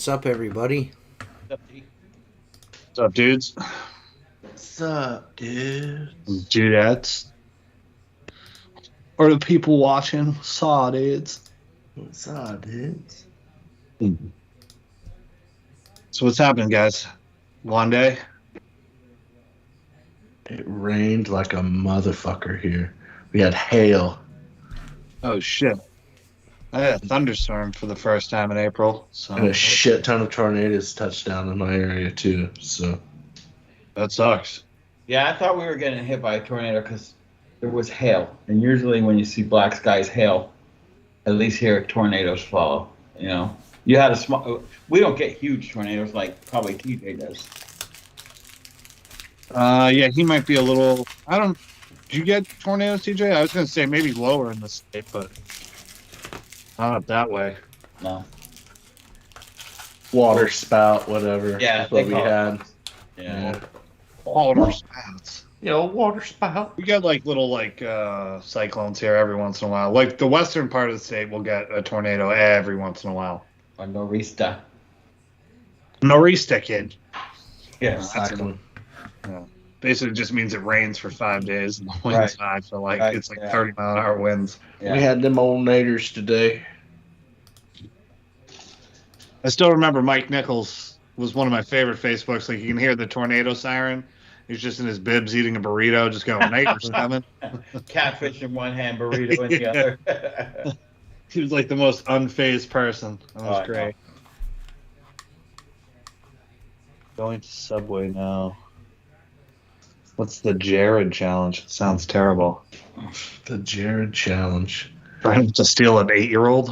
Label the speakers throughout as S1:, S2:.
S1: What's up, everybody?
S2: What's up, dudes?
S3: What's up, dude?
S2: Dudettes. Or the people watching. Saw, dudes.
S3: What's up, dude?
S2: So what's happening, guys? One day?
S3: It rained like a motherfucker here. We had hail.
S2: Oh, shit. I had a thunderstorm for the first time in April,
S3: And a
S2: so
S3: shit ton of tornadoes touched down in my area, too. So,
S2: that sucks.
S4: Yeah, I thought we were getting hit by a tornado because there was hail. And usually when you see black skies, hail, at least here tornadoes follow. You know, you had a small. We don't get huge tornadoes like probably TJ does.
S2: Yeah, he might be a little... Do you get tornadoes, TJ? I was going to say maybe lower in the state, but not that way.
S4: No.
S3: water spout, whatever.
S4: Yeah,
S3: is what
S4: they
S3: we
S4: call it.
S3: had.
S4: Yeah.
S2: Water spouts.
S3: Water spout.
S2: We get like little cyclones here every once in a while. Like the western part of the state will get a tornado every once in a while.
S4: Or Norista.
S2: Norista, kid.
S4: Yeah.
S3: Exactly.
S2: Basically just means it rains for 5 days and the wind's high for it's 30-mile-an-hour winds.
S4: Yeah.
S3: We had them old naders today.
S2: I still remember Mike Nichols was one of my favorite Facebooks. Like you can hear the tornado siren. He's just in his bibs eating a burrito, just going, neighbors coming.
S4: Catfish in one hand, burrito in the other.
S2: He was like the most unfazed person. That was great. Going to Subway now. What's the Jared challenge? Sounds terrible.
S3: The Jared challenge.
S2: Trying to steal an 8-year-old?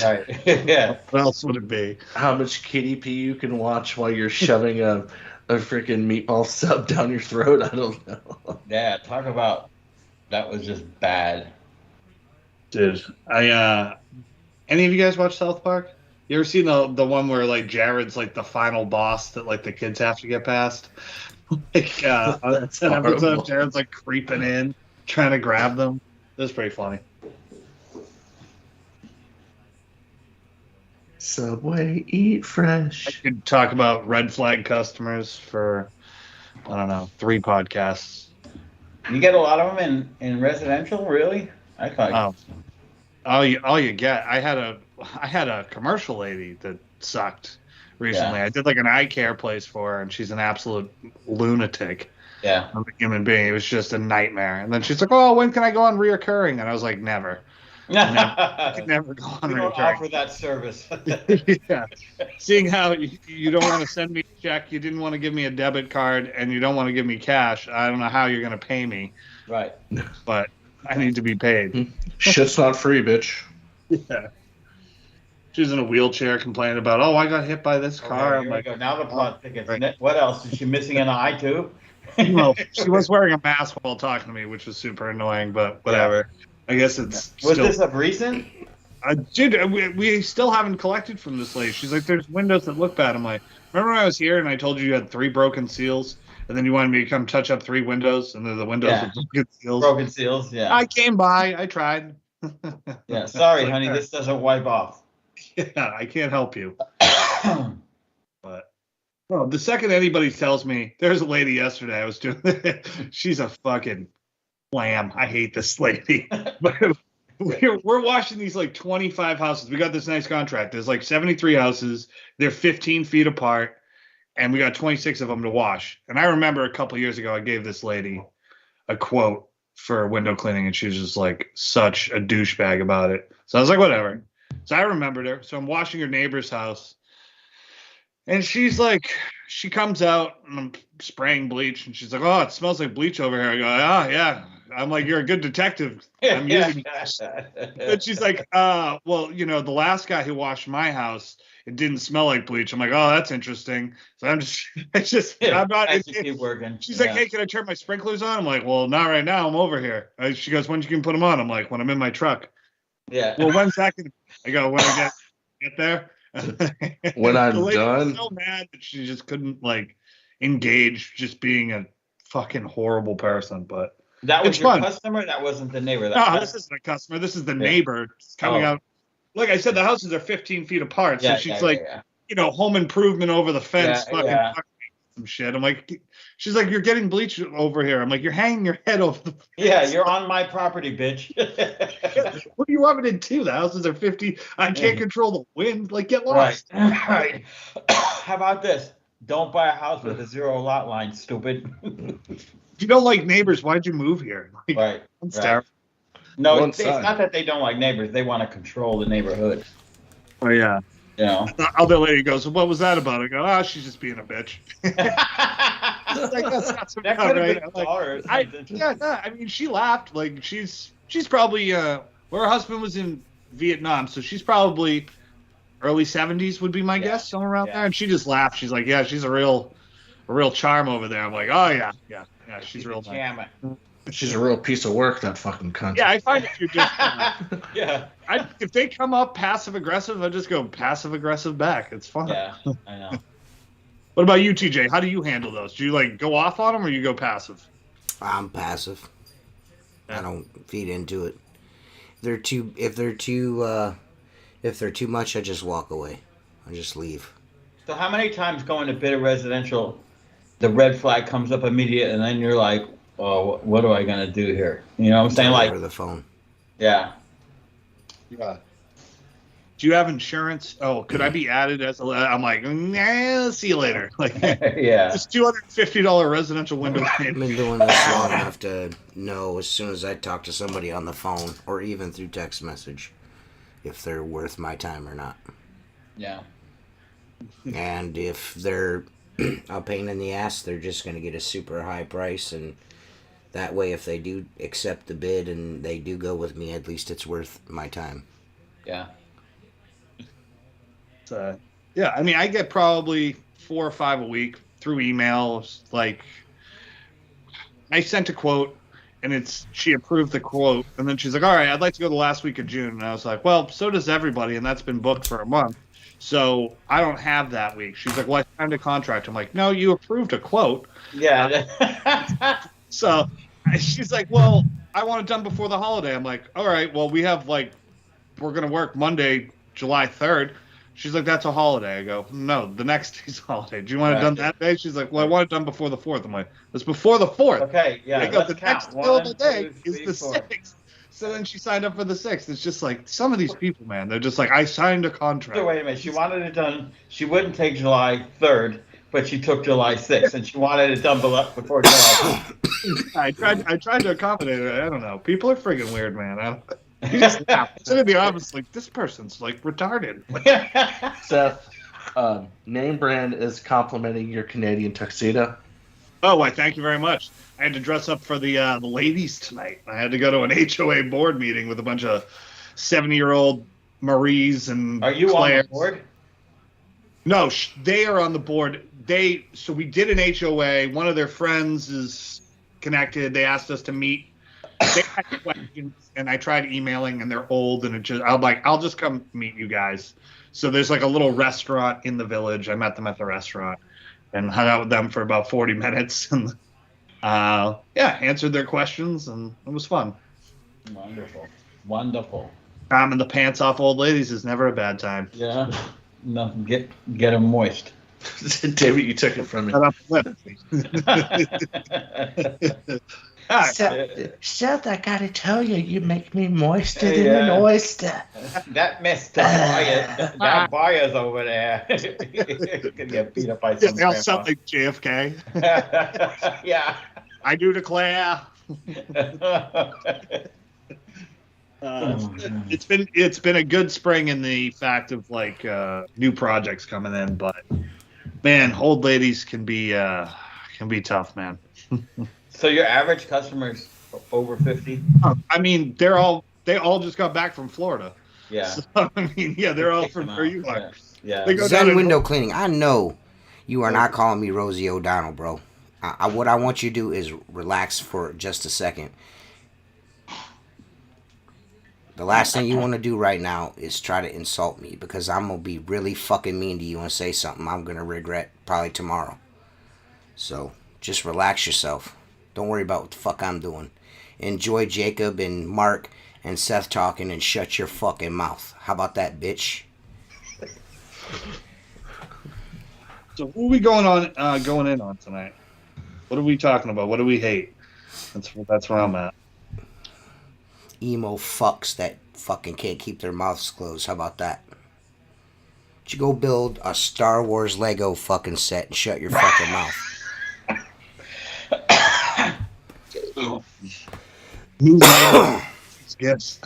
S4: Right. Yeah.
S2: What else would it be?
S3: How much kitty pee you can watch while you're shoving a freaking meatball sub down your throat? I don't know.
S4: Yeah, talk about that was just bad.
S2: Dude, any of you guys watch South Park? You ever seen the one where like Jared's like the final boss that like the kids have to get past? Like
S3: That's
S2: an episode
S3: horrible.
S2: Jared's like creeping in, trying to grab them. It was pretty funny.
S3: Subway, eat
S2: I
S3: fresh.
S2: could talk about red flag customers for, I don't know, 3 podcasts.
S4: You get a lot of them in residential, really? I thought.
S2: Oh, all you get. I had a commercial lady that sucked recently.
S4: Yeah.
S2: I did like an eye care place for her, and she's an absolute lunatic
S4: Yeah.
S2: of a human being. It was just a nightmare. And then she's like, "Oh, when can I go on reoccurring?" And I was like, "Never. I could never go on
S4: We don't
S2: reoccurring."
S4: offer that service.
S2: Yeah. Seeing how you don't want to send me a check, you didn't want to give me a debit card, and you don't want to give me cash. I don't know how you're going to pay me,
S4: Right.
S2: but I need to be paid.
S3: Shit's not free, bitch.
S2: Yeah. She's in a wheelchair complaining about, oh, I got hit by this car.
S4: Okay,
S2: I'm
S4: here
S2: like,
S4: we go. Now the plot thickens.
S2: right.
S4: What else? Is she missing an eye too?
S2: well, she was wearing a mask while talking to me, which was super annoying, but whatever. I guess it's
S4: Was
S2: still.
S4: this of recent?
S2: Dude, we still haven't collected from this lady. She's like, there's windows that look bad. I'm like, remember when I was here and I told you had 3 broken seals? And then you wanted me to come touch up 3 windows, and then the windows
S4: Yeah.
S2: with broken seals.
S4: Broken seals. Yeah.
S2: I came by. I tried.
S4: Yeah. Sorry,
S2: Like
S4: honey.
S2: that.
S4: This doesn't wipe off.
S2: Yeah, I can't help you. But well, the second anybody tells me, there's a lady yesterday I was doing, she's a fucking lamb. I hate this lady. But we're watching these like 25 houses. We got this nice contract. There's like 73 houses. They're 15 feet apart, and we got 26 of them to wash. And I remember a couple years ago, I gave this lady a quote for window cleaning, and she was just like such a douchebag about it. So I was like, whatever. So I remembered her. So I'm washing her neighbor's house. And she's like, she comes out and I'm spraying bleach. And she's like, oh, it smells like bleach over here. I go, ah, yeah. I'm like, you're a good detective. I'm using And she's like, well, the last guy who washed my house, it didn't smell like bleach. I'm like, oh, that's interesting. So I'm not.
S4: I should keep working.
S2: She's like, hey, can I turn my sprinklers on? I'm like, well, not right now. I'm over here. She goes, when you can put them on? I'm like, when I'm in my truck.
S4: Yeah.
S2: Well, when's that gonna? I go, when I get there.
S3: When I'm
S2: the lady
S3: done.
S2: was so mad that she just couldn't like engage, just being a fucking horrible person. But
S4: That was
S2: it's
S4: your
S2: fun.
S4: customer. That wasn't the neighbor.
S2: No, this isn't a customer. This is the neighbor coming out. Like I said, the houses are 15 feet apart. So she's like, home improvement over the fence,
S4: Yeah.
S2: some shit. I'm like, she's like, you're getting bleach over here. I'm like, you're hanging your head over the fence.
S4: Yeah, you're on my property, bitch.
S2: What do you want me to do? The houses are 50. I can't control the wind. Like, get lost.
S4: Right. How about this? Don't buy a house with a 0 lot line, stupid.
S2: If you don't like neighbors, why'd you move here? Like,
S4: Right.
S2: It's
S4: Right.
S2: terrible.
S4: No, it's not that they don't like neighbors. They want to control the neighborhood.
S2: Oh, yeah.
S4: The
S2: other lady goes, what was that about? I go, oh, she's just being a bitch. Like, that's
S4: that could have been a daughter or something.
S2: I mean, she laughed. Like, she's probably, her husband was in Vietnam, so she's probably early 70s would be my guess, somewhere around there. And she just laughed. She's like, yeah, she's a real charm over there. I'm like, oh, yeah, she's real nice.
S3: She's a real piece of work, that fucking cunt.
S2: Yeah, I find if you're just if they come up passive aggressive, I just go passive aggressive back. It's fun.
S4: Yeah, I know.
S2: What about you, TJ? How do you handle those? Do you like go off on them or you go passive?
S1: I'm passive.
S2: Yeah.
S1: I don't feed into it. If they're too much, I just walk away. I just leave.
S4: So how many times going to bid a residential, the red flag comes up immediate, and then you're like, oh, what am I gonna do here? You know what I'm saying? Like
S1: over the phone.
S4: Yeah.
S2: Yeah. Do you have insurance? Oh, could I be added as I'm like, nah, see you later. Like,
S4: yeah.
S2: It's $250 residential window.
S1: I've been doing this long enough to know as soon as I talk to somebody on the phone or even through text message if they're worth my time or not.
S4: Yeah.
S1: And if they're a pain in the ass, they're just going to get a super high price, and that way if they do accept the bid and they do go with me, at least it's worth my time.
S4: Yeah.
S2: Yeah, I mean, I get probably 4 or 5 a week through emails. Like, I sent a quote, and she approved the quote, and then she's like, all right, I'd like to go the last week of June. And I was like, well, so does everybody, and that's been booked for a month. So I don't have that week. She's like, well, I signed a contract. I'm like, no, you approved a quote.
S4: Yeah.
S2: So she's like, well, I want it done before the holiday. I'm like, all right, well, we're going to work Monday, July 3rd. She's like, that's a holiday. I go, no, the next day's holiday. Do you want it done that day? She's like, well, I want it done before the 4th. I'm like, it's before the 4th.
S4: Okay, yeah.
S2: I go, the
S4: count.
S2: next available day
S4: 1, 2, 3,
S2: is the
S4: 4.
S2: 6th. So then she signed up for the 6th. It's just like, some of these people, man, they're just like, I signed a contract.
S4: So wait a minute. She wanted it done. She wouldn't take July 3rd, but she took July 6th, and she wanted it done before July 6th.
S2: I tried to accommodate her. I don't know. People are friggin' weird, man. You just laugh. Instead of the office, like, this person's like retarded.
S3: Seth, name brand is complimenting your Canadian tuxedo.
S2: Oh, why, thank you very much. I had to dress up for the ladies tonight. I had to go to an HOA board meeting with a bunch of 70-year-old Maries and
S4: Are you
S2: Claires.
S4: on the board?
S2: No, they are on the board. So we did an HOA. One of their friends is connected. They asked us to meet. They had questions, and I tried emailing, and they're old, and I'm like, I'll just come meet you guys. So there's like a little restaurant in the village. I met them at the restaurant and hung out with them for about 40 minutes, and answered their questions, and it was fun.
S4: Wonderful.
S2: Calming the pants off old ladies is never a bad time.
S4: Yeah. Nothing. Get them moist.
S3: David, you took it from me. Seth, I gotta tell you, you make me moister than an oyster.
S4: That Mr. Boyer's over there. Gonna get beat up by some
S2: They'll sound like JFK.
S4: Yeah.
S2: I do declare. It's been a good spring in the fact of like new projects coming in, but man, old ladies can be tough, man.
S4: So your average customer's over 50?
S2: I mean, they all just got back from Florida.
S4: Yeah.
S2: So, I mean, yeah, they're all from where you are.
S4: Yeah.
S2: They go
S1: Zen
S2: down
S1: window cleaning. I know you are not calling me Rosie O'Donnell, bro. What I want you to do is relax for just a second. The last thing you want to do right now is try to insult me, because I'm going to be really fucking mean to you and say something I'm going to regret probably tomorrow. So just relax yourself. Don't worry about what the fuck I'm doing. Enjoy Jacob and Mark and Seth talking and shut your fucking mouth. How about that, bitch?
S2: So who are we going in on tonight? What are we talking about? What do we hate? That's where I'm at.
S1: Emo fucks that fucking can't keep their mouths closed. How about that? You go build a Star Wars Lego fucking set and shut your fucking mouth.
S2: Gifts.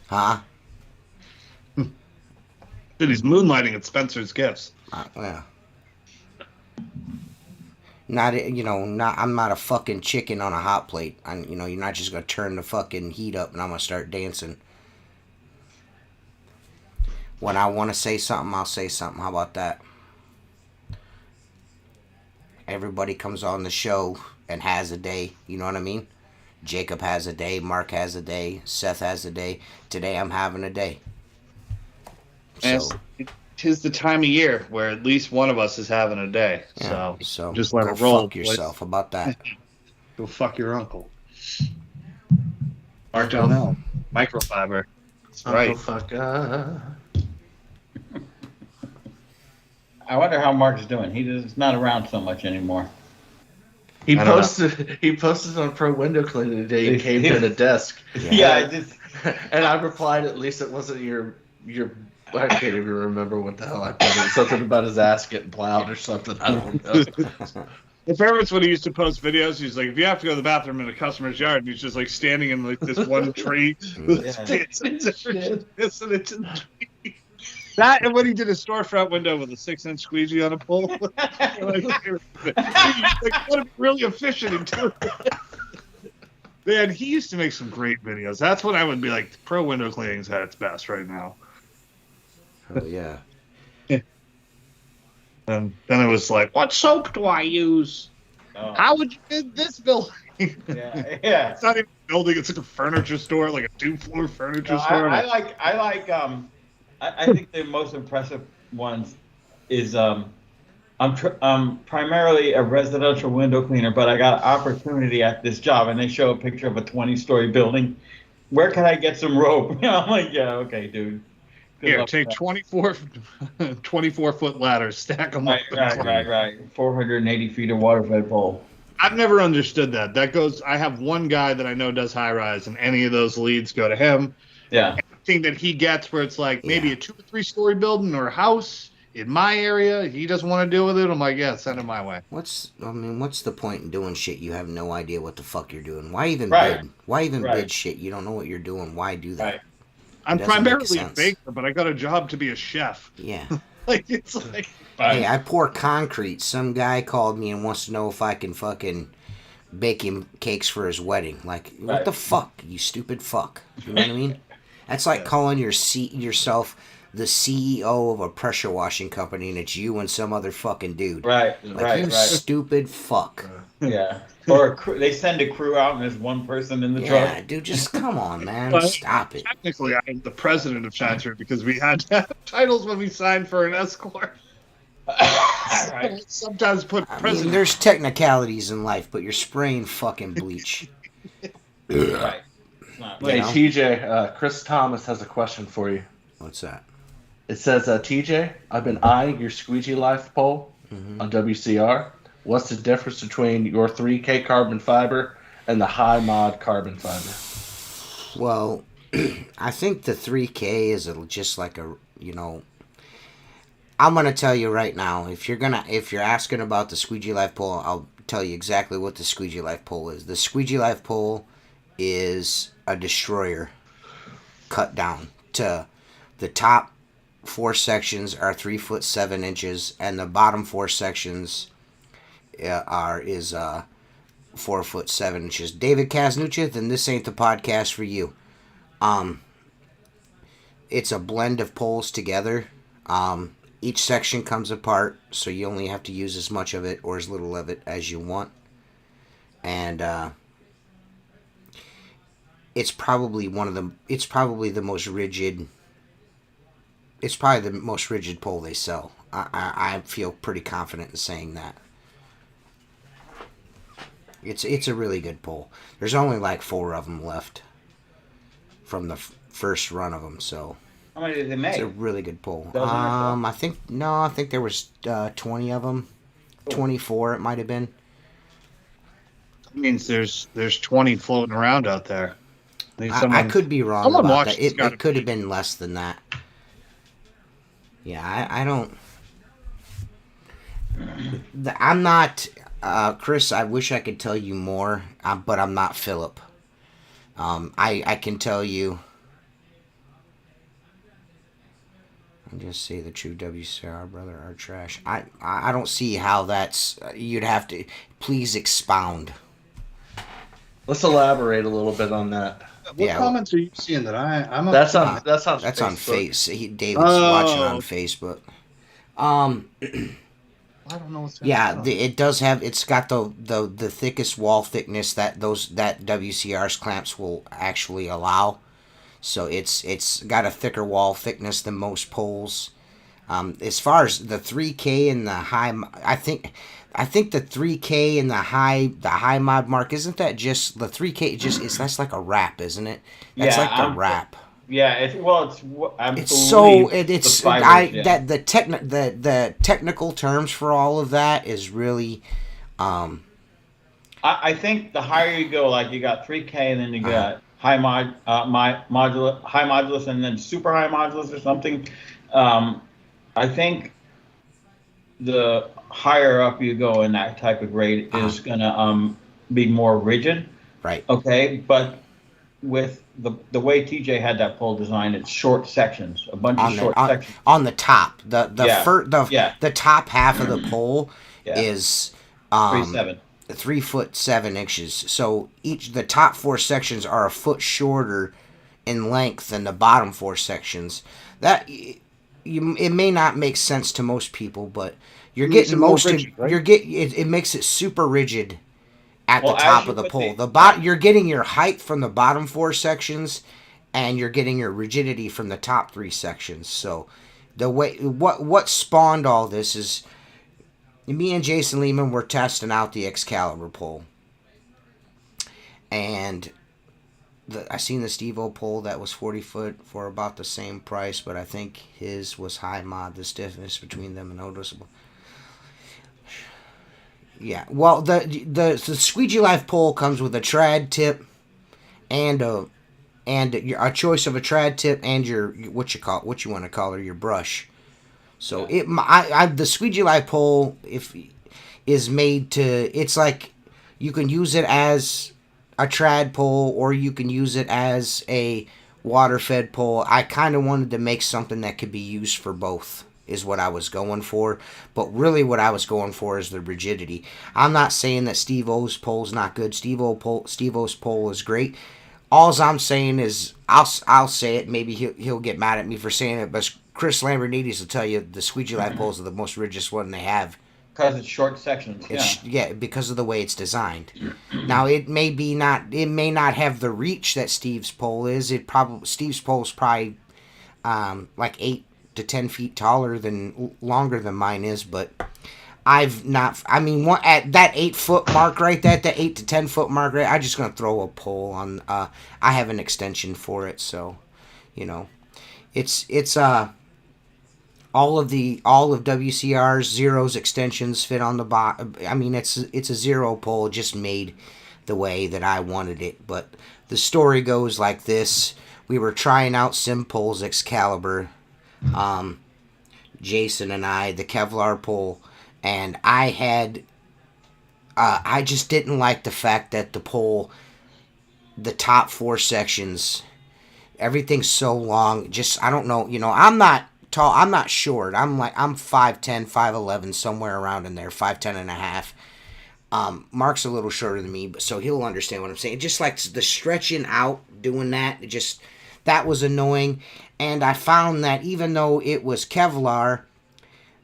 S1: Huh?
S2: Dude, he's moonlighting at Spencer's Gifts.
S1: Yeah. I'm not a fucking chicken on a hot plate. You're not just gonna turn the fucking heat up and I'm gonna start dancing. When I want to say something, I'll say something. How about that? Everybody comes on the show and has a day. You know what I mean? Jacob has a day. Mark has a day. Seth has a day. Today I'm having a day.
S2: So, tis the time of year where at least one of us is having a day.
S1: Yeah,
S2: so just let it roll.
S1: Go fuck yourself. How about that?
S2: Go fuck your uncle. Mark Donnell. Microfiber. That's right.
S3: Fuck.
S4: I wonder how Mark's doing. He's not around so much anymore.
S3: He posted on Pro Window Cleaning today. He came to the desk.
S4: Yeah, I just.
S3: And I replied, at least it wasn't your. I can't even remember what the hell I put. Something about his ass getting plowed or something. I don't know.
S2: If ever it's when he used to post videos, he's like, if you have to go to the bathroom in a customer's yard, and he's just like standing in like this one tree with his tits and pissing into the tree. That and when he did a storefront window with a 6-inch squeegee on a pole. Like, what a really efficient and do it. Man, he used to make some great videos. That's when I would be like, Pro Window Cleaning's at its best right now.
S1: Oh yeah.
S2: And then it was like, what soap do I use?
S4: Oh.
S2: How would you do this building?
S4: Yeah.
S2: It's not even a building, it's like a furniture store, like a 2-floor furniture store.
S4: I think the most impressive ones is I'm primarily a residential window cleaner, but I got an opportunity at this job, and they show a picture of a 20-story building. Where can I get some rope? I'm like, yeah, okay, dude.
S2: Here, take 24-foot ladders, stack them up.
S4: Right. 480 feet of water-fed pole.
S2: I've never understood that. I have one guy that I know does high-rise, and any of those leads go to him.
S4: Yeah.
S2: Anything that he gets where it's like maybe a 2 or 3-story building or a house in my area, he doesn't want to deal with it. I'm like, yeah, send it my way.
S1: What's the point in doing shit you have no idea what the fuck you're doing? Why even bid? Why even bid shit? You don't know what you're doing. Why do that?
S4: Right.
S2: I'm primarily a baker, but I got a job to be a chef.
S1: Yeah.
S2: Like, it's like...
S1: Hey, I pour concrete. Some guy called me and wants to know if I can fucking bake him cakes for his wedding. Like, what the fuck, you stupid fuck? You know what I mean? That's like calling yourself the CEO of a pressure washing company, and it's you and some other fucking dude.
S4: Right.
S1: Stupid fuck.
S4: Yeah. Or they send a crew out and there's one person in the truck.
S1: Yeah, dude, just come on, man. Stop it.
S2: Technically, I'm the president of Chancery because we had to have titles when we signed for an escort.
S4: Right.
S2: Sometimes put president.
S1: There's technicalities in life, but you're spraying fucking bleach.
S4: Right.
S3: Hey, TJ, Chris Thomas has a question for you.
S1: What's that?
S3: It says, TJ, I've been eyeing your Squeegee Life poll on WCR. What's the difference between your 3K carbon fiber and the high mod carbon fiber?
S1: Well, I think the 3K is just like a, I'm going to tell you right now, if you're asking about the Squeegee Life pole, I'll tell you exactly what the Squeegee Life pole is. The Squeegee Life pole is a destroyer cut down to the top 4 sections are 3 foot 7 inches, and the bottom 4 sections is 4 foot 7 inches. David Kaznucha, then this ain't the podcast for you. It's a blend of poles together. Each section comes apart, so you only have to use as much of it or as little of it as you want. And it's probably the most rigid. It's probably the most rigid pole they sell. I feel pretty confident in saying that. It's a really good pole. There's only like 4 of them left from the first run of them, so.
S4: How many did they make?
S1: It's a really good pole.
S4: Dozen or so?
S1: I think there was 20 of them. 24 it might have been.
S2: That means there's 20 floating around out there. I think
S1: I could be wrong
S2: someone
S1: about
S2: watched
S1: that.
S2: this,
S1: It
S2: gotta
S1: could have
S2: be.
S1: been less than that. Yeah, I don't. I'm not, Chris. I wish I could tell you more, but I'm not Philip. I can tell you. I just say the true WCR brother are trash. I don't see how that's. You'd have to please expound.
S3: Let's elaborate a little bit on that.
S5: What
S1: Yeah,
S5: comments are you seeing that I'm
S3: That's
S5: up
S3: on that's on
S1: That's
S3: Facebook.
S1: on Face. David's watching on Facebook.
S5: I don't know what's
S1: Yeah, it does have. It's got the thickest wall thickness that WCR's clamps will actually allow. So it's got a thicker wall thickness than most poles. As far as the 3K and the high, I think the 3K and the high mod mark, isn't that just the 3K? That's like a wrap, isn't it? That's like the wrap.
S4: Yeah,
S1: It's so it's
S4: the fibers, yeah.
S1: that the technical terms for all of that is really.
S4: I think the higher you go, like you got 3K and then you got high modulus and then super high modulus or something. I think the higher up you go in that type of grade is gonna be more rigid.
S1: Right.
S4: Okay, but with the way TJ had that pole designed, it's short sections, a bunch of short sections.
S1: On the top, the top half of the pole
S4: Yeah.
S1: is
S4: 3.7.
S1: 3'7" So the top 4 sections are a foot shorter in length than the bottom 4 sections. It may not make sense to most people, but you're getting most rigid, right? It makes it super rigid at the top of the pole. You're getting your height from the bottom 4 sections, and you're getting your rigidity from the top 3 sections. So the way what spawned all this is me and Jason Lehman were testing out the Excalibur pole, and I seen the Steve-O pole that was 40 foot for about the same price, but I think his was high mod. The stiffness between them and noticeable. Yeah, well, the Squeegee Life pole comes with a trad tip and a choice of a trad tip and your what you want to call her, your brush. So the Squeegee Life pole is made to. It's like you can use it as a trad pole or you can use it as a water fed pole. I kind of wanted to make something that could be used for both. Is what I was going for, but really what I was going for is the rigidity. I'm not saying that Steve-O's pole's not good. Steve-O's pole is great. All I'm saying is I'll say it. Maybe he'll get mad at me for saying it, but Chris Lambrinides will tell you the Squeegee Life poles are the most rigid one they have.
S4: Because it's short sections.
S1: Yeah, because of the way it's designed. Now it may not have the reach that Steve's pole is. Steve's pole is probably like 8 to 10 feet longer than mine is, but at that 8 foot mark right there, that 8 to 10 foot mark right, I'm just gonna throw a pole on. I have an extension for it, so it's all of WCR's Zero's extensions fit on the bottom. I mean, it's a Zero pole just made the way that I wanted it. But the story goes like this: we were trying out Simpol's Excalibur. Jason and I, the Kevlar pole, and I just didn't like the fact that the pole, the top 4 sections, everything's so long. Just, I don't know, I'm not tall, I'm not short. I'm 5'10", 5'11", somewhere around in there, 5'10 and a half. Mark's a little shorter than me, but so he'll understand what I'm saying. Just like the stretching out, doing that, that was annoying. And I found that even though it was Kevlar,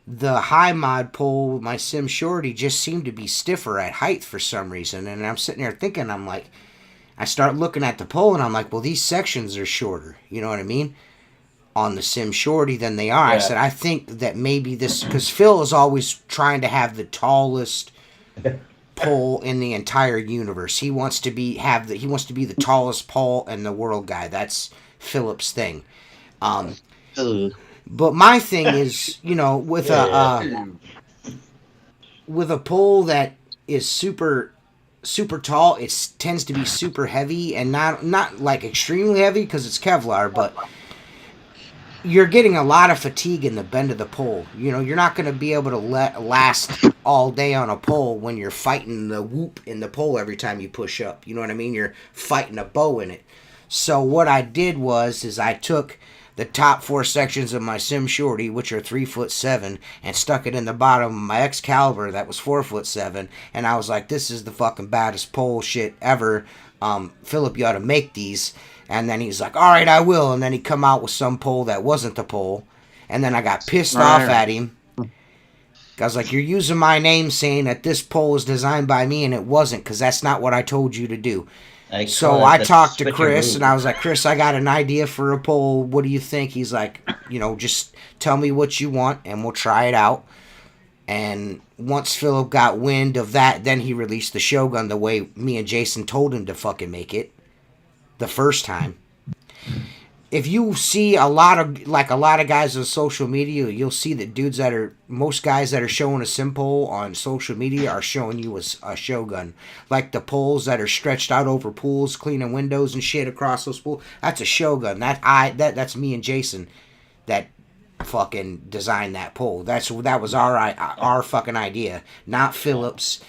S1: the high mod pole, my Sim Shorty, just seemed to be stiffer at height for some reason. And I'm sitting there thinking, I start looking at the pole and I'm like, well, these sections are shorter. You know what I mean? On the Sim Shorty than they are. Yeah. I said, I think that maybe this, because Phil is always trying to have the tallest pole in the entire universe. He wants to be the tallest pole in the world guy. That's Philip's thing. But my thing is, with with a pole that is super tall, it tends to be super heavy and not like extremely heavy because it's Kevlar, but you're getting a lot of fatigue in the bend of the pole. You know, you're not going to be able to last all day on a pole when you're fighting the whoop in the pole every time you push up. You know what I mean? You're fighting a bow in it. So what I did is I took the top 4 sections of my Sim Shorty, which are 3'7", and stuck it in the bottom of my Excalibur that was 4'7", and I was like, this is the fucking baddest pole shit ever. Philip, you ought to make these. And then he's like, all right, I will. And then he come out with some pole that wasn't the pole. And then I got pissed off at him. I was like, you're using my name saying that this pole was designed by me, and it wasn't, because that's not what I told you to do. So I talked to Chris, and I was like, Chris, I got an idea for a pole. What do you think? He's like, just tell me what you want, and we'll try it out. And once Philip got wind of that, then he released the Shogun the way me and Jason told him to fucking make it the first time. If you see a lot of guys on social media, you'll see that most guys that are showing a sim pole on social media are showing you a Shogun. Like the poles that are stretched out over pools, cleaning windows and shit across those pools. That's a Shogun. That's me and Jason that fucking designed that pole. That was our fucking idea, not Philip's.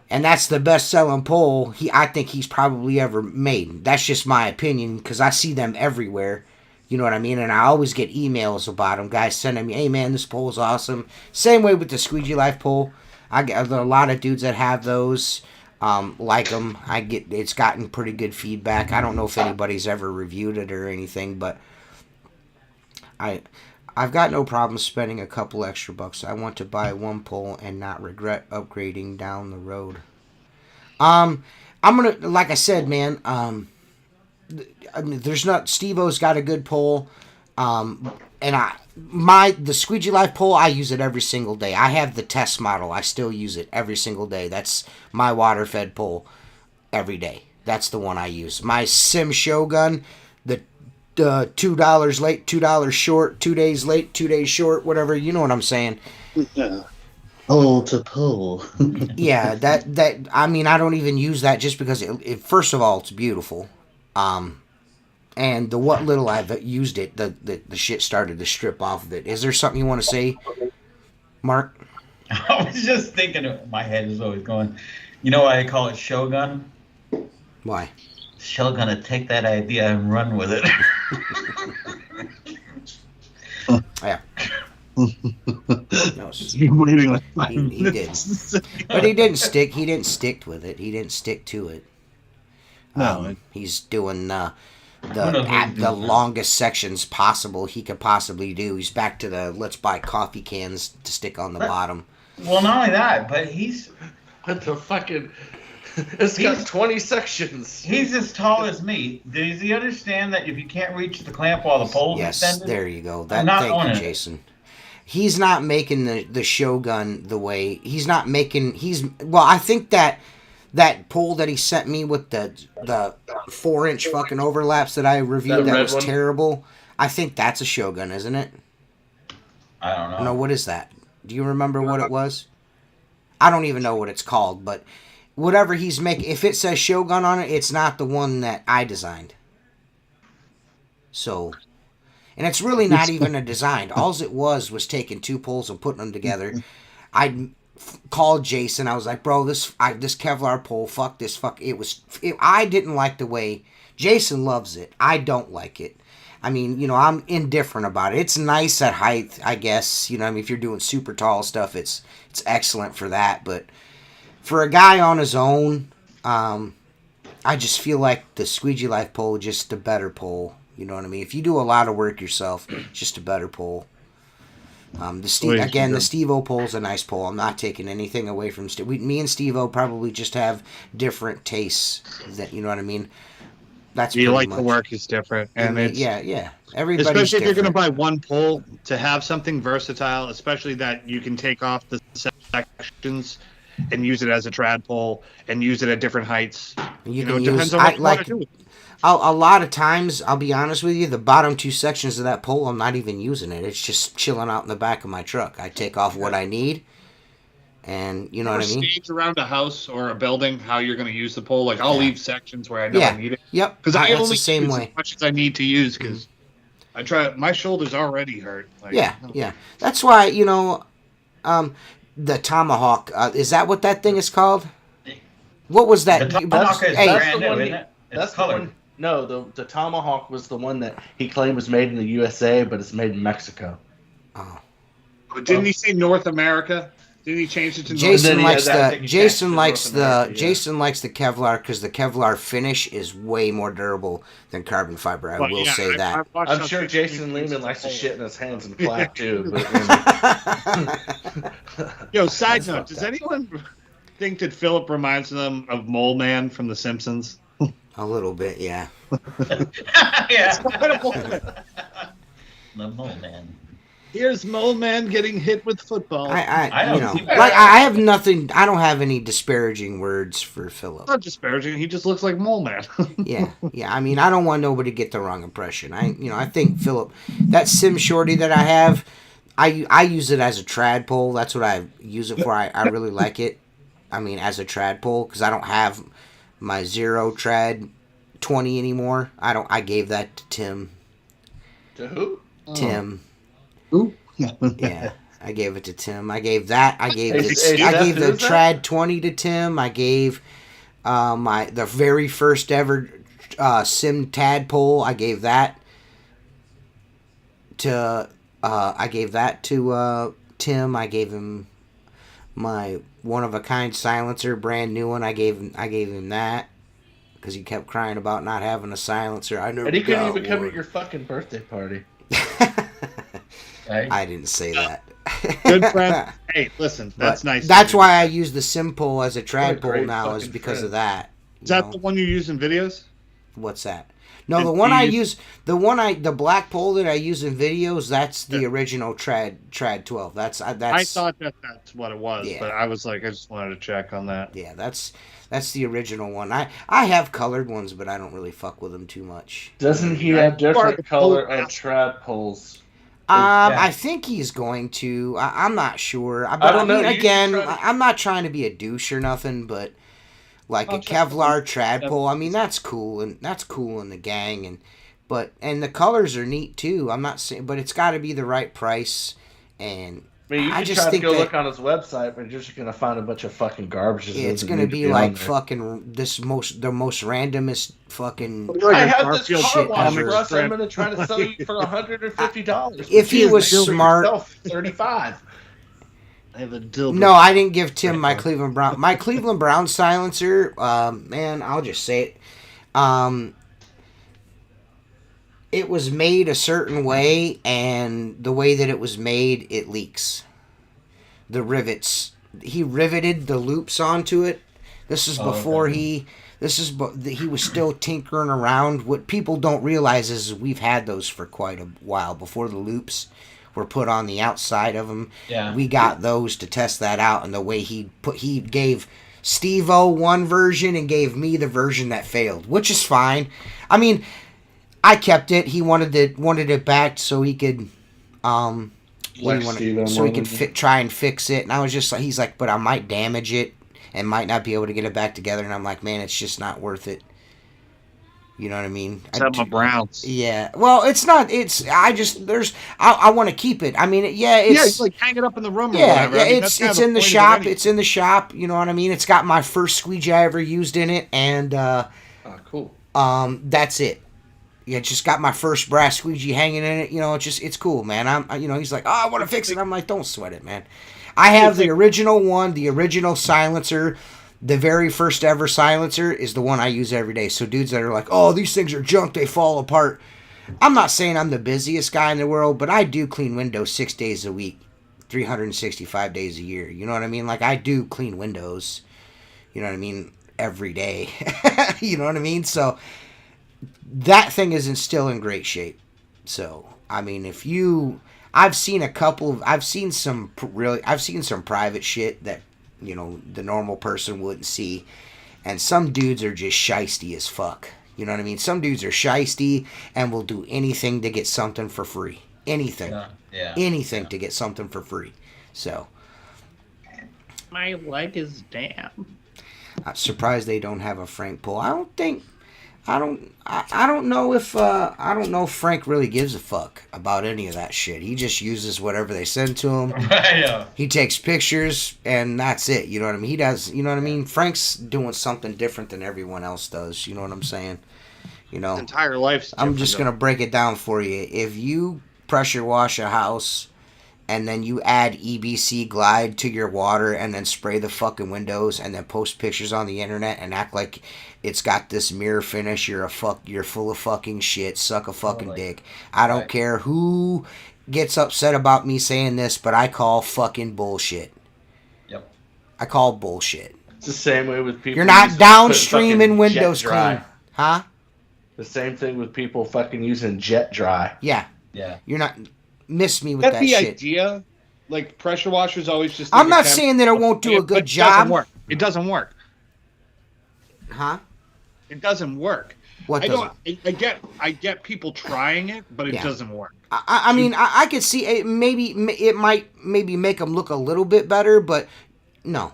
S1: And that's the best selling pole I think he's probably ever made. That's just my opinion, because I see them everywhere. You know what I mean? And I always get emails about them. Guys sending me, hey man, this pole's awesome. Same way with the Squeegee Life pole. I get a lot of dudes that have those, like them. It's gotten pretty good feedback. I don't know if anybody's ever reviewed it or anything, but I've got no problem spending a couple extra bucks. I want to buy one pole and not regret upgrading down the road. I'm gonna, like I said, man. Steve-O's got a good pole, and the Squeegee Life pole, I use it every single day. I have the test model. I still use it every single day. That's my water fed pole every day. That's the one I use. My Sim Shogun, the $2 late, $2 short, 2 days late, 2 days short, whatever. You know what I'm saying?
S5: Yeah. Pole to pole.
S1: Yeah, that I mean, I don't even use that just because it first of all, it's beautiful. And the what little I've used it, the shit started to strip off of it. Is there something you want to say, Mark?
S4: I was just thinking, my head is always going, you know why I call it Shogun?
S1: Why?
S4: Shogun to take that idea and run with it.
S1: Yeah. No,
S2: You're waiting like 5
S1: he
S2: minutes.
S1: did, but he didn't stick. He didn't stick with it. He didn't stick to it.
S2: No,
S1: He's doing the longest sections possible he could possibly do. He's back to the let's buy coffee cans to stick on the bottom.
S4: Well, not only that, but he's
S3: What the fucking? It's got 20 sections.
S4: He's as tall as me. Does he understand that if you can't reach the clamp while the pole's
S1: Yes,
S4: extended?
S1: there you go.
S4: I'm not
S1: Thank you,
S4: owning it.
S1: Jason. He's not making the Shogun the way he's not making. I think that pole that he sent me with the 4-inch fucking overlaps that I reviewed that was
S3: one?
S1: terrible. I think that's a Shogun, isn't it?
S4: I don't know.
S1: No, what is that? Do you remember what it was? I don't even know what it's called, but whatever he's making, if it says Shogun on it, it's not the one that I designed. So, and it's really not even a design. All it was taking 2 poles and putting them together. I called Jason. I was like, bro, this Kevlar pole, fuck this, I didn't like the way, Jason loves it. I don't like it. I mean, I'm indifferent about it. It's nice at height, I guess. I mean, if you're doing super tall stuff, it's excellent for that. But for a guy on his own, I just feel like the Squeegee Life pole is just a better pole. You know what I mean? If you do a lot of work yourself, it's just a better pole. The Steve-O pole is a nice pole. I'm not taking anything away from Steve. Me and Steve-O probably just have different tastes. You know what I mean? That's
S2: you like
S1: much.
S2: the work is different, and it's
S1: Everybody's
S2: especially if you're going to
S1: different.
S2: buy one pole to have something versatile, especially that you can take off the sections and use it as a trad pole and use it at different heights.
S1: You
S2: It
S1: can
S2: depends
S1: use.
S2: on what you want to do.
S1: A lot of times, I'll be honest with you, the bottom 2 sections of that pole, I'm not even using it. It's just chilling out in the back of my truck. I take off what I need, And you know what I mean?
S2: Stage around a house or a building how you're going to use the pole. Like I'll leave sections where I know I need it.
S1: Yep.
S2: Because I
S1: That's
S2: only
S1: the same
S2: use
S1: way.
S2: as much as I need to use because I try. My shoulders already hurt. Like,
S1: Yeah. That's why the tomahawk. Is that what that thing is called? What was that?
S4: The tomahawk is
S1: Hey,
S4: brand new, isn't it?
S3: That's
S4: It's colored.
S3: the one. No, the tomahawk was the one that he claimed was made in the USA, but it's made in Mexico.
S1: Oh.
S2: But didn't he say North America? Didn't he change it to
S1: Jason
S3: he
S1: likes
S3: has that
S1: the
S3: thing
S1: Jason
S3: attached
S1: likes
S3: to
S1: the
S3: North America, yeah.
S1: Jason likes the Kevlar because the Kevlar finish is way more durable than carbon fiber. I will say that.
S3: I'm sure Jason Lehman likes to shit in his hands and flap too. But,
S2: Yo, side note: does anyone think that Philip reminds them of Mole Man from The Simpsons?
S1: A little bit, yeah.
S4: Yeah. The Mole Man.
S2: Here's Mole Man getting hit with football.
S4: I
S1: you
S4: don't
S1: know,
S4: see-
S1: like I have nothing. I don't have any disparaging words for Philip.
S2: It's not disparaging. He just looks like Mole Man.
S1: Yeah. I mean, I don't want nobody to get the wrong impression. I think Philip, that Sim Shorty that I have, I use it as a trad pole. That's what I use it for. I really like it. I mean, as a trad pole because I don't have my Zero Trad 20 anymore. I gave that to Tim.
S3: to who?
S1: Tim.
S5: Ooh.
S1: Yeah. I gave it to Tim. I gave that. I gave
S3: Hey,
S1: the
S3: Steph,
S1: the
S3: who's that?
S1: Trad 20 to Tim. I gave the very first ever Sim Tadpole. I gave that to Tim. I gave him my one of a kind silencer, brand new one. I gave him that because he kept crying about not having a silencer. I never.
S3: And he couldn't
S1: got
S3: even come
S1: one.
S3: at your fucking birthday party.
S4: Right?
S1: I didn't say that.
S2: Good friend. Hey, listen, that's
S1: But
S2: nice.
S1: That's why I use the Sim pole as a
S3: What a
S1: trad pole
S3: great
S1: now, is
S3: fucking
S1: because
S3: friend.
S1: of that.
S2: Is that the one you use in videos?
S1: What's that? No,
S2: Did
S1: the one
S2: you
S1: I
S2: use-
S1: use, the black pole that I use in videos, that's the original trad 12. That's
S2: I thought that's what it was,
S1: Yeah.
S2: but I was like, I just wanted to check on that.
S1: yeah, that's the original one. I have colored ones, but I don't really fuck with them too much.
S3: Doesn't he
S2: I-
S3: have different
S2: the
S3: color
S2: pole-
S3: and trad poles?
S4: Yeah.
S1: I think he's going to. I'm not sure. But
S3: I don't know.
S1: mean,
S3: You
S1: again,
S3: should try to-
S1: I'm not trying to be a douche or nothing, but like
S2: I'll
S1: a
S2: check the
S1: Kevlar
S2: one-
S1: trad pole, I mean, that's cool, and that's cool in the gang, and the colors are neat too. I'm not saying, but it's got to be the right price, and
S3: I mean, you
S1: I
S3: can
S1: just
S3: try to
S1: think
S3: go
S1: that-
S3: look on his website, but you're just gonna find a bunch of fucking garbage. that
S1: it's
S3: doesn't
S1: gonna
S3: need to
S1: be
S3: on
S1: like
S3: there.
S1: fucking the most randomest fucking.
S3: I have this
S2: Garfield
S3: car
S1: shit
S3: wash,
S1: ever.
S3: Russ. I'm gonna try to sell you for $150.
S1: If he was smart-
S3: $35.
S5: I have a dildo.
S1: No, I didn't give Tim my Cleveland Brown. My Cleveland Brown silencer, man, I'll just say it. It was made a certain way, and the way that it was made, it leaks. The rivets. He riveted the loops onto it. This is before he was still tinkering around. What people don't realize is we've had those for quite a while before the loops were put on the outside of them.
S4: Yeah.
S1: We got those to test that out, and the way he gave Steve-O one version and gave me the version that failed, which is fine. I mean, I kept it. He wanted it back so he could what do you want
S3: Steve-O
S1: so he
S3: more
S1: could
S3: than
S1: try and fix it. And I was just like, he's like, but I might damage it and might not be able to get it back together. And I'm like, man, it's just not worth it. You know what I mean?
S2: Except my Browns.
S1: Yeah. Well, it's not. It's. I want to keep it. I mean, yeah.
S2: Yeah,
S1: It's
S2: like hang it up in the room or
S1: yeah.
S2: whatever.
S1: Yeah.
S2: I mean,
S1: It's
S2: that's kind
S1: it's
S2: of
S1: in the
S2: point of it
S1: shop.
S2: anyway.
S1: It's in the shop. You know what I mean? It's got my first squeegee I ever used in it, and
S3: Oh, cool.
S1: that's it. Yeah, just got my first brass squeegee hanging in it. You know, it's cool, man. He's like, oh, I want to fix it. I'm like, don't sweat it, man. I have the original one, the original silencer. The very first ever silencer is the one I use every day. So dudes that are like, oh, these things are junk, they fall apart. I'm not saying I'm the busiest guy in the world, but I do clean windows 6 days a week, 365 days a year. You know what I mean? Like, I do clean windows, you know what I mean, every day. You know what I mean? So that thing is still in great shape. So, I mean, I've seen some private shit that, you know, the normal person wouldn't see. And some dudes are just shysty as fuck. You know what I mean? Some dudes are shysty and will do anything to get something for free. Anything.
S4: Yeah.
S1: Anything to get something for free. So,
S2: My leg is damp.
S1: I'm surprised they don't have a Frank pull. I don't know if Frank really gives a fuck about any of that shit. He just uses whatever they send to him.
S4: Yeah.
S1: He takes pictures and that's it. You know what I mean? He does. You know what I mean? Frank's doing something different than everyone else does. You know what I'm saying? You know,
S2: His entire life's
S1: I'm
S2: different,
S1: just
S2: though.
S1: gonna break it down for you. If you pressure wash a house and then you add EBC Glide to your water and then spray the fucking windows and then post pictures on the internet and act like it's got this mirror finish, you're full of fucking shit, suck a fucking
S4: Totally.
S1: dick. I don't
S4: Right.
S1: care who gets upset about me saying this, but I call fucking bullshit.
S4: Yep.
S1: I call bullshit.
S3: It's the same way with people.
S1: You're not
S3: using- putting
S1: downstreaming
S3: fucking
S1: windows
S3: jet dry.
S1: clean. Huh?
S3: The same thing with people fucking using jet dry.
S1: Yeah.
S4: Yeah.
S1: You're not miss me with
S2: That's
S1: that
S2: the
S1: shit.
S2: idea. Like pressure washers always just.
S1: I'm
S2: leave
S1: not
S2: a temp-
S1: saying that it won't do a good
S2: It
S1: job.
S2: doesn't work. It doesn't work.
S1: Huh?
S2: It doesn't work.
S1: What
S2: I
S1: doesn't?
S2: don't. I get people trying it, but it
S1: Yeah.
S2: doesn't work.
S1: I mean, I could see it. It might maybe make them look a little bit better, but no,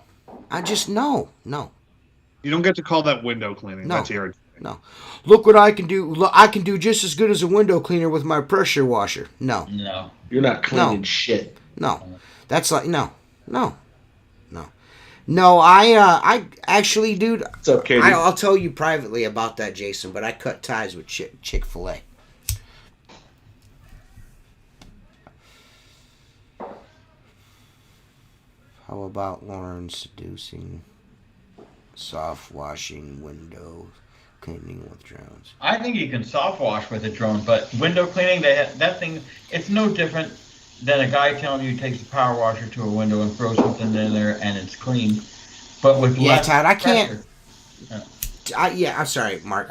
S1: I just no.
S2: You don't get to call that window cleaning.
S1: No.
S2: That's irritating.
S1: Look what I can do. Look, I can do just as good as a window cleaner with my pressure washer. No,
S4: No.
S3: You're not cleaning
S1: No.
S3: shit.
S1: no, that's like no. I actually, dude,
S3: What's up, Katie?
S1: I'll tell you privately about that, Jason. But I cut ties with Chick-fil-A. How about Lauren seducing, soft washing window cleaning with drones?
S4: I think you can soft wash with a drone, but window cleaning, that thing, it's no different than a guy telling you he takes a power washer to a window and throws something in there and it's clean. But with
S1: Yeah,
S4: less
S1: Todd, I can't.
S4: pressure.
S1: I'm sorry, Mark.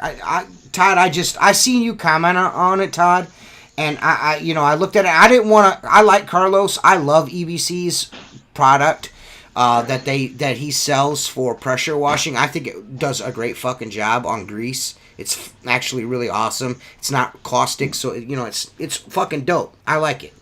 S1: Todd, I seen you comment on it, Todd, and I looked at it. I didn't want to. I like Carlos. I love EBC's product that he sells for pressure washing. I think it does a great fucking job on grease. It's actually really awesome. It's not caustic, so it's fucking dope. I like it.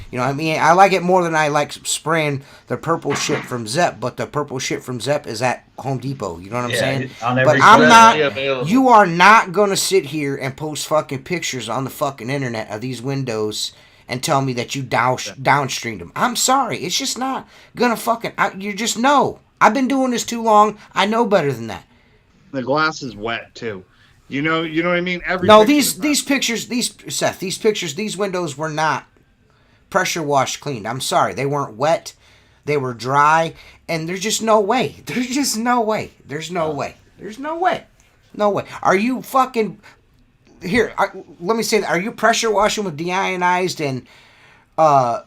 S1: You know what I mean? I like it more than I like spraying the purple shit from Zep, but the purple shit from Zep is at Home Depot. You know what I'm saying?
S4: On
S1: But
S4: every
S1: I'm
S4: square.
S1: not.
S3: Available.
S1: You are not going to sit here and post fucking pictures on the fucking internet of these windows and tell me that you downstreamed them. I'm sorry. It's just not going to fucking... you just know. I've been doing this too long. I know better than that.
S2: The glass is wet too. You know what I mean?
S1: No,
S2: picture
S1: these
S2: is
S1: these pictures, these windows were not pressure wash cleaned. I'm sorry. They weren't wet. They were dry. And there's just no way. There's just no way. There's no way. There's no way. No way. Are you fucking... Here, let me say that. Are you pressure washing with deionized and...
S2: Oh,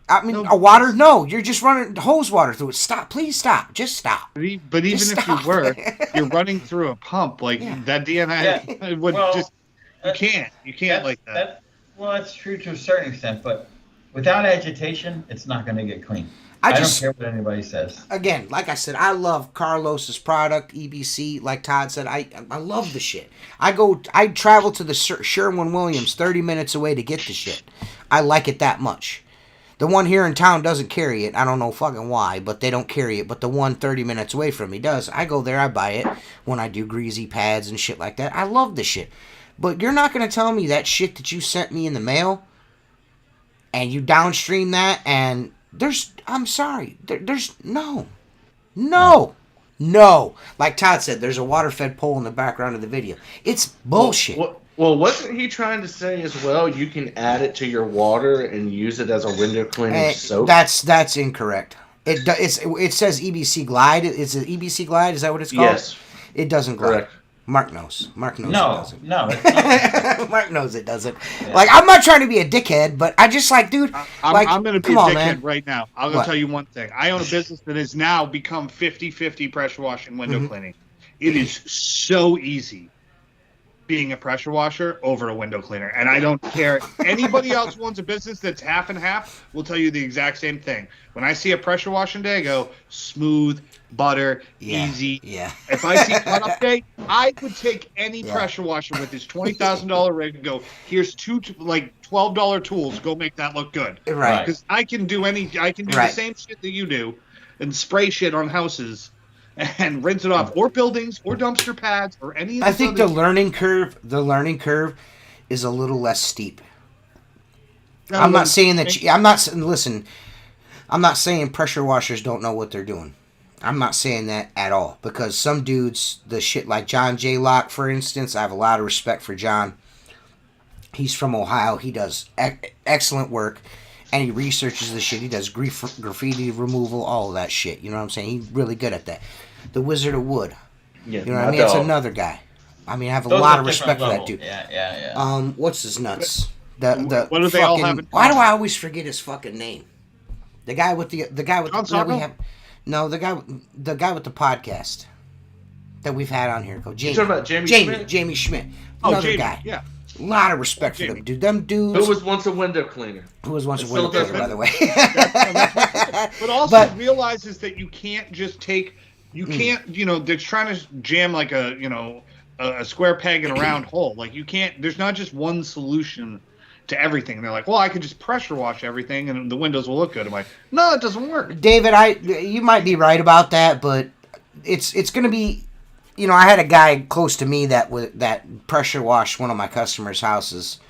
S1: a water? No. You're just running hose water through it. Stop. Please stop. Just stop.
S2: but even
S1: Just
S2: if
S1: stop.
S2: you were, you're running through a pump like
S1: Yeah.
S2: that DNA
S4: Yeah.
S2: would
S4: Well,
S2: just. You can't. You can't like that.
S4: Well, that's true to a certain extent, but without agitation, it's not going to get clean.
S1: I
S4: don't
S1: just...
S4: care what anybody says.
S1: Again, like I said, I love Carlos's product, EBC. Like Todd said, I love the shit. I travel to the Sherwin-Williams 30 minutes away to get the shit. I like it that much. The one here in town doesn't carry it. I don't know fucking why, but they don't carry it. But the one 30 minutes away from me does. I go there, I buy it when I do greasy pads and shit like that. I love the shit. But you're not going to tell me that shit that you sent me in the mail and you downstream that and I'm sorry. There's no. Like Todd said, there's a water-fed pole in the background of the video. It's bullshit.
S3: Well, wasn't he trying to say as well? You can add it to your water and use it as a window cleaning soap.
S1: That's incorrect. It says EBC Glide. Is it EBC Glide? Is that what it's called?
S3: Yes.
S1: It doesn't glide.
S3: Correct.
S1: Mark knows. It
S4: No,
S1: doesn't.
S4: no, it's not.
S1: Mark knows it doesn't.
S4: Yeah.
S1: Like, I'm not trying to be a dickhead, but I just like, dude.
S2: I'm going to be
S1: come
S2: a
S1: on,
S2: dickhead
S1: man.
S2: right now. I'm going
S1: What?
S2: to tell you one thing. I own a business that has now become 50-50 pressure washing, window
S1: Mhm.
S2: cleaning. It is so easy being a pressure washer over a window cleaner. And I don't care. Anybody else who owns a business that's half and half will tell you the exact same thing. When I see a pressure washing day, I go smooth, butter,
S1: Yeah,
S2: easy.
S1: yeah.
S2: If I see cut up day, I would take any
S1: Yeah.
S2: pressure washer with his $20,000 rig and go, here's two $12 tools. Go make that look good.
S1: Right.
S2: Because I can do
S1: Right.
S2: the same shit that you do. and spray shit on houses and rinse it off, or buildings, or dumpster pads, or any of
S1: I
S2: this
S1: think
S2: other
S1: the learning curve is a little less steep.
S2: shit.
S1: I'm not saying that. Listen. I'm not saying pressure washers don't know what they're doing. I'm not saying that at all, because some dudes, the shit like John J. Locke, for instance, I have a lot of respect for John. He's from Ohio. He does excellent work, and he researches the shit. He does graffiti removal, all of that shit. You know what I'm saying? He's really good at that. The Wizard of Wood.
S3: Yeah,
S1: You know what I mean? It's another guy. I mean, I have a
S4: Those
S1: lot
S4: are
S1: of
S4: different
S1: respect for that
S4: level.
S1: dude.
S4: Yeah.
S1: What's his nuts? The
S2: What do they all
S1: fucking,
S2: have in
S1: why do
S2: common?
S1: I always forget his fucking name? The guy with
S2: John
S1: the
S2: Sarko?
S1: the guy with the podcast that we've had on here. Go Jamie.
S3: You talking about Jamie Schmidt?
S1: Jamie Schmidt.
S2: Oh,
S1: Another
S2: Jamie,
S1: guy.
S2: yeah.
S1: A lot of respect for
S2: Jamie.
S1: them, dude. Them dudes.
S3: Who was once a window cleaner?
S1: Who was once a
S3: Still
S1: window
S3: does
S1: cleaner, by the way.
S2: But also
S1: But-
S2: realizes that you can't just take, you can't, they're trying to jam like a square peg in a round hole. Like you can't, there's not just one solution to everything. And they're like, well, I could just pressure wash everything and the windows will look good. I'm like, no, it doesn't work.
S1: David, you might be right about that, but it's going to be, I had a guy close to me that pressure washed one of my customers' houses,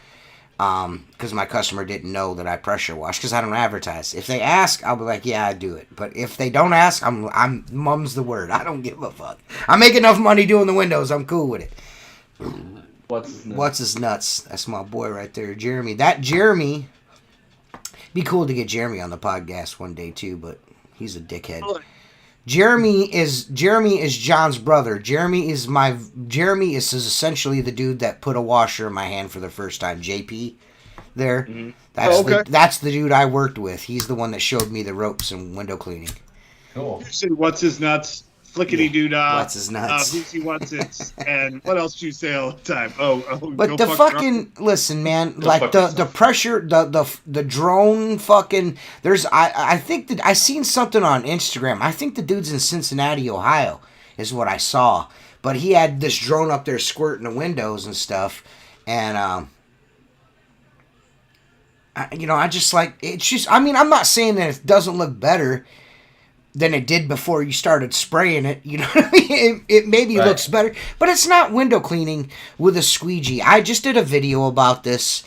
S1: because my customer didn't know that I pressure wash, because I don't advertise. If they ask, I'll be like, yeah, I do it. But if they don't ask, I'm mum's the word. I don't give a fuck. I make enough money doing the windows. I'm cool with it. What's his nuts? That's my boy right there, Jeremy. That Jeremy. Be cool to get Jeremy on the podcast one day too, but he's a dickhead. Jeremy is John's brother. Jeremy is essentially the dude that put a washer in my hand for the first time. JP, there.
S3: Mm-hmm.
S1: That's the dude I worked with. He's the one that showed me the ropes and window cleaning.
S4: Cool.
S2: You said, what's his nuts? Flickety doo dah.
S1: What's his nuts?
S2: Who's he wants it? And what else do you say all the time?
S1: But
S2: go
S1: the
S2: fuck
S1: fucking listen, man,
S3: Go
S1: like
S3: fuck
S1: the
S3: yourself.
S1: pressure, the drone fucking. I think that I seen something on Instagram. I think the dude's in Cincinnati, Ohio, is what I saw. But he had this drone up there squirting the windows and stuff, and I just like it's just. I mean, I'm not saying that it doesn't look better than it did before you started spraying it. You know what I mean? It maybe
S4: Right.
S1: looks better, but it's not window cleaning with a squeegee. I just did a video about this.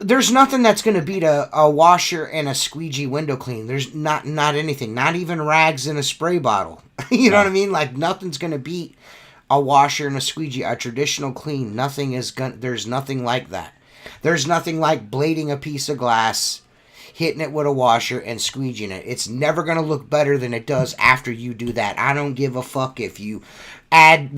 S1: There's nothing that's going to beat a washer and a squeegee window clean. There's not anything, not even rags in a spray bottle. You know what I mean? Like nothing's going to beat a washer and a squeegee, a traditional clean. There's nothing like that. There's nothing like blading a piece of glass, hitting it with a washer and squeegeeing it. It's never going to look better than it does after you do that. I don't give a fuck if you add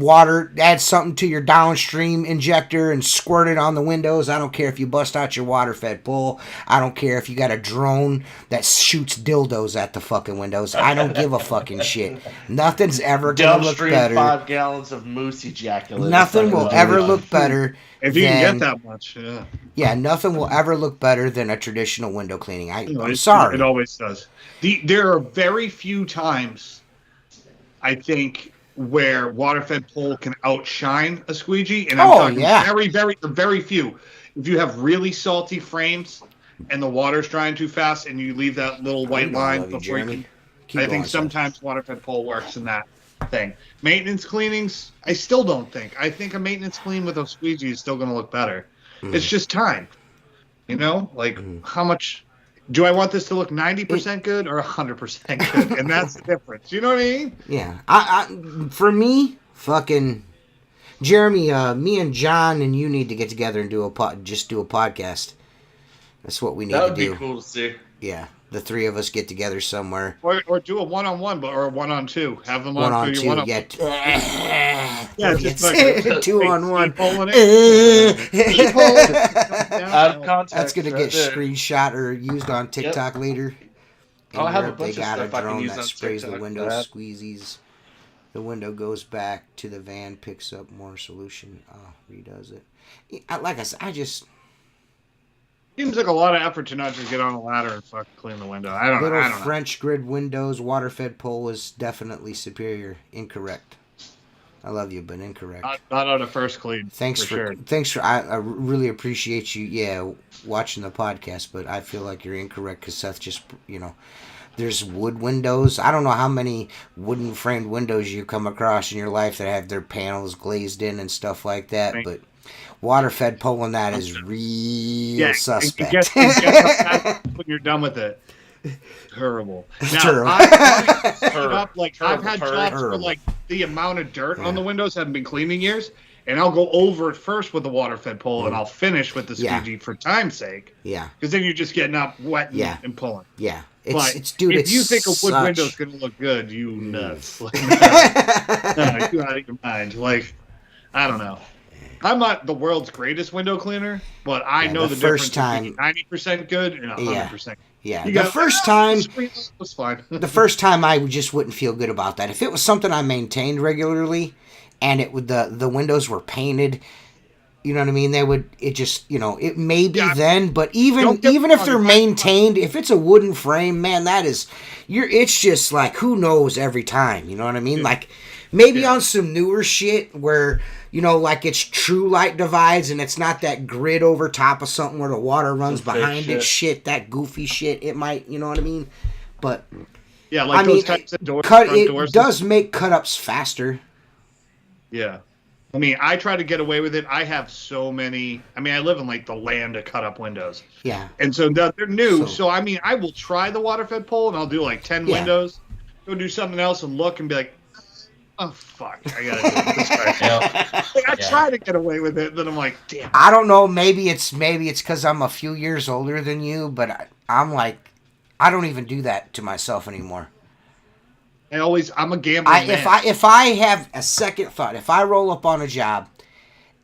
S1: something to your downstream injector and squirt it on the windows. I don't care if you bust out your water fed pull. I don't care if you got a drone that shoots dildos at the fucking windows. I don't give a fucking shit. Nothing's ever going to look
S3: Downstream
S1: better.
S3: 5 gallons of moose ejaculate.
S1: Nothing will ever look better.
S2: If you can
S1: than-
S2: get that much, yeah.
S1: Yeah, nothing will ever look better than a traditional window cleaning. I'm
S2: It-
S1: sorry.
S2: It always does. There are very few times, I think, where water-fed pole can outshine a squeegee, and I'm talking very, very, very few. If you have really salty frames and the water's drying too fast, and you leave that little white
S1: I
S2: line
S1: love you,
S2: before you
S1: Jeremy.
S2: can,
S1: Keep
S2: I
S1: going,
S2: think
S1: son.
S2: sometimes water-fed pole works in that thing. Maintenance cleanings, I still don't think. I think a maintenance clean with a squeegee is still going to look better. It's just time. How much do I want this to look 90% good or 100% good? And that's the difference. You know what I mean?
S1: Yeah, for me, fucking Jeremy, me and John and you need to get together and do a podcast. That's what we need
S3: That
S1: to
S3: would
S1: do.
S3: be cool to see.
S1: Yeah, the three of us get together somewhere.
S2: Or do a one-on-one, or a one-on-two. Have them on for your
S1: 1-on-2,
S2: one-on-one.
S1: yeah,
S2: just like
S1: 2-on-1.
S3: Out of context.
S1: That's gonna
S3: right
S1: get
S3: there.
S1: screenshot or used on TikTok later.
S3: Oh, I have a
S1: Europe,
S3: bunch
S1: they
S3: of
S1: got
S3: stuff
S1: a
S3: I can
S1: drone
S3: use
S1: that
S3: on
S1: sprays the
S3: TikTok for
S1: window,
S3: that.
S1: squeezes. The window goes back to the van, picks up more solution, redoes it. Like I said, I just
S2: Seems like a lot of effort to not just get on a ladder and fucking clean the window. I don't
S1: little
S2: know.
S1: French grid windows, water fed pole is definitely superior. Incorrect. I love you, but incorrect.
S2: Not on a first clean.
S1: Thanks for
S2: sure.
S1: I really appreciate you. Yeah, watching the podcast, but I feel like you're incorrect because Seth just there's wood windows. I don't know how many wooden framed windows you come across in your life that have their panels glazed in and stuff like that, but water fed pulling that is real suspect.
S2: When you're done with it. Terrible. Now,
S1: Terrible.
S2: I've had jobs where like the amount of dirt on the windows haven't been cleaned in years, and I'll go over it first with the water fed pole, and I'll finish with the squeegee for time's sake.
S1: Yeah.
S2: Because then you're just getting up wet and pulling.
S1: Yeah.
S2: Dude, if you think a wood window's gonna look good, you nuts. Like, no, you out of your mind. Like, I don't know. I'm not the world's greatest window cleaner, but I know the
S1: first
S2: difference
S1: time,
S2: between 90% good and 100%.
S1: Yeah, the first time
S2: was fine.
S1: The first time I just wouldn't feel good about that. If it was something I maintained regularly, and it would the windows were painted, you know what I mean? It may be then, but even if they're maintained, if it's a wooden frame, man, it's just like who knows every time, you know what I mean? Yeah. Like maybe on some newer shit where. Like it's true light divides and it's not that grid over top of something where the water runs behind it. Shit, that goofy shit. It might, you know what I mean? But
S2: yeah, like those types of doors.
S1: It does make cut-ups faster.
S2: Yeah. I mean, I try to get away with it. I have so many. I mean, I live in like the land of cut-up windows.
S1: Yeah.
S2: And so they're new. So I mean, I will try the water-fed pole and I'll do like 10 windows. Go do something else and look and be like, oh fuck! I gotta do it this way. I try to get away with it, then I'm like, damn.
S1: I don't know. Maybe it's because I'm a few years older than you, but I'm like, I don't even do that to myself anymore.
S2: I'm a gambler.
S1: If I have a second thought, if I roll up on a job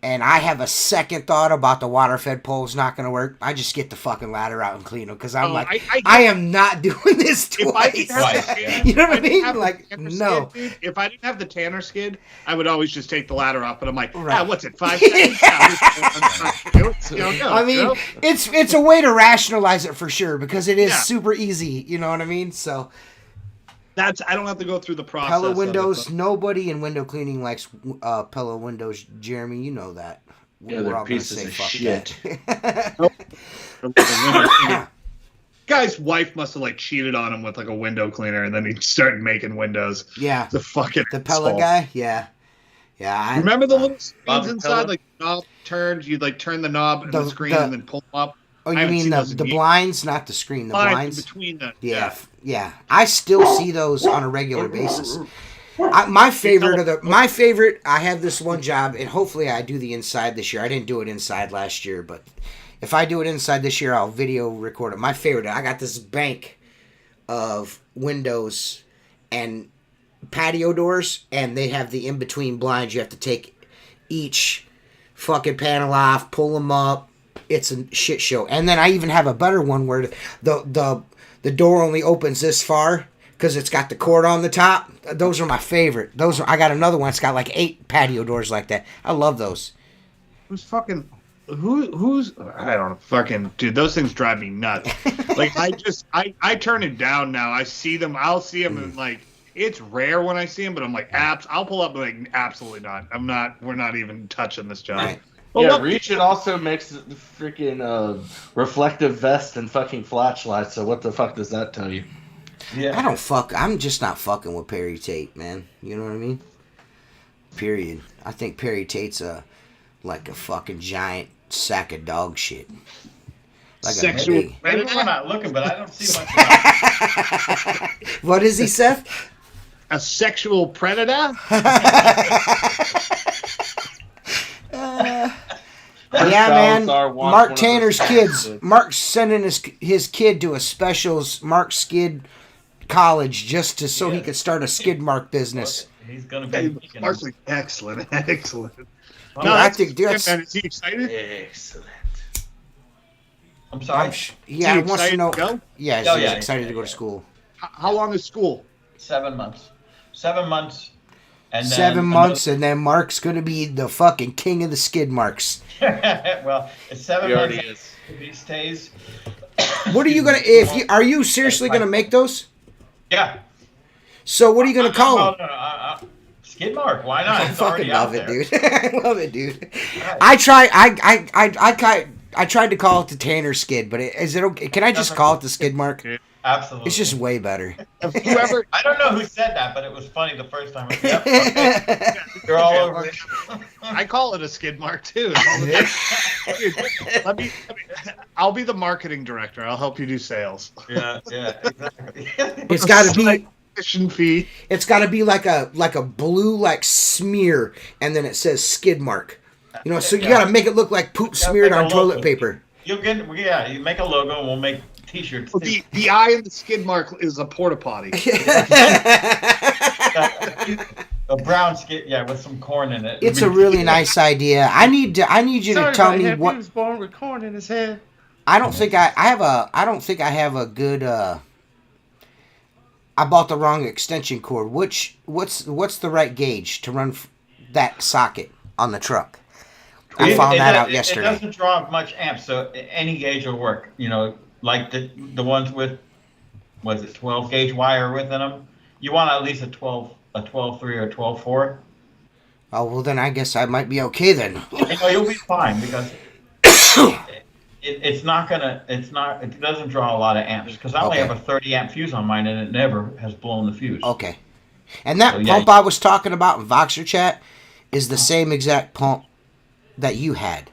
S1: and I have a second thought about the water fed pole's not going to work, I just get the fucking ladder out and clean them because I'm I am not doing this twice. You know what I mean? Like, no.
S2: Skid, dude, if I didn't have the Tanner skid, I would always just take the ladder off. But I'm like, what's it, 5 seconds?
S1: I mean, it's a way to rationalize it for sure because it is super easy. You know what I mean? So.
S2: I don't have to go through the process.
S1: Pella windows. Nobody in window cleaning likes Pella windows. Jeremy, you know that.
S3: Yeah, they're pieces of shit.
S2: Guy's wife must have like cheated on him with like a window cleaner, and then he started making windows.
S1: Yeah,
S2: the
S1: Pella guy. Yeah. I
S2: remember the little screens inside, like the knob turned. You'd like turn the knob and the screen, and then pull them up.
S1: Oh, you mean the blinds, not the screen, the blinds?
S2: Between the
S1: yeah. I still see those on a regular basis. My favorite. I have this one job, and hopefully I do the inside this year. I didn't do it inside last year, but if I do it inside this year, I'll video record it. My favorite. I got this bank of windows and patio doors, and they have the in between blinds. You have to take each fucking panel off, pull them up. It's a shit show. And then I even have a better one where the door only opens this far because it's got the cord on the top. Those are my favorite. I got another one. It's got like 8 patio doors like that. I love those.
S2: Who's I don't know. Fucking dude, those things drive me nuts. Like I turn it down now. I see them. I'll see them and like it's rare when I see them, but I'm like I'll pull up and like absolutely not. We're not even touching this job.
S1: Right.
S3: Yeah, Reach also makes the freaking reflective vest and fucking flashlights, so what the fuck does that tell you?
S1: Yeah. I'm just not fucking with Perry Tate, man. You know what I mean? Period. I think Perry Tate's like a fucking giant sack of dog shit. Like
S2: sexual.
S4: Maybe we're not looking, but I don't see much.
S1: What is he, Seth?
S2: A sexual predator?
S1: Yeah, man. Mark Tanner's kids. Mark's sending his kid to a specials Mark Skid college just so he could start a skid mark business.
S4: He's gonna be.
S2: Mark's like, excellent.
S1: Dude, I think, dude,
S2: is he excited?
S3: Excellent.
S4: I'm sorry.
S1: He wants to know.
S2: Go?
S1: Yeah, he's excited to go to school.
S2: How long is school?
S4: 7 months. 7 months. And then
S1: 7 months, and then Mark's gonna be the fucking king of the skid marks.
S4: Well, it's 7
S3: He
S4: months.
S3: already is.
S4: If he stays.
S1: What are you gonna? Are you seriously gonna make those?
S4: Yeah.
S1: So what are you gonna call them?
S4: No. Skid mark. Why not?
S1: I
S4: It's
S1: fucking
S4: already out
S1: love it,
S4: there.
S1: dude. I love it, dude.
S4: Right.
S1: I tried to call it the Tanner skid, but is it okay? Can I just call it the skid mark?
S4: Absolutely.
S1: It's just way better.
S2: Whoever
S4: I don't know who said that, but it was funny the first time. Yep. Okay. You're all over it.
S2: I call it a skid mark too. Let me, I'll be the marketing director. I'll help you do sales.
S4: Yeah, exactly.
S1: It's got to be.
S2: Commission fee.
S1: It's got to be like a blue like smear, and then it says skid mark. You know, so you got to make it look like poop smeared on toilet paper.
S4: You make a logo, and we'll make T-shirts.
S2: The eye in the skid mark is a porta potty.
S4: A brown skid, with some corn in it.
S1: It's a really nice idea. I need you to tell me what.
S3: He was born with corn in his head.
S1: I don't think I don't think I have a good. I bought the wrong extension cord. What's the right gauge to run that socket on the truck? I found that out yesterday.
S4: It doesn't draw much amps, so any gauge will work. You know, like the ones with, was it 12 gauge wire within them? You want at least a 12.3 or 12.4.
S1: Oh well, then I guess I might be okay then.
S4: You'll be fine because it doesn't draw a lot of amps because I only have a 30 amp fuse on mine and it never has blown the fuse.
S1: Okay, and that pump I was talking about in Voxer chat is the same exact pump that you had,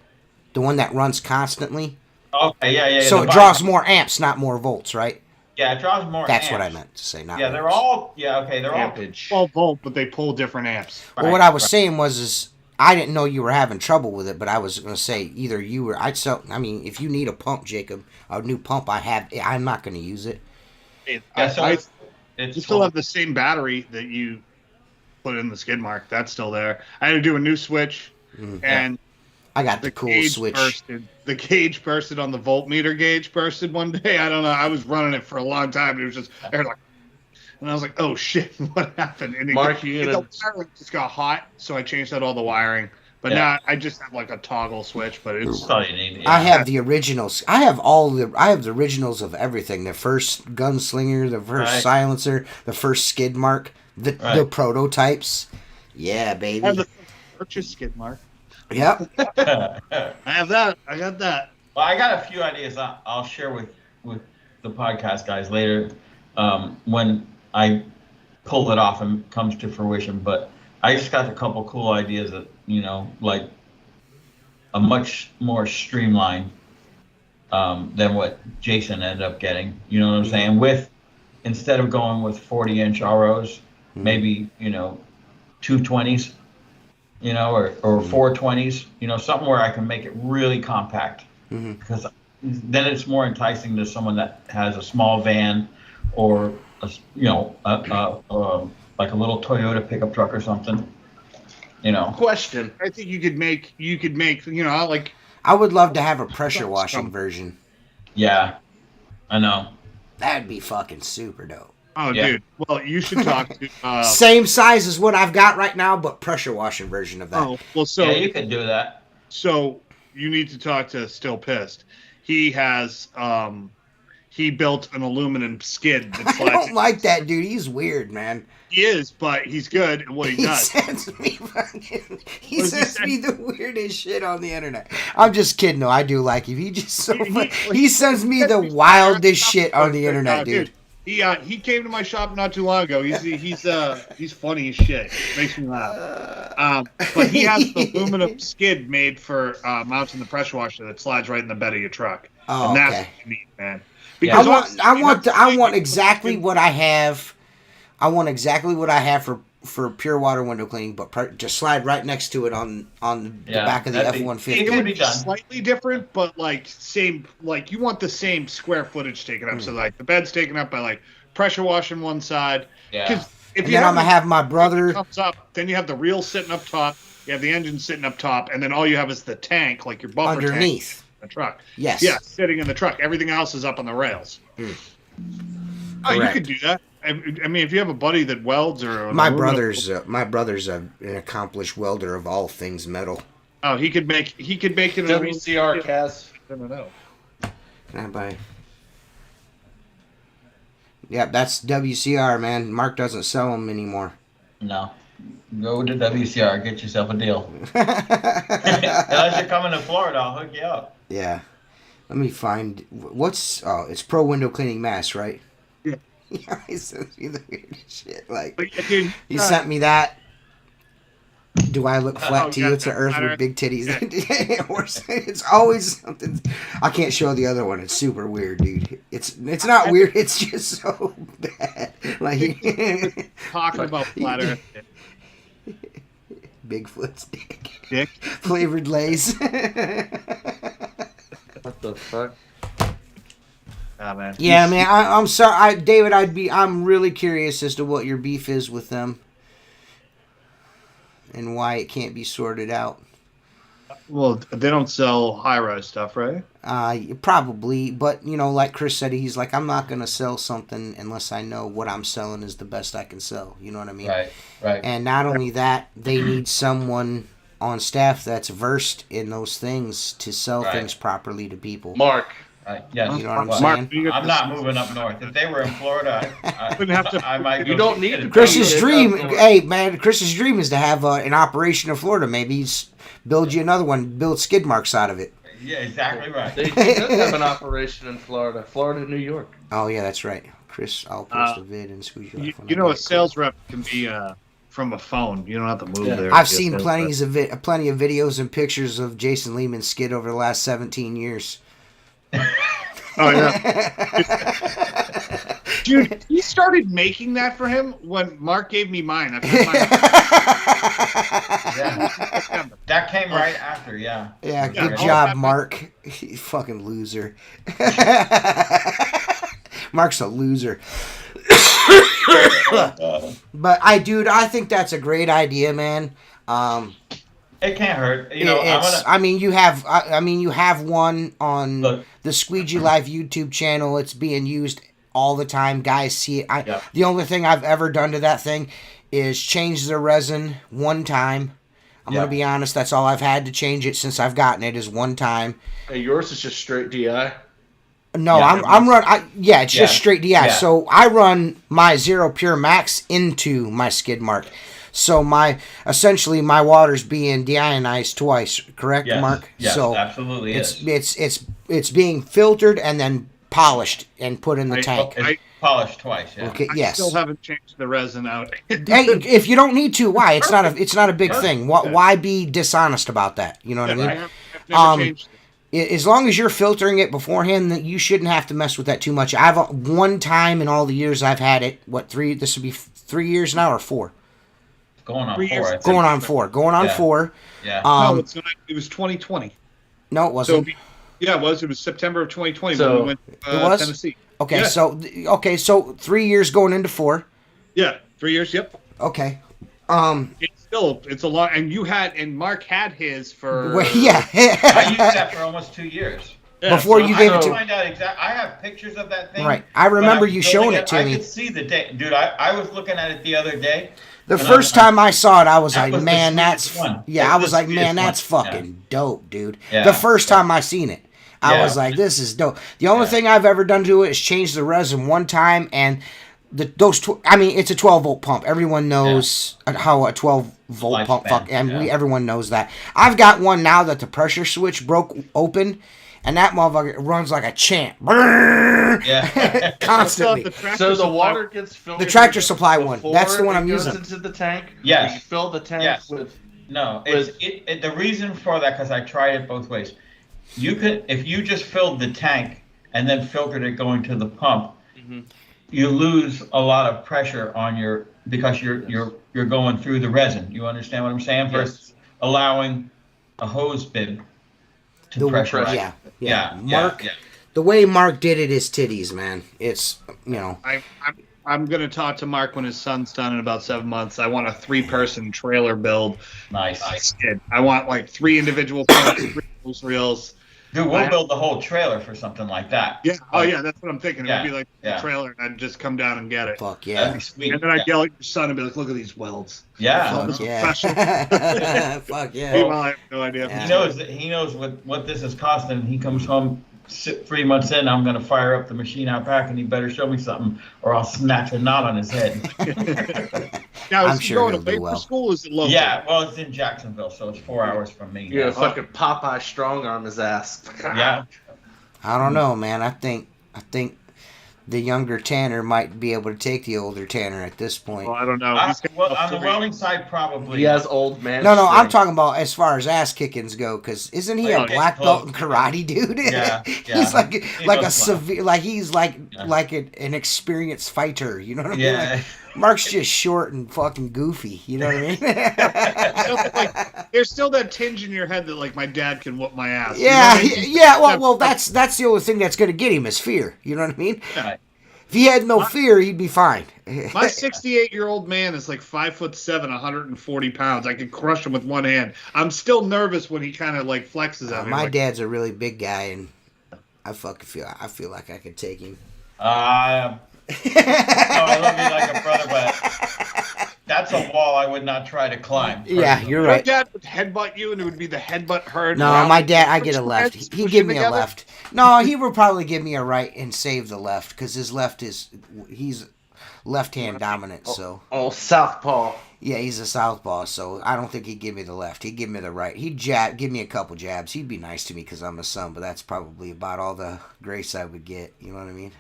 S1: the one that runs constantly.
S4: Okay, yeah.
S1: So it draws more amps, not more volts, right?
S4: Yeah, it draws more.
S1: That's
S4: amps.
S1: what I meant to say. Not
S4: they're
S1: volts.
S4: all they're
S3: Ampage.
S2: 12 volt, but they pull different amps.
S1: Well, what I was saying was I didn't know you were having trouble with it, but I was going to say either you or I'd sell. I mean, if you need a pump, Jacob, a new pump, I'm not going to use it.
S2: You still have the same battery that you put in the skid mark. That's still there. I had to do a new switch, and
S1: I got the cool switch.
S2: The gauge bursted on the voltmeter gauge bursted one day. I don't know. I was running it for a long time. It was just and I was like, "Oh shit, what happened?" And the wiring just got hot, so I changed out all the wiring. But now I just have like a toggle switch. But it's
S4: That's all you need.
S1: I have the originals. I have the originals of everything. The first gunslinger, the first silencer, the first skid mark, the prototypes. Yeah, baby.
S2: I have the purchase skid mark.
S1: Yep.
S2: I have that. I got that.
S4: Well, I got a few ideas I'll share with the podcast guys later when I pull it off and comes to fruition. But I just got a couple cool ideas that, like a much more streamlined than what Jason ended up getting. You know what I'm saying? With instead of going with 40-inch ROs, maybe 220s. Or 420s, something where I can make it really compact. Because then it's more enticing to someone that has a small van or like a little Toyota pickup truck or something.
S3: Question.
S2: I think you could make like.
S1: I would love to have a pressure washing version.
S4: Yeah, I know.
S1: That'd be fucking super dope.
S2: Oh, yeah. Dude. Well, you should talk to...
S1: Same size as what I've got right now, but pressure washing version of that.
S2: Oh, well, so...
S4: Yeah, you could do that.
S2: So, you need to talk to Still Pissed. He has... he built an aluminum skid that
S1: I don't like that dude. He's weird, man.
S2: He is, but he's good at what he does.
S1: He sends me the weirdest shit on the internet. I'm just kidding, though. I do like him. He just so he sends me the wildest shit on the internet, dude.
S2: He came to my shop not too long ago. He's funny as shit. Makes me laugh. But he has the aluminum skid made for mounting the pressure washer that slides right in the bed of your truck.
S1: Oh,
S2: and that's
S1: okay.
S2: what you need, man.
S1: Because I want exactly what I have. I want exactly what I have for pure water window cleaning, but just slide right next to it on the back of the F-150.
S2: It would be slightly different, but same. You want the same square footage taken up. So the bed's taken up by pressure washing one side.
S4: Yeah.
S1: And then I'm gonna have my brother.
S2: Comes up, then you have the reel sitting up top. You have the engine sitting up top, and then all you have is the tank, your buffer
S1: underneath
S2: tank, the truck.
S1: Yes.
S2: Yeah, sitting in the truck. Everything else is up on the rails. Oh, you could do that. I mean, if you have a buddy that welds or
S1: my brother's an accomplished welder of all things metal.
S2: Oh, he could make it.
S3: WCR, Kaz.
S2: I don't know.
S1: Can I buy? Yeah, that's WCR, man. Mark doesn't sell them anymore.
S4: No. Go to WCR, get yourself a deal. Unless you're coming to Florida, I'll hook you up.
S1: Yeah. Let me find it's Pro Window Cleaning Mask, right?
S2: Yeah.
S1: Yeah, he sends me the weirdest shit. Like
S2: But yeah, dude,
S1: he sent me that. Do I look flat to you?
S2: yeah,
S1: It's an Earth
S2: flat
S1: with big titties.
S2: Yeah.
S1: Or it's always something. I can't show the other one. It's super weird, dude. It's not weird. It's just so bad. Like
S2: talking about flat Earth.
S1: Bigfoot's dick.
S2: Dick.
S1: Flavored Lay's.
S3: What the fuck?
S2: Ah, man.
S1: Yeah, man. I'm sorry, David. I'm really curious as to what your beef is with them, and why it can't be sorted out.
S2: Well, they don't sell high-rise stuff, right?
S1: Probably, but like Chris said, he's like, I'm not gonna sell something unless I know what I'm selling is the best I can sell. You know what I mean?
S4: Right.
S1: And not only that, they need someone on staff that's versed in those things to sell
S4: Right.
S1: things properly to people.
S3: Mark.
S4: Right. Yes.
S1: You know what I'm
S4: Well,
S1: saying?
S2: Mark,
S4: I'm not moving up north. If they were in Florida,
S2: Wouldn't have to-
S4: I might.
S3: You
S4: go
S3: don't need to.
S1: Chris's
S3: Yeah,
S1: dream,
S3: yeah, yeah.
S1: hey man, Chris's dream is to have an operation in Florida. Maybe he's build you another one, build skid marks out of it.
S4: Yeah, exactly right.
S3: They does have an operation in Florida, New York.
S1: Oh yeah, that's right. Chris, I'll post a vid and squeeze you off.
S2: You know, a sales rep can be from a phone. You don't have to move
S3: Yeah.
S2: there.
S1: I've
S2: to be a
S1: seen
S2: sales
S1: plenty
S2: rep.
S1: of videos and pictures of Jason Lehman's skid over the last 17 years.
S2: Oh yeah, dude. He started making that for him when Mark gave me mine.
S4: Yeah. That came right after. Yeah.
S1: Yeah,
S2: Yeah,
S1: good
S2: all
S1: job,
S2: that-
S1: Mark. You fucking loser. Mark's a loser. But I think that's a great idea, man.
S4: It can't hurt. You know,
S1: you have one on
S4: Look.
S1: the Squeegee Live YouTube channel. It's being used all the time. Guys see it.
S4: Yeah.
S1: The only thing I've ever done to that thing is change the resin one time. I'm gonna be honest. That's all I've had to change it since I've gotten it is one time.
S3: Hey, yours is just straight DI.
S1: No,
S4: Yeah,
S1: I'm run. It's just
S4: Yeah.
S1: straight DI.
S4: Yeah.
S1: So I run my Zero Pure Max into my skid mark. So essentially my water's being deionized twice, correct,
S4: yes,
S1: Mark?
S4: Yes,
S1: so
S4: absolutely is.
S1: it's being filtered and then polished and put in the
S2: I-
S1: tank.
S4: It's polished twice. Yeah.
S1: Okay,
S2: I
S1: yes.
S2: still haven't changed the resin out.
S1: Hey, if you don't need to, why? It's not a big thing. Why be dishonest about that? You know what I mean?
S2: I've never changed it.
S1: As long as you're filtering it beforehand, that you shouldn't have to mess with that too much. I've one time in all the years I've had it. This would be 3 years now or 4?
S4: Going on
S2: 3 years.
S4: 4. I think.
S1: Going on 4. Going on
S4: Yeah.
S1: 4.
S4: Yeah.
S2: No, it was 2020.
S1: No, it
S2: So
S1: wasn't.
S2: it was. It was September of 2020
S3: So-
S2: when we went to
S1: It was?
S2: Tennessee.
S1: Okay,
S2: Yeah.
S1: so 3 years going into 4.
S2: Yeah, 3 years. Yep.
S1: Okay.
S2: It's a lot. And Mark had his for.
S1: Well, yeah.
S4: I used that for almost 2 years.
S2: Yeah,
S1: Before
S2: so
S1: you
S2: I
S1: gave
S2: know-
S1: it to-
S4: Find out I have pictures of that thing.
S1: Right. I remember
S4: When I
S1: you
S4: was
S1: showing
S4: building
S1: it to
S4: I
S1: me.
S4: could see the day, dude. I was looking at it the other day.
S1: The
S4: And
S1: first time I saw it, I was
S4: That
S1: like,
S4: was the
S1: man,
S4: sweetest
S1: that's
S4: one.
S1: yeah.
S4: That
S1: I
S4: was
S1: was
S4: the
S1: like, man,
S4: sweetest
S1: that's
S4: one.
S1: fucking dope, dude.
S4: Yeah.
S1: The first time I seen it, I
S4: Yeah.
S1: was like, this is dope. The only
S4: Yeah.
S1: thing I've ever done to it is change the resin one time, and it's a 12-volt pump. Everyone knows how a 12-volt pump.
S4: Lifespan,
S1: Everyone knows that. I've got one now that the pressure switch broke open. And that motherfucker runs like a champ.
S4: Yeah.
S1: Constantly.
S3: So the water gets filled.
S1: The Tractor Supply one.
S3: before
S1: That's the one
S3: it
S1: I'm
S3: goes
S1: using.
S3: Into the tank.
S4: Yes.
S3: You fill the tank
S4: Yes.
S3: with.
S4: No,
S3: With-
S4: the reason for that, because I tried it both ways. You could, if you just filled the tank and then filtered it going to the pump, you lose a lot of pressure on because you're going through the resin. You understand what I'm saying? Versus allowing a hose bib to pressurize.
S1: Yeah.
S4: Yeah.
S1: Mark,
S4: yeah.
S1: the way Mark did it is titties, man. It's
S2: I'm gonna talk to Mark when his son's done in about 7 months. I want a 3-person trailer build.
S4: Nice.
S2: I want like 3 individual parts, 3 hose reels.
S4: Dude, we'll build the whole trailer for something like that.
S2: Yeah. Oh yeah, that's what I'm thinking.
S4: Yeah,
S2: It'd be like
S4: yeah.
S2: a trailer, and I'd just come down and get it.
S1: fuck
S4: That'd
S1: yeah.
S4: be sweet.
S2: And then I'd yell at your son and be like, "Look at these welds."
S4: Yeah.
S1: Fuck
S2: Professional.
S1: yeah. Fuck yeah.
S2: Meanwhile, I have no idea.
S1: Yeah.
S4: He knows what this is costing. He comes home 3 months in. I'm gonna fire up the machine out back, and he better show me something, or I'll snatch a knot on his head.
S2: Now,
S1: I'm
S2: is he
S1: sure
S2: going
S1: he'll
S2: away
S1: do
S2: for
S1: well.
S2: school? Or is it local?
S4: Yeah, well, it's in Jacksonville, so it's 4 hours from me.
S3: You're gonna fucking Popeye strong arm his ass.
S4: Yeah.
S1: I don't know, man. I think the younger Tanner might be able to take the older Tanner at this point.
S2: Well, I don't know.
S4: Well, on the welding side, probably.
S3: He has old man.
S1: No, I'm
S3: strength.
S1: talking about as far as ass kickings go. Because isn't he
S4: Oh,
S1: a
S4: yeah,
S1: black belt in
S4: close.
S1: karate, dude?
S4: Yeah,
S1: He's
S4: yeah. He
S1: like a
S4: does well.
S1: severe, like he's like an experienced fighter. You know what I mean?
S4: Yeah.
S1: Like, Mark's just short and fucking goofy. You know what I mean?
S2: There's still that tinge in your head that like my dad can whoop my ass.
S1: Yeah,
S2: You know what I mean?
S1: yeah. Well, that's the only thing that's gonna get him is fear. You know what I mean?
S4: Right.
S1: If he had no fear, he'd be fine.
S2: My 68-year-old man is like 5'7", 140 pounds. I could crush him with one hand. I'm still nervous when he kind of like flexes at me.
S1: My
S2: like,
S1: dad's a really big guy, and I feel like I could take him.
S4: I love you like a brother, but that's a wall I would not try to climb.
S1: Yeah, you're
S2: Your
S1: right.
S2: dad would headbutt you, and it would be the headbutt herd.
S1: No, my dad, I get a left.
S2: Push
S1: He'd give me a
S2: together.
S1: left. No, he would probably give me a right and save the left because his left he's left-hand dominant. So
S3: Oh, southpaw.
S1: yeah, he's a southpaw. So I don't think he'd give me the left. He'd give me the right. He'd give me a couple jabs. He'd be nice to me because I'm a son, but that's probably about all the grace I would get. You know what I mean?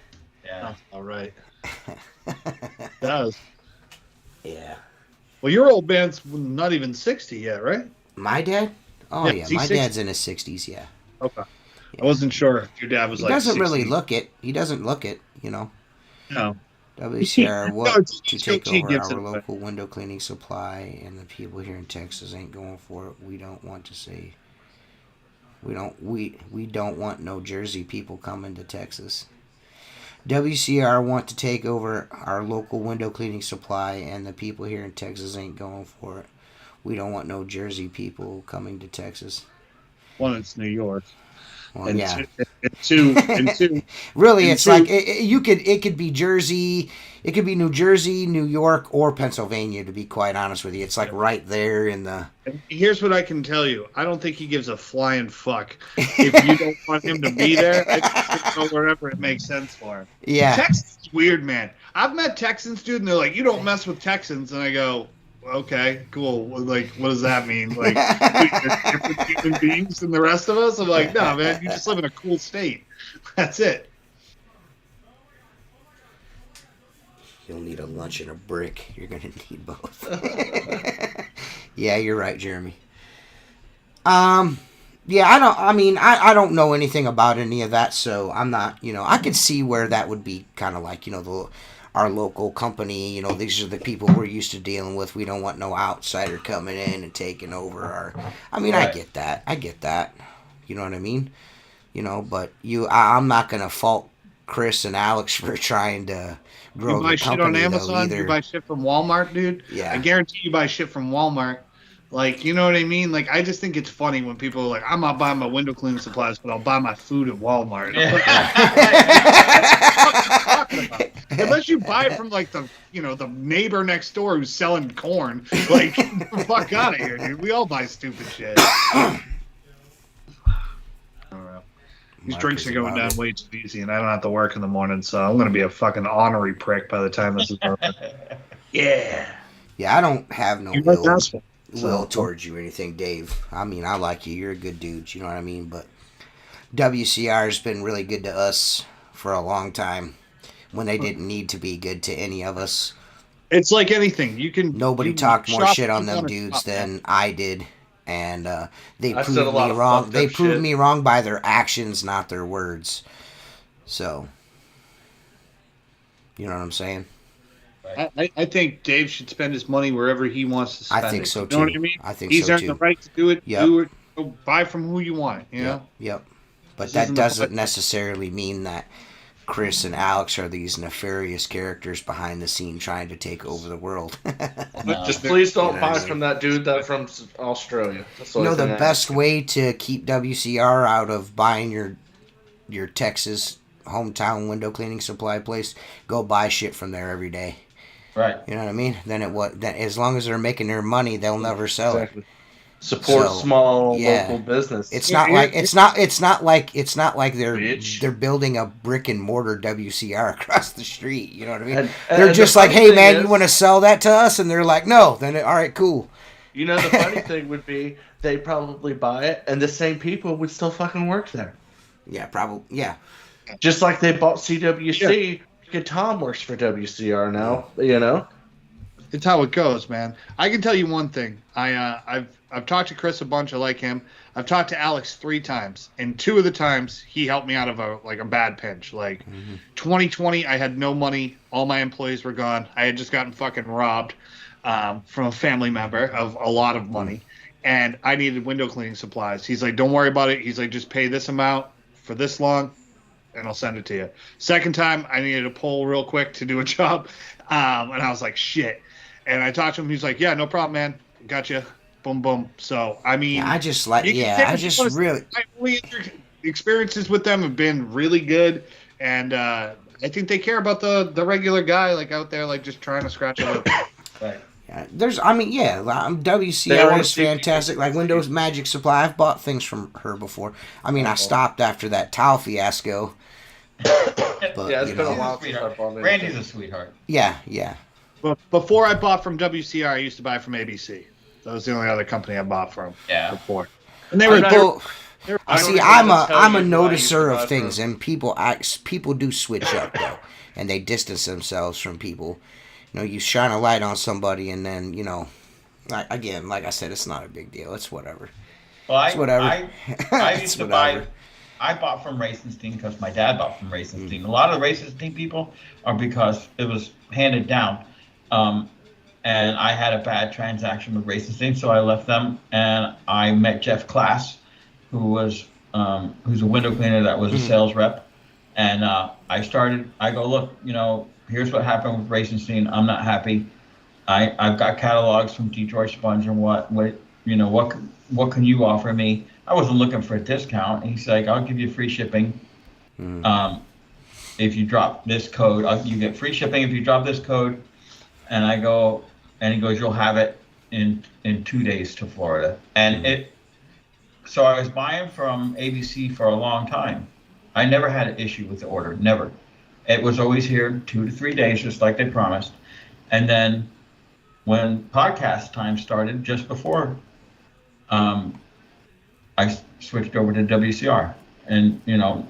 S4: Yeah.
S2: All right. Does.
S1: Yeah.
S2: Well, your old man's not even 60 yet, right?
S1: My dad? Oh
S2: Yeah,
S1: yeah,
S2: is he
S1: my
S2: 60?
S1: dad's in his 60s. Yeah.
S2: Okay. I wasn't sure if your dad was
S1: He
S2: like.
S1: doesn't
S2: 60.
S1: really look it. He doesn't look it. You know.
S2: No.
S1: WCR
S2: No,
S1: what to take
S2: he
S1: over
S2: gives
S1: our
S2: it away.
S1: local window cleaning supply, and the people here in Texas ain't going for it. We don't want to say. We don't want no Jersey people coming to Texas. WCR want to take over our local window cleaning supply, and the people here in Texas ain't going for it. We don't want no Jersey people coming to Texas.
S2: One, it's New York.
S1: Well,
S2: and
S1: yeah.
S2: two,
S1: Really,
S2: and
S1: it's
S2: two-
S1: like it could be Jersey, it could be New Jersey, New York, or Pennsylvania. To be quite honest with you, it's like right there in the.
S2: Here's what I can tell you. I don't think he gives a flying fuck if you don't want him to be there. I think he'll go wherever it makes sense for him.
S1: Yeah.
S2: Texas is weird, man. I've met Texans, dude, and they're like, "You don't mess with Texans," and I go, "Okay, cool. Like, what does that mean? Like, you're different human beings than the rest of us?" I'm like, "No, man. You just live in a cool state. That's it."
S1: You'll need a lunch and a brick. You're gonna need both. Yeah, you're right, Jeremy. Yeah, I don't know anything about any of that, so I'm not, I could see where that would be kind of like, our local company, these are the people we're used to dealing with. We don't want no outsider coming in and taking over our,
S4: Right.
S1: I get that. You know what I mean? But I'm not going to fault Chris and Alex for trying to grow
S2: You buy
S1: the
S2: shit on
S1: company, though,
S2: Amazon,
S1: either.
S2: you buy shit from Walmart, dude.
S1: Yeah.
S2: I guarantee you buy shit from Walmart. Like, you know what I mean? Like, I just think it's funny when people are like, I'm not buying my window cleaning supplies, but I'll buy my food at Walmart. Unless you buy it from like the neighbor next door who's selling corn. Like, get the fuck out of here, dude. We all buy stupid shit. I don't know. These
S1: Mark
S2: drinks
S1: is
S2: are going
S1: about
S2: down
S1: it.
S2: way too easy, and I don't have to work in the morning, so I'm gonna be a fucking ornery prick by the time this is over. Yeah.
S1: Yeah, I don't have no
S2: You like
S1: ill
S2: gospel.
S1: will towards you or anything, Dave. I mean, I like you. You're a good dude. You know what I mean? But WCR has been really good to us for a long time when they didn't need to be good to any of us.
S2: It's like anything.
S1: Nobody
S2: you
S1: talked more
S2: shop
S1: shit on
S2: you
S1: them
S2: wanna
S1: dudes
S2: shop,
S1: than
S2: man.
S1: I did. And they
S3: I
S1: proved
S3: said a lot
S1: me
S3: of
S1: wrong.
S3: fucked
S1: They
S3: up
S1: proved
S3: shit.
S1: me wrong by their actions, not their words. So, you know what I'm saying?
S2: I think Dave should spend his money wherever he wants to spend
S1: I think
S2: it.
S1: so,
S2: You know what
S1: too.
S2: I mean?
S1: I think
S2: He's
S1: so,
S2: earned
S1: too.
S2: the right to do it.
S1: Yep.
S2: Do it. Go buy from who you want. You know.
S1: Yep. But
S2: This
S1: that
S2: isn't the
S1: doesn't
S2: point.
S1: necessarily mean that Chris and Alex are these nefarious characters behind the scene trying to take over the world.
S4: No.
S3: Just please don't
S1: You know
S3: buy
S1: what I mean?
S3: from that dude that from Australia. That's the
S1: You know,
S3: only
S1: the
S3: thing I
S1: best
S3: ask.
S1: way to keep WCR out of buying your Texas hometown window cleaning supply place, go buy shit from there every day.
S4: Right.
S1: You know what I mean? Then as long as they're making their money, they'll never sell it.
S3: Exactly. Support
S1: So,
S3: small
S1: yeah.
S3: local business.
S1: It's not like they're
S3: Bitch.
S1: building a brick and mortar WCR across the street. You know what I mean?
S3: And
S1: They're just
S3: the
S1: like,
S3: funny
S1: hey
S3: thing
S1: man,
S3: is,
S1: you want to sell that to us? And they're like, no. Then all right, cool.
S3: You know, the funny thing would be they probably buy it, and the same people would still fucking work there.
S1: Yeah, probably. Yeah.
S3: Just like they bought CWC. Tom works for WCR now. You know.
S2: It's how it goes, man. I can tell you one thing. I've talked to Chris a bunch. I like him. I've talked to Alex 3 times, and 2 of the times he helped me out of a bad pinch. Like 2020, I had no money. All my employees were gone. I had just gotten fucking robbed from a family member of a lot of money, and I needed window cleaning supplies. He's like, "Don't worry about it." He's like, "Just pay this amount for this long, and I'll send it to you." Second time, I needed a pole real quick to do a job, and I was like, "Shit." And I talked to him. He's like, "Yeah, no problem, man. Gotcha." Boom, boom. So, I mean,
S1: Yeah, I just like.
S2: you can
S1: Yeah,
S2: take
S1: I
S2: it
S1: just
S2: honestly,
S1: really.
S2: my only experiences with them have been really good, and I think they care about the regular guy like out there, like just trying to scratch a little. Right.
S1: Yeah, WCR
S3: They wanna
S1: is
S3: see
S1: fantastic.
S3: people
S1: Like Windows Magic Supply, I've bought things from her before. I mean, I stopped after that towel fiasco. But,
S3: Yeah, it's
S1: you
S3: been a
S1: know,
S3: while since I bought anything.
S4: Randy's a sweetheart.
S1: yeah.
S2: But before I bought from WCR, I used to buy from ABC. That was the only other company I bought from
S4: Yeah.
S2: before. And they were
S1: People,
S2: they were
S3: I don't
S1: see,
S3: even
S1: I'm
S3: wanna
S1: a
S3: tell
S1: I'm a
S3: you who I used to
S1: noticer
S3: buy
S1: of things,
S3: from.
S1: and people do switch up though, and they distance themselves from people. You know, you shine a light on somebody, and then like I said, it's not a big deal. It's whatever.
S4: Well,
S1: It's whatever.
S4: I
S1: It's
S4: used to
S1: whatever.
S4: buy. I bought from Racenstein because my dad bought from Racenstein. A lot of the Racenstein people are because it was handed down, and I had a bad transaction with Racenstein, so I left them, and I met Jeff Class, who's a window cleaner that was a sales rep, and I go, look, here's what happened with Racenstein. I'm not happy. I've got catalogs from Detroit Sponge and what can you offer me? I wasn't looking for a discount. He's like, I'll give you free shipping. If you drop this code, you get free shipping if you drop this code. And he goes, you'll have it in 2 days to Florida. And so I was buying from ABC for a long time. I never had an issue with the order, never. It was always here 2 to 3 days, just like they promised. And then when podcast time started, just before, I switched over to WCR. And,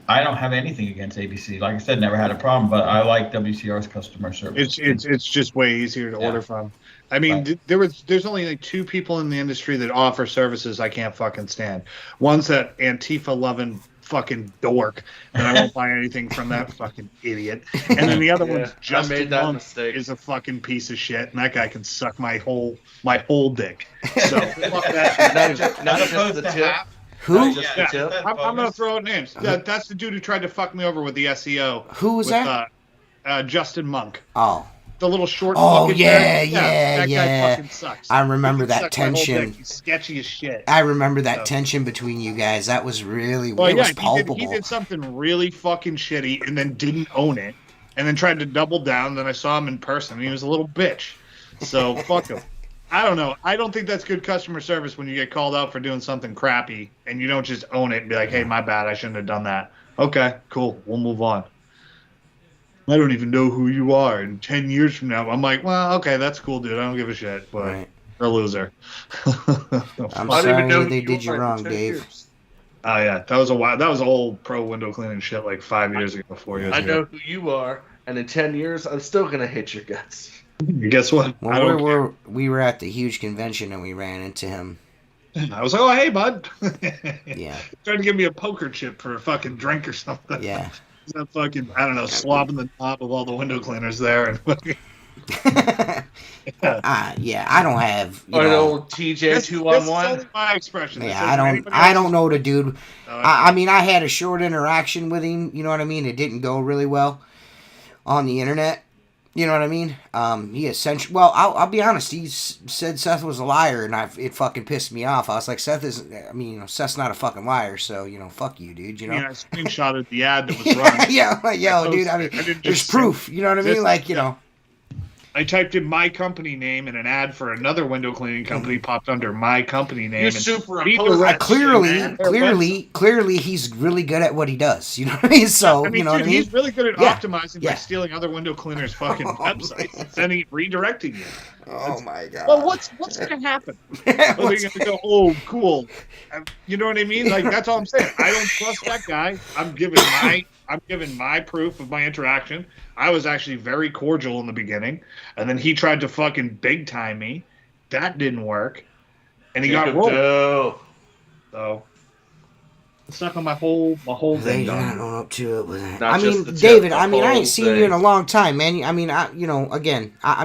S4: I don't have anything against ABC. Like I said, never had a problem, but I like WCR's customer service.
S2: it's just way easier to order from. I mean,
S4: Right.
S2: there's only like 2 people in the industry that offer services I can't fucking stand. One's that Antifa loving fucking dork, and I won't buy anything from that fucking idiot. And then the other
S3: Yeah,
S2: one's
S3: I
S2: Justin
S3: made that
S2: Monk
S3: mistake.
S2: is a fucking piece of shit, and that guy can suck my whole dick. So fuck that.
S3: Not
S4: As
S3: just
S4: opposed
S3: the
S4: to
S3: tip.
S4: half.
S1: Who?
S3: Just
S4: Yeah,
S3: the tip.
S4: that's
S2: I'm gonna
S4: bogus.
S2: throw out names. That's the dude who tried to fuck me over with the SEO.
S1: Who was
S2: with,
S1: that?
S2: Justin Monk.
S1: Oh,
S2: The little short.
S1: Oh,
S2: fucking
S1: yeah,
S2: guy. That
S1: yeah.
S2: guy fucking sucks.
S1: I remember
S2: He can
S1: that
S2: suck my whole
S1: tension.
S2: dick. He's sketchy as shit.
S1: I remember that
S2: So-
S1: tension between you guys. That was really
S2: Well,
S1: it
S2: yeah,
S1: was palpable.
S2: he did something really fucking shitty and then didn't own it, and then tried to double down. Then I saw him in person, and he was a little bitch. So fuck him. I don't know. I don't think that's good customer service when you get called out for doing something crappy and you don't just own it and be like, "Hey, my bad. I shouldn't have done that." Okay, cool. We'll move on. I don't even know who you are. And 10 years from now, I'm like, well, okay, that's cool, dude. I don't give a shit. But
S1: Right.
S2: you're a loser.
S1: I'm
S3: I don't even know
S1: sorry
S3: who
S1: they did you
S3: are in
S1: wrong,
S3: 10
S1: Dave.
S3: years.
S2: Oh yeah, that was a while. That was old pro window cleaning shit like 5 years ago, 4 years
S3: I
S2: ago.
S3: know who you are, and in 10 years, I'm still gonna hit your guts.
S2: Guess what? I
S1: Well,
S2: don't
S1: we were at the huge convention and we ran into him.
S2: care. I was like, oh hey, bud.
S1: Yeah,
S2: Trying to give me a poker chip for a fucking drink or something.
S1: yeah.
S2: He's not fucking, I don't know, slobbing the top of all the window cleaners there and fucking.
S1: Yeah, I don't have.
S3: Or an
S1: know,
S3: old TJ
S2: This
S3: 2 on
S2: is
S3: 1.
S2: only my expression. This
S1: yeah,
S2: isn't
S1: I
S2: anybody
S1: don't
S2: else's.
S1: know the dude.
S2: No,
S1: I mean, I had a short interaction with him. You know what I mean? It didn't go really well on the internet. You know what I mean? He essentially. Well, I'll be honest. He said Seth was a liar, and it fucking pissed me off. I was like, Seth is. I mean, Seth's not a fucking liar, so fuck you, dude. You know.
S2: I mean, I screenshotted the ad that was running.
S1: Yeah, like, yo, dude. I mean,
S2: I didn't
S1: there's
S2: just
S1: proof. You know what I mean?
S2: this-
S1: Like,
S2: yeah. I typed in my company name, and an ad for another window cleaning company popped under my company name.
S3: You
S2: and
S3: superimposed
S2: redirect
S1: Clearly, he's really good at what he does. You know what I mean? So, you know what I mean?
S2: He's really good at
S1: Yeah.
S2: optimizing
S1: Yeah.
S2: by stealing other window cleaners' fucking websites and sending redirecting you.
S1: Oh my god.
S2: Well, what's going to happen? Are they going to go, oh, cool? You know what I mean? Like, that's all I'm saying. I don't trust that guy. I'm giving my proof of my interaction. I was actually very cordial in the beginning, and then he tried to fucking big time me. That didn't work, and he got rolled. So it's not on my whole thing.
S1: You're not going up to it with it.
S3: Not
S1: I
S3: just
S1: mean,
S3: the tip,
S1: David.
S3: the
S1: I mean, I
S3: whole
S1: ain't seen you
S3: thing.
S1: in a long time, man. I mean, I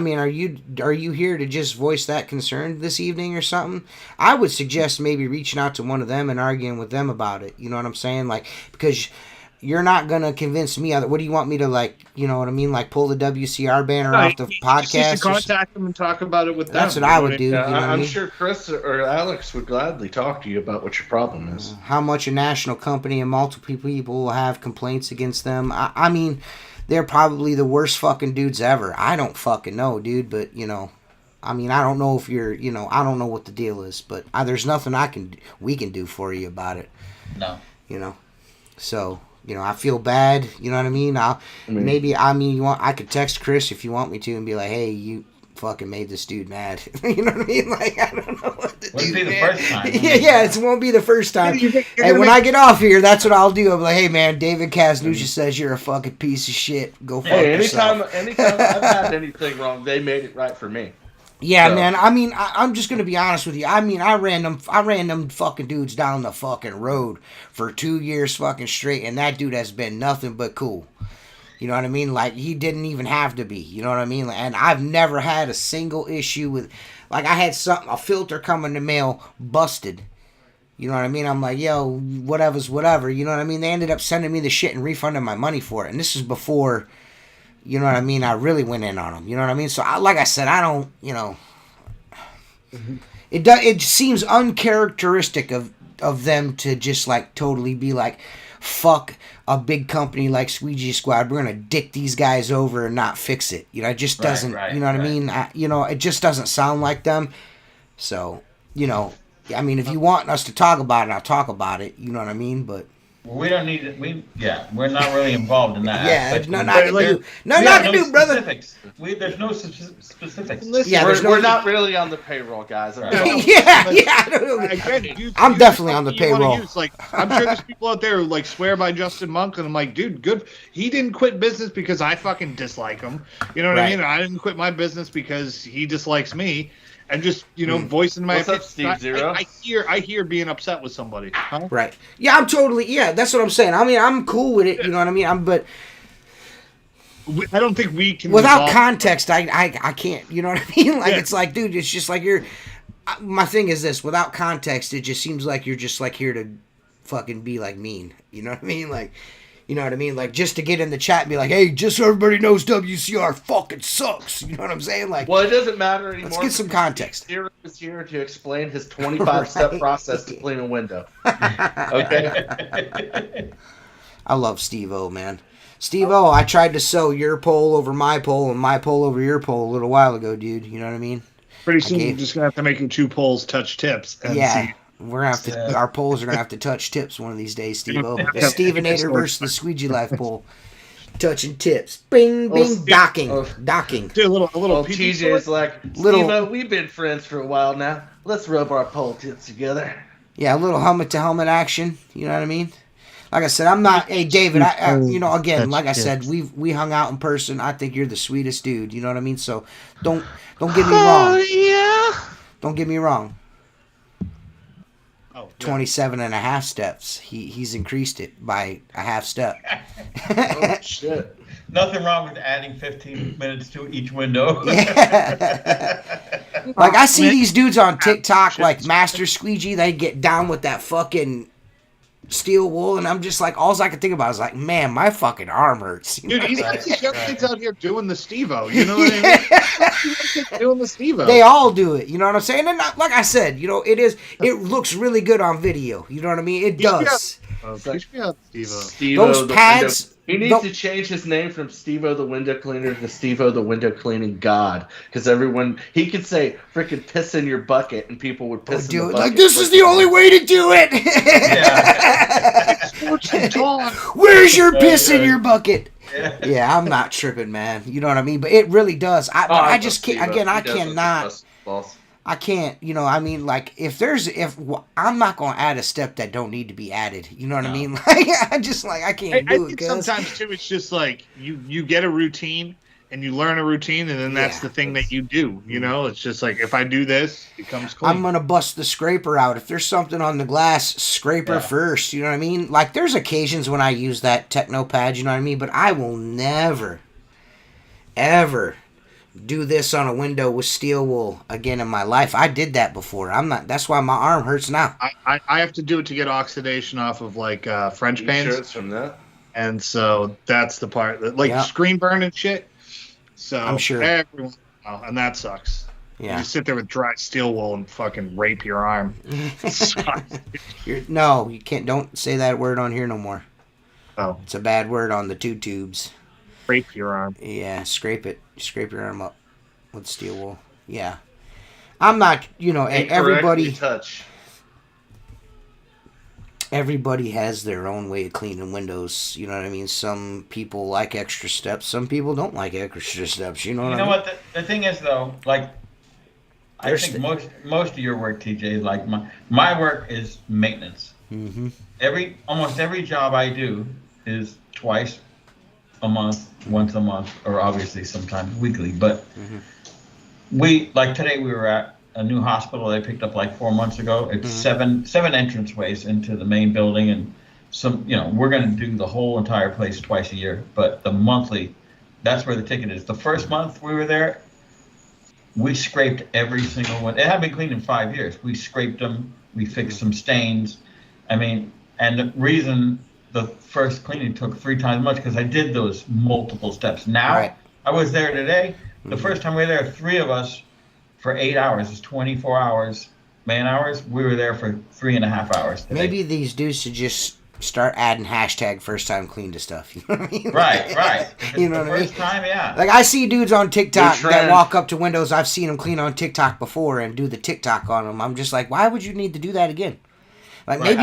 S1: mean, are you here to just voice that concern this evening or something? I would suggest maybe reaching out to one of them and arguing with them about it. You know what I'm saying? Like, because you're not gonna convince me. What do you want me to, like? You know what I mean? Like, pull the WCR banner off the podcast?
S2: Just to contact them and talk about it with them.
S1: That's what I would do.
S3: Yeah,
S1: you know what I
S3: I'm
S1: mean?
S3: sure Chris or Alex would gladly talk to you about what your problem is.
S1: How much a national company and multiple people will have complaints against them. I mean, they're probably the worst fucking dudes ever. I don't fucking know, dude, but, you know, I mean, I don't know if you're, you know, I don't know what the deal is, but there's nothing we can do for you about it.
S4: No.
S1: You know? So, you know, I feel bad, you know what I mean? I could text Chris if you want me to and be like, hey, you fucking made this dude mad. You know what I mean? Like, I don't know what to do.
S4: Wouldn't be the
S1: man.
S4: first time.
S1: Yeah, it won't be the first time. And when I get off here, that's what I'll do. I'll be like, hey, man, David Kasnusha says you're a fucking piece of shit. Go fuck yourself.
S3: Anytime I've had anything wrong, they made it right for me.
S1: Yeah,
S3: So-
S1: man. I mean, I'm just gonna be honest with you. I mean, I ran them fucking dudes down the fucking road for 2 years fucking straight, and that dude has been nothing but cool. You know what I mean? Like, he didn't even have to be. You know what I mean? And I've never had a single issue with, like, I had a filter come in the mail busted. You know what I mean? I'm like, yo, whatever's whatever. You know what I mean? They ended up sending me the shit and refunding my money for it, and this is before. You know what I mean? I really went in on them. You know what I mean? So, like I said, I don't, you know. It seems uncharacteristic of them to just, like, totally be like, fuck a big company like Squeegee Squad. We're going to dick these guys over and not fix it. You know, it just doesn't, you know what I mean? It just doesn't sound like them. So, you know, I mean, if you want us to talk about it, I'll talk about it. You know what I mean? But.
S4: We don't need it. We're not really involved in that.
S1: Yeah,
S4: aspect.
S1: nothing I can do. Nothing I can do, brother.
S4: Specifics. There's no specifics.
S1: Yeah,
S3: we're not really on the payroll, guys.
S4: Right.
S1: Yeah. I don't know.
S2: Again,
S1: I'm definitely on the
S2: you wanna
S1: payroll.
S2: use. Like, I'm sure there's people out there who, like, swear by Justin Monk, and I'm like, dude, good. He didn't quit business because I fucking dislike him. You know what I mean? I didn't quit my business because he dislikes me. And just, you know, voicing my
S3: What's up, Steve Zero?
S2: I hear being upset with somebody. Huh?
S1: Right. Yeah, I'm totally. Yeah, that's what I'm saying. I mean, I'm cool with it. You know what I mean? But
S2: I don't think we can.
S1: without
S2: resolve-
S1: context, I can't. You know what I mean? Like,
S2: Yeah.
S1: it's like, dude, it's just like you're. My thing is this: without context, it just seems like you're just like here to fucking be like mean. You know what I mean? Like. You know what I mean? Like, just to get in the chat and be like, hey, just so everybody knows WCR fucking sucks. You know what I'm saying? Like,
S3: Well, it doesn't matter anymore.
S1: let's get some context.
S3: Zero is here to explain his 25-step
S1: Right.
S3: process to clean a window. Okay.
S1: I love Steve-O, man. Steve-O, I tried to sew your pole over my pole and my pole over your pole a little while ago, dude. You know what I mean?
S2: Pretty soon, you're just gonna have to make your two poles touch tips. And
S1: Yeah.
S2: see.
S1: We're gonna have to. Our poles are gonna have to touch tips one of these days, Steve-O. The Stevenator versus the Squeegee Life pole. Touching tips. Bing, bing,
S2: Steve-
S1: docking. Docking.
S2: Do a little
S3: Well,
S2: PG
S3: TJ is like,
S1: Little-
S3: Steve-O, we've been friends for a while now. Let's rub our pole tips together.
S1: Yeah, a little helmet to helmet action. You know what I mean? Like I said, I'm not. Hey, David. You know, again, like I said, we hung out in person. I think you're the sweetest dude. You know what I mean? So don't get me wrong.
S5: Yeah.
S1: Don't get me wrong.
S2: Oh,
S1: 27 and a half steps. He's increased it by a half step.
S3: Oh, shit.
S4: Nothing wrong with adding 15 minutes to each window.
S1: Yeah. Like, I see these dudes on TikTok, like Master Squeegee, they get down with that fucking steel wool, and I'm just like, all I can think about is like, man, my fucking arm hurts. You know?
S2: Dude,
S4: Right,
S2: these young
S4: right.
S2: kids out here doing the Steve-O. You know what I mean? Doing the Steve-O.
S1: They all do it. You know what I'm saying? And like I said, you know, it looks really good on video. You know what I mean? It does.
S2: Push me out, Steve-O.
S3: Steve-O,
S1: Those
S3: the
S1: pads.
S3: He needs to change his name from Steve-O the window cleaner to Steve-O the window cleaning god. Because he could say freaking piss in your bucket and people would piss in
S1: do
S3: the
S1: it
S3: bucket.
S1: like this is the only way to do it. Where's your piss in your bucket? Yeah, I'm not tripping, man. You know what I mean? But it really does. I just can't. Again, I cannot. I can't. You know, I mean, like if I'm not gonna add a step that don't need to be added. You know what I mean? Like I can't do it.
S2: I think sometimes too, it's just like you get a routine and you learn a routine, and then that's the thing that you do. You know, it's just like if I do this, it comes clean.
S1: I'm gonna bust the scraper out. If there's something on the glass, scraper first. You know what I mean? Like there's occasions when I use that techno pad. You know what I mean? But I will never, ever do this on a window with steel wool again in my life. I did that before. I'm not. That's why my arm hurts now.
S2: I have to do it to get oxidation off of like French paints.
S3: Sure it's from that?
S2: And so that's the part that like screen burn and shit. So
S1: I'm sure
S2: everyone, and that sucks. Yeah, you just sit there with dry steel wool and fucking rape your arm.
S1: No, you can't. Don't say that word on here no more.
S2: Oh,
S1: it's a bad word on the tubes.
S2: Scrape your arm.
S1: Yeah, scrape it. Scrape your arm up with steel wool. Yeah, I'm not. You know, everybody.
S3: Touch.
S1: Everybody has their own way of cleaning windows. You know what I mean? Some people like extra steps. Some people don't like extra steps. You know what I mean?
S4: You know what? The thing is, though, like, I think most of your work, TJ, is like my work is maintenance.
S1: Mm-hmm.
S4: Almost every job I do is twice a month, once a month, or obviously sometimes weekly. But we, like today, we were at a new hospital they picked up like 4 months ago. It's seven entranceways into the main building, and we're going to do the whole entire place twice a year. But the monthly, that's where the ticket is. The first month we were there, we scraped every single one. It had been cleaned in 5 years. We scraped them. We fixed some stains. I mean, and the reason the first cleaning took 3 times as much because I did those multiple steps. Now I was there today. The first time we were there, 3 of us. For 8 hours, it's 24 hours, man hours. We were there for 3.5 hours today.
S1: Maybe these dudes should just start adding hashtag first time clean to stuff. You know what I mean?
S4: Right.
S1: You know what I mean?
S4: First time, yeah.
S1: Like I see dudes on TikTok that walk up to windows. I've seen them clean on TikTok before and do the TikTok on them. I'm just like, why would you need to do that again? Like maybe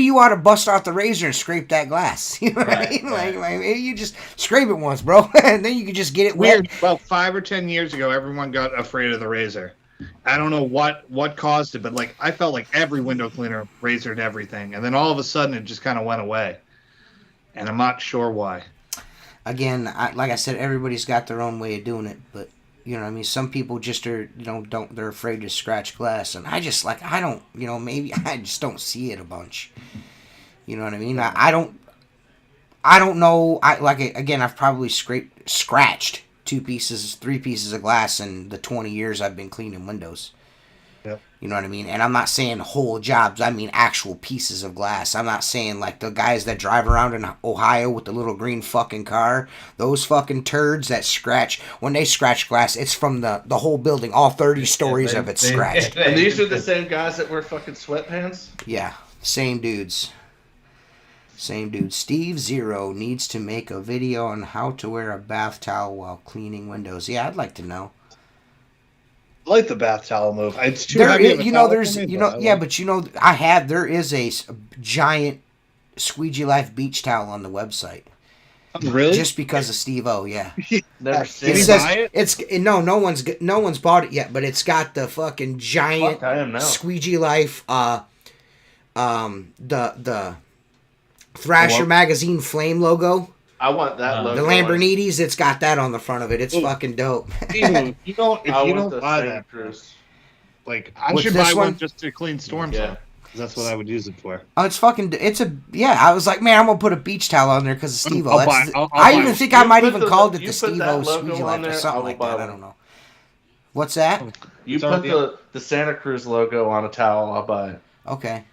S1: you ought to bust out the razor and scrape that glass. You know what I mean? Like maybe you just scrape it once, bro, and then you can just get it wet.
S2: About 5 or 10 years ago, everyone got afraid of the razor. I don't know what caused it, but like I felt like every window cleaner razored everything, and then all of a sudden it just kind of went away, and I'm not sure why. Again,
S1: like I said, everybody's got their own way of doing it, but. You know what I mean? Some people just are, they're afraid to scratch glass. And I just, maybe I just don't see it a bunch. You know what I mean? I don't know. I've probably scratched 3 pieces of glass in the 20 years I've been cleaning windows.
S2: Yep.
S1: You know what I mean? And I'm not saying whole jobs. I mean actual pieces of glass. I'm not saying like the guys that drive around in Ohio with the little green fucking car. Those fucking turds that scratch. When they scratch glass, it's from the whole building. All 30 stories of it scratched.
S3: And these are the same guys that wear fucking sweatpants?
S1: Yeah. Same dudes. Steve Zero needs to make a video on how to wear a bath towel while cleaning windows. Yeah, I'd like to know.
S2: I like the bath towel move. It's too
S1: there is, there is a giant Squeegee Life beach towel on the website.
S2: Really?
S1: Just because of Steve-O, yeah.
S3: Never seen
S2: it. Buy it?
S1: No one's bought it yet, but it's got the fucking giant Squeegee Life the Thrasher magazine flame logo.
S3: I want that logo.
S1: The Lamborghinis, it's got that on the front of it. It's fucking dope.
S2: If you don't buy that, like I should buy one just to clean storm zone. That's what I would use it for.
S1: Oh, I was like, man, I'm gonna put a beach towel on there because of Steve-O. I even think I might even called it the Steve-O Squeegee Life or something like that. I don't know. What's that?
S3: You put the Santa Cruz logo on a towel, I'll buy it.
S1: Okay.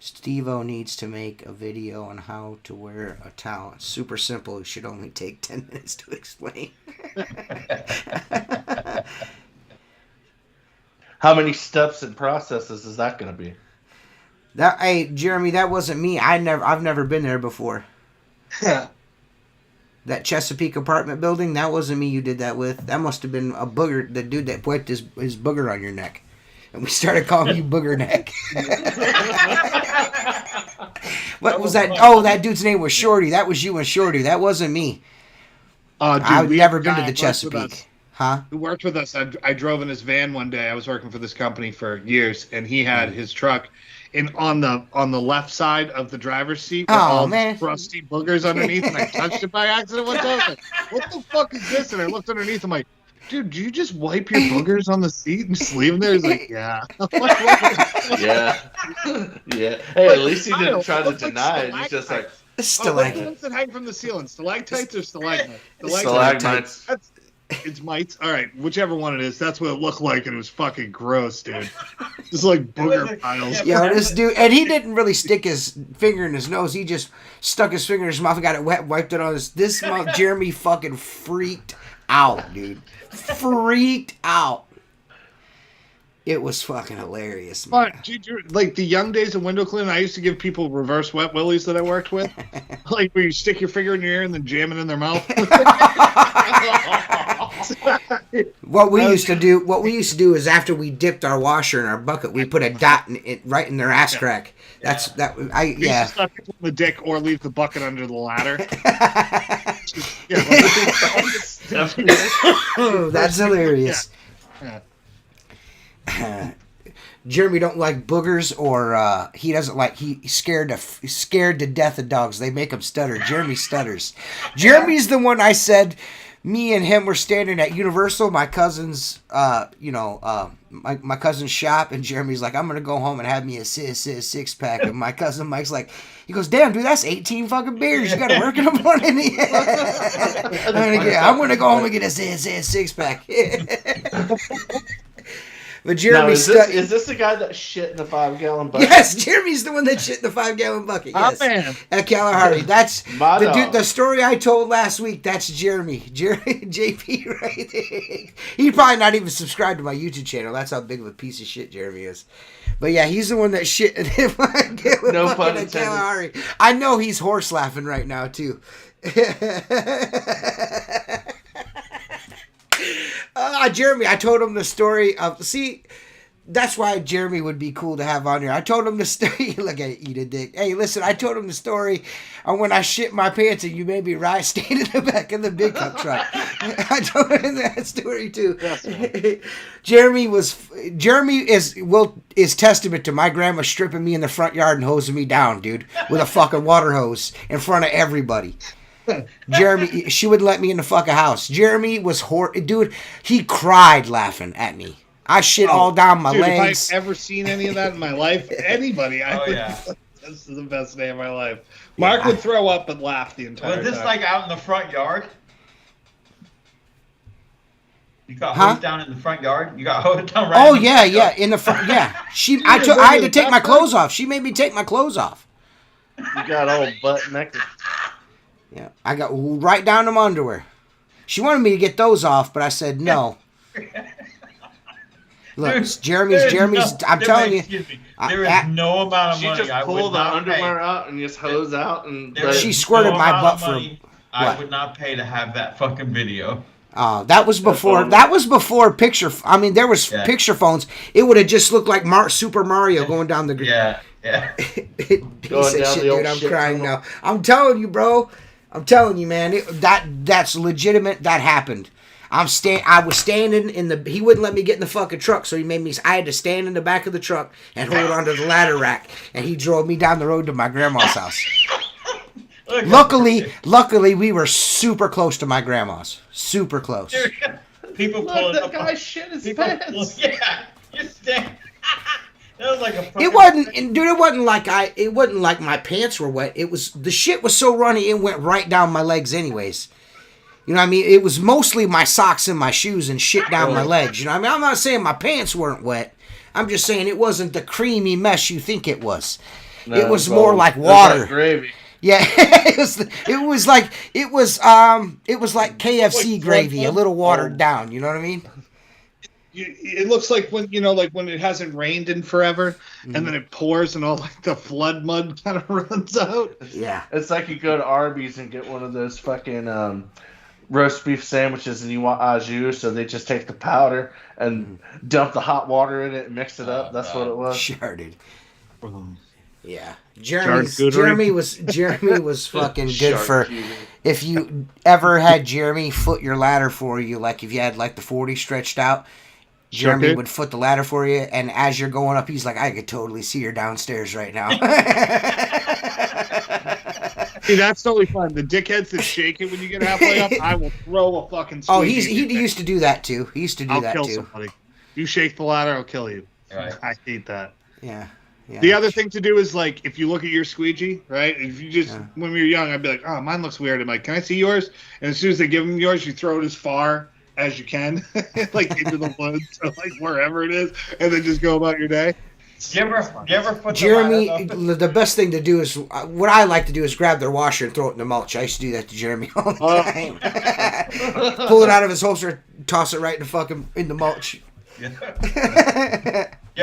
S1: Steve-O needs to make a video on how to wear a towel. It's super simple. It should only take 10 minutes to explain.
S3: How many steps and processes is that going to be?
S1: Hey, Jeremy, that wasn't me. I've never been there before. That Chesapeake apartment building, that wasn't me you did that with. That must have been a booger, the dude that wiped his booger on your neck. And we started calling you Booger Neck. What was that? Oh, that dude's name was Shorty. That was you and Shorty. That wasn't me.
S2: Dude,
S1: I've
S2: we
S1: never
S2: had a
S1: been to
S2: guy
S1: the
S2: who worked with
S1: Chesapeake.
S2: us-
S1: Huh?
S2: Who worked with us. I drove in his van one day. I was working for this company for years, and he had his truck. And on the left side of the driver's seat were all these crusty boogers underneath, and I touched it by accident one time. I was like, what the fuck is this? And I looked underneath. I'm like, dude, do you just wipe your boogers on the seat and just leave them there? He's like, yeah.
S3: Yeah. Yeah. Hey, at least he didn't try to deny it. He's just like,
S2: Like the ones that hang from the ceiling. Stalactites or stalagmites?
S3: stalagmites.
S2: It's mites. All right, whichever one it is. That's what it looked like, and it was fucking gross, dude. Just like booger piles.
S1: Yo, this dude, and he didn't really stick his finger in his nose. He just stuck his finger in his mouth and got it wet, wiped it on his. This month, Jeremy fucking freaked out, dude. Freaked out. It was fucking hilarious, man.
S2: Like the young days of window cleaning, I used to give people reverse wet willies that I worked with. Like where you stick your finger in your ear and then jam it in their mouth.
S1: What we used to do is after we dipped our washer in our bucket, we put a dot in it right in their ass crack. That's that.
S2: We used to slap people in the dick or leave the bucket under the ladder.
S1: That's hilarious.
S2: Yeah.
S1: Jeremy don't like boogers, or he doesn't like. He's scared to death of dogs. They make him stutter. Jeremy stutters. Jeremy's the one I said. Me and him were standing at Universal, my cousin's, my cousin's shop, and Jeremy's like, I'm gonna go home and have me a 6-pack. And my cousin Mike's like, he goes, damn, dude, that's 18 fucking beers. You gotta work in the morning. I'm gonna go home and get a 6-pack. But Jeremy,
S3: is this the guy that shit in the 5-gallon bucket?
S1: Yes, Jeremy's the one that shit in the 5-gallon bucket. Yes,
S2: man.
S1: At Kalahari. That's
S3: My dog.
S1: the story I told last week. That's Jeremy, JP, right there. He's probably not even subscribed to my YouTube channel. That's how big of a piece of shit Jeremy is. But yeah, he's the one that shit in the 5-gallon
S3: No
S1: bucket
S3: pun
S1: at
S3: intended.
S1: Kalahari. I know he's horse laughing right now too. Jeremy, I told him the story of. See, that's why Jeremy would be cool to have on here. I told him the story. Look at it, eat a dick. Hey, listen, I told him the story of when I shit my pants and you made me ride stand in the back of the big cup truck. I told him that story too. Yes, Jeremy is testament to my grandma stripping me in the front yard and hosing me down, dude, with a fucking water hose in front of everybody. Jeremy, she wouldn't let me in the fucking house. Jeremy was dude. He cried laughing at me. I shit all down my legs.
S2: If I've ever seen any of that in my life, anybody, this is the best day of my life. Mark would throw up and laugh the entire time.
S4: Was this like out in the front yard? You got hosed down in the front yard? You got hosed down right?
S1: Oh yeah, in the front. Yeah, I had to take my clothes off. She made me take my clothes off.
S3: You got all butt naked.
S1: Yeah, I got right down to my underwear. She wanted me to get those off, but I said no. Look, Jeremy's. I'm telling you,
S4: there is no amount of money.
S3: She just pulled the underwear out and just hose out, and
S1: she squirted my butt for.
S4: I would not pay to have that fucking video.
S1: That was before. That was before picture. I mean, there was picture phones. It would have just looked like Super Mario going down the.
S4: Yeah.
S1: He said, "Shit, dude, I'm crying now." I'm telling you, bro. I'm telling you, man. That's legitimate. That happened. I was standing in the. He wouldn't let me get in the fucking truck, so he made me. I had to stand in the back of the truck and hold onto the ladder rack, and he drove me down the road to my grandma's house. Luckily, we were super close to my grandma's. Super close.
S4: People pulling
S3: that
S4: up.
S3: guy shit his pants.
S4: Yeah, you stand. That was like a.
S1: It wasn't, dude. It wasn't like my pants were wet. It was the shit was so runny it went right down my legs, anyways. You know what I mean? It was mostly my socks and my shoes and shit down my legs. You know what I mean? I'm not saying my pants weren't wet. I'm just saying it wasn't the creamy mess you think it was. No, it was more like water.
S3: Like gravy.
S1: Yeah, it was like KFC gravy, a little watered down. You know what I mean?
S2: it looks like when like when it hasn't rained in forever, and then it pours, and all like the flood mud kind of runs out.
S1: Yeah.
S3: It's like you go to Arby's and get one of those fucking roast beef sandwiches, and you want au jus, so they just take the powder and dump the hot water in it and mix it up. That's what it was.
S1: Sure, dude. Yeah.
S2: Charcuterie.
S1: Jeremy was fucking good for
S3: Charcuterie.
S1: if you ever had Jeremy foot your ladder for you, like if you had like the 40 stretched out, Jeremy
S2: Sure.
S1: would foot the ladder for you, and as you're going up, he's like, I could totally see her downstairs right now.
S2: See, that's totally fine. The dickheads that shake it when you get halfway up, I will throw a fucking.
S1: Oh,
S2: squeegee
S1: he
S2: in there.
S1: used to do that too. He used to do
S2: I'll
S1: that
S2: kill
S1: too.
S2: somebody. You shake the ladder, I'll kill you.
S4: Right.
S2: I hate that.
S1: Yeah. Yeah.
S2: The other thing to do is like if you look at your squeegee, right? If you just
S1: Yeah.
S2: when we were young, I'd be like, oh, mine looks weird. I'm like, can I see yours? And as soon as they give them yours, you throw it as far as you can, like into the woods or like wherever it is, and then just go about your day.
S4: You ever put
S1: Jeremy,
S4: the ladder,
S1: the best thing to do is what I like to do is grab their washer and throw it in the mulch. I used to do that to Jeremy all the
S2: Oh.
S1: time. Pull it out of his holster, toss it right in the mulch.
S4: You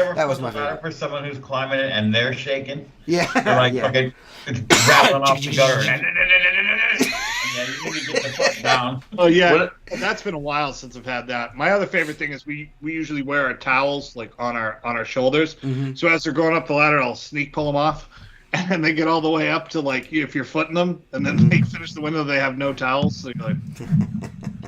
S4: ever
S1: That was
S4: put
S1: my
S4: the ladder
S1: favorite.
S4: for someone who's climbing it and they're shaking?
S1: Yeah,
S4: They're like
S1: yeah.
S4: fucking rattling off the gutter. And then you need to get the foot down.
S2: Oh yeah,
S3: What-
S2: that's been a while since I've had that. My other favorite thing is we usually wear our towels like on our shoulders.
S1: Mhm.
S2: So as they're going up the ladder, I'll sneak pull them off, and they get all the way up to like if you're footing them, and then they finish the window, they have no towels. So you're like,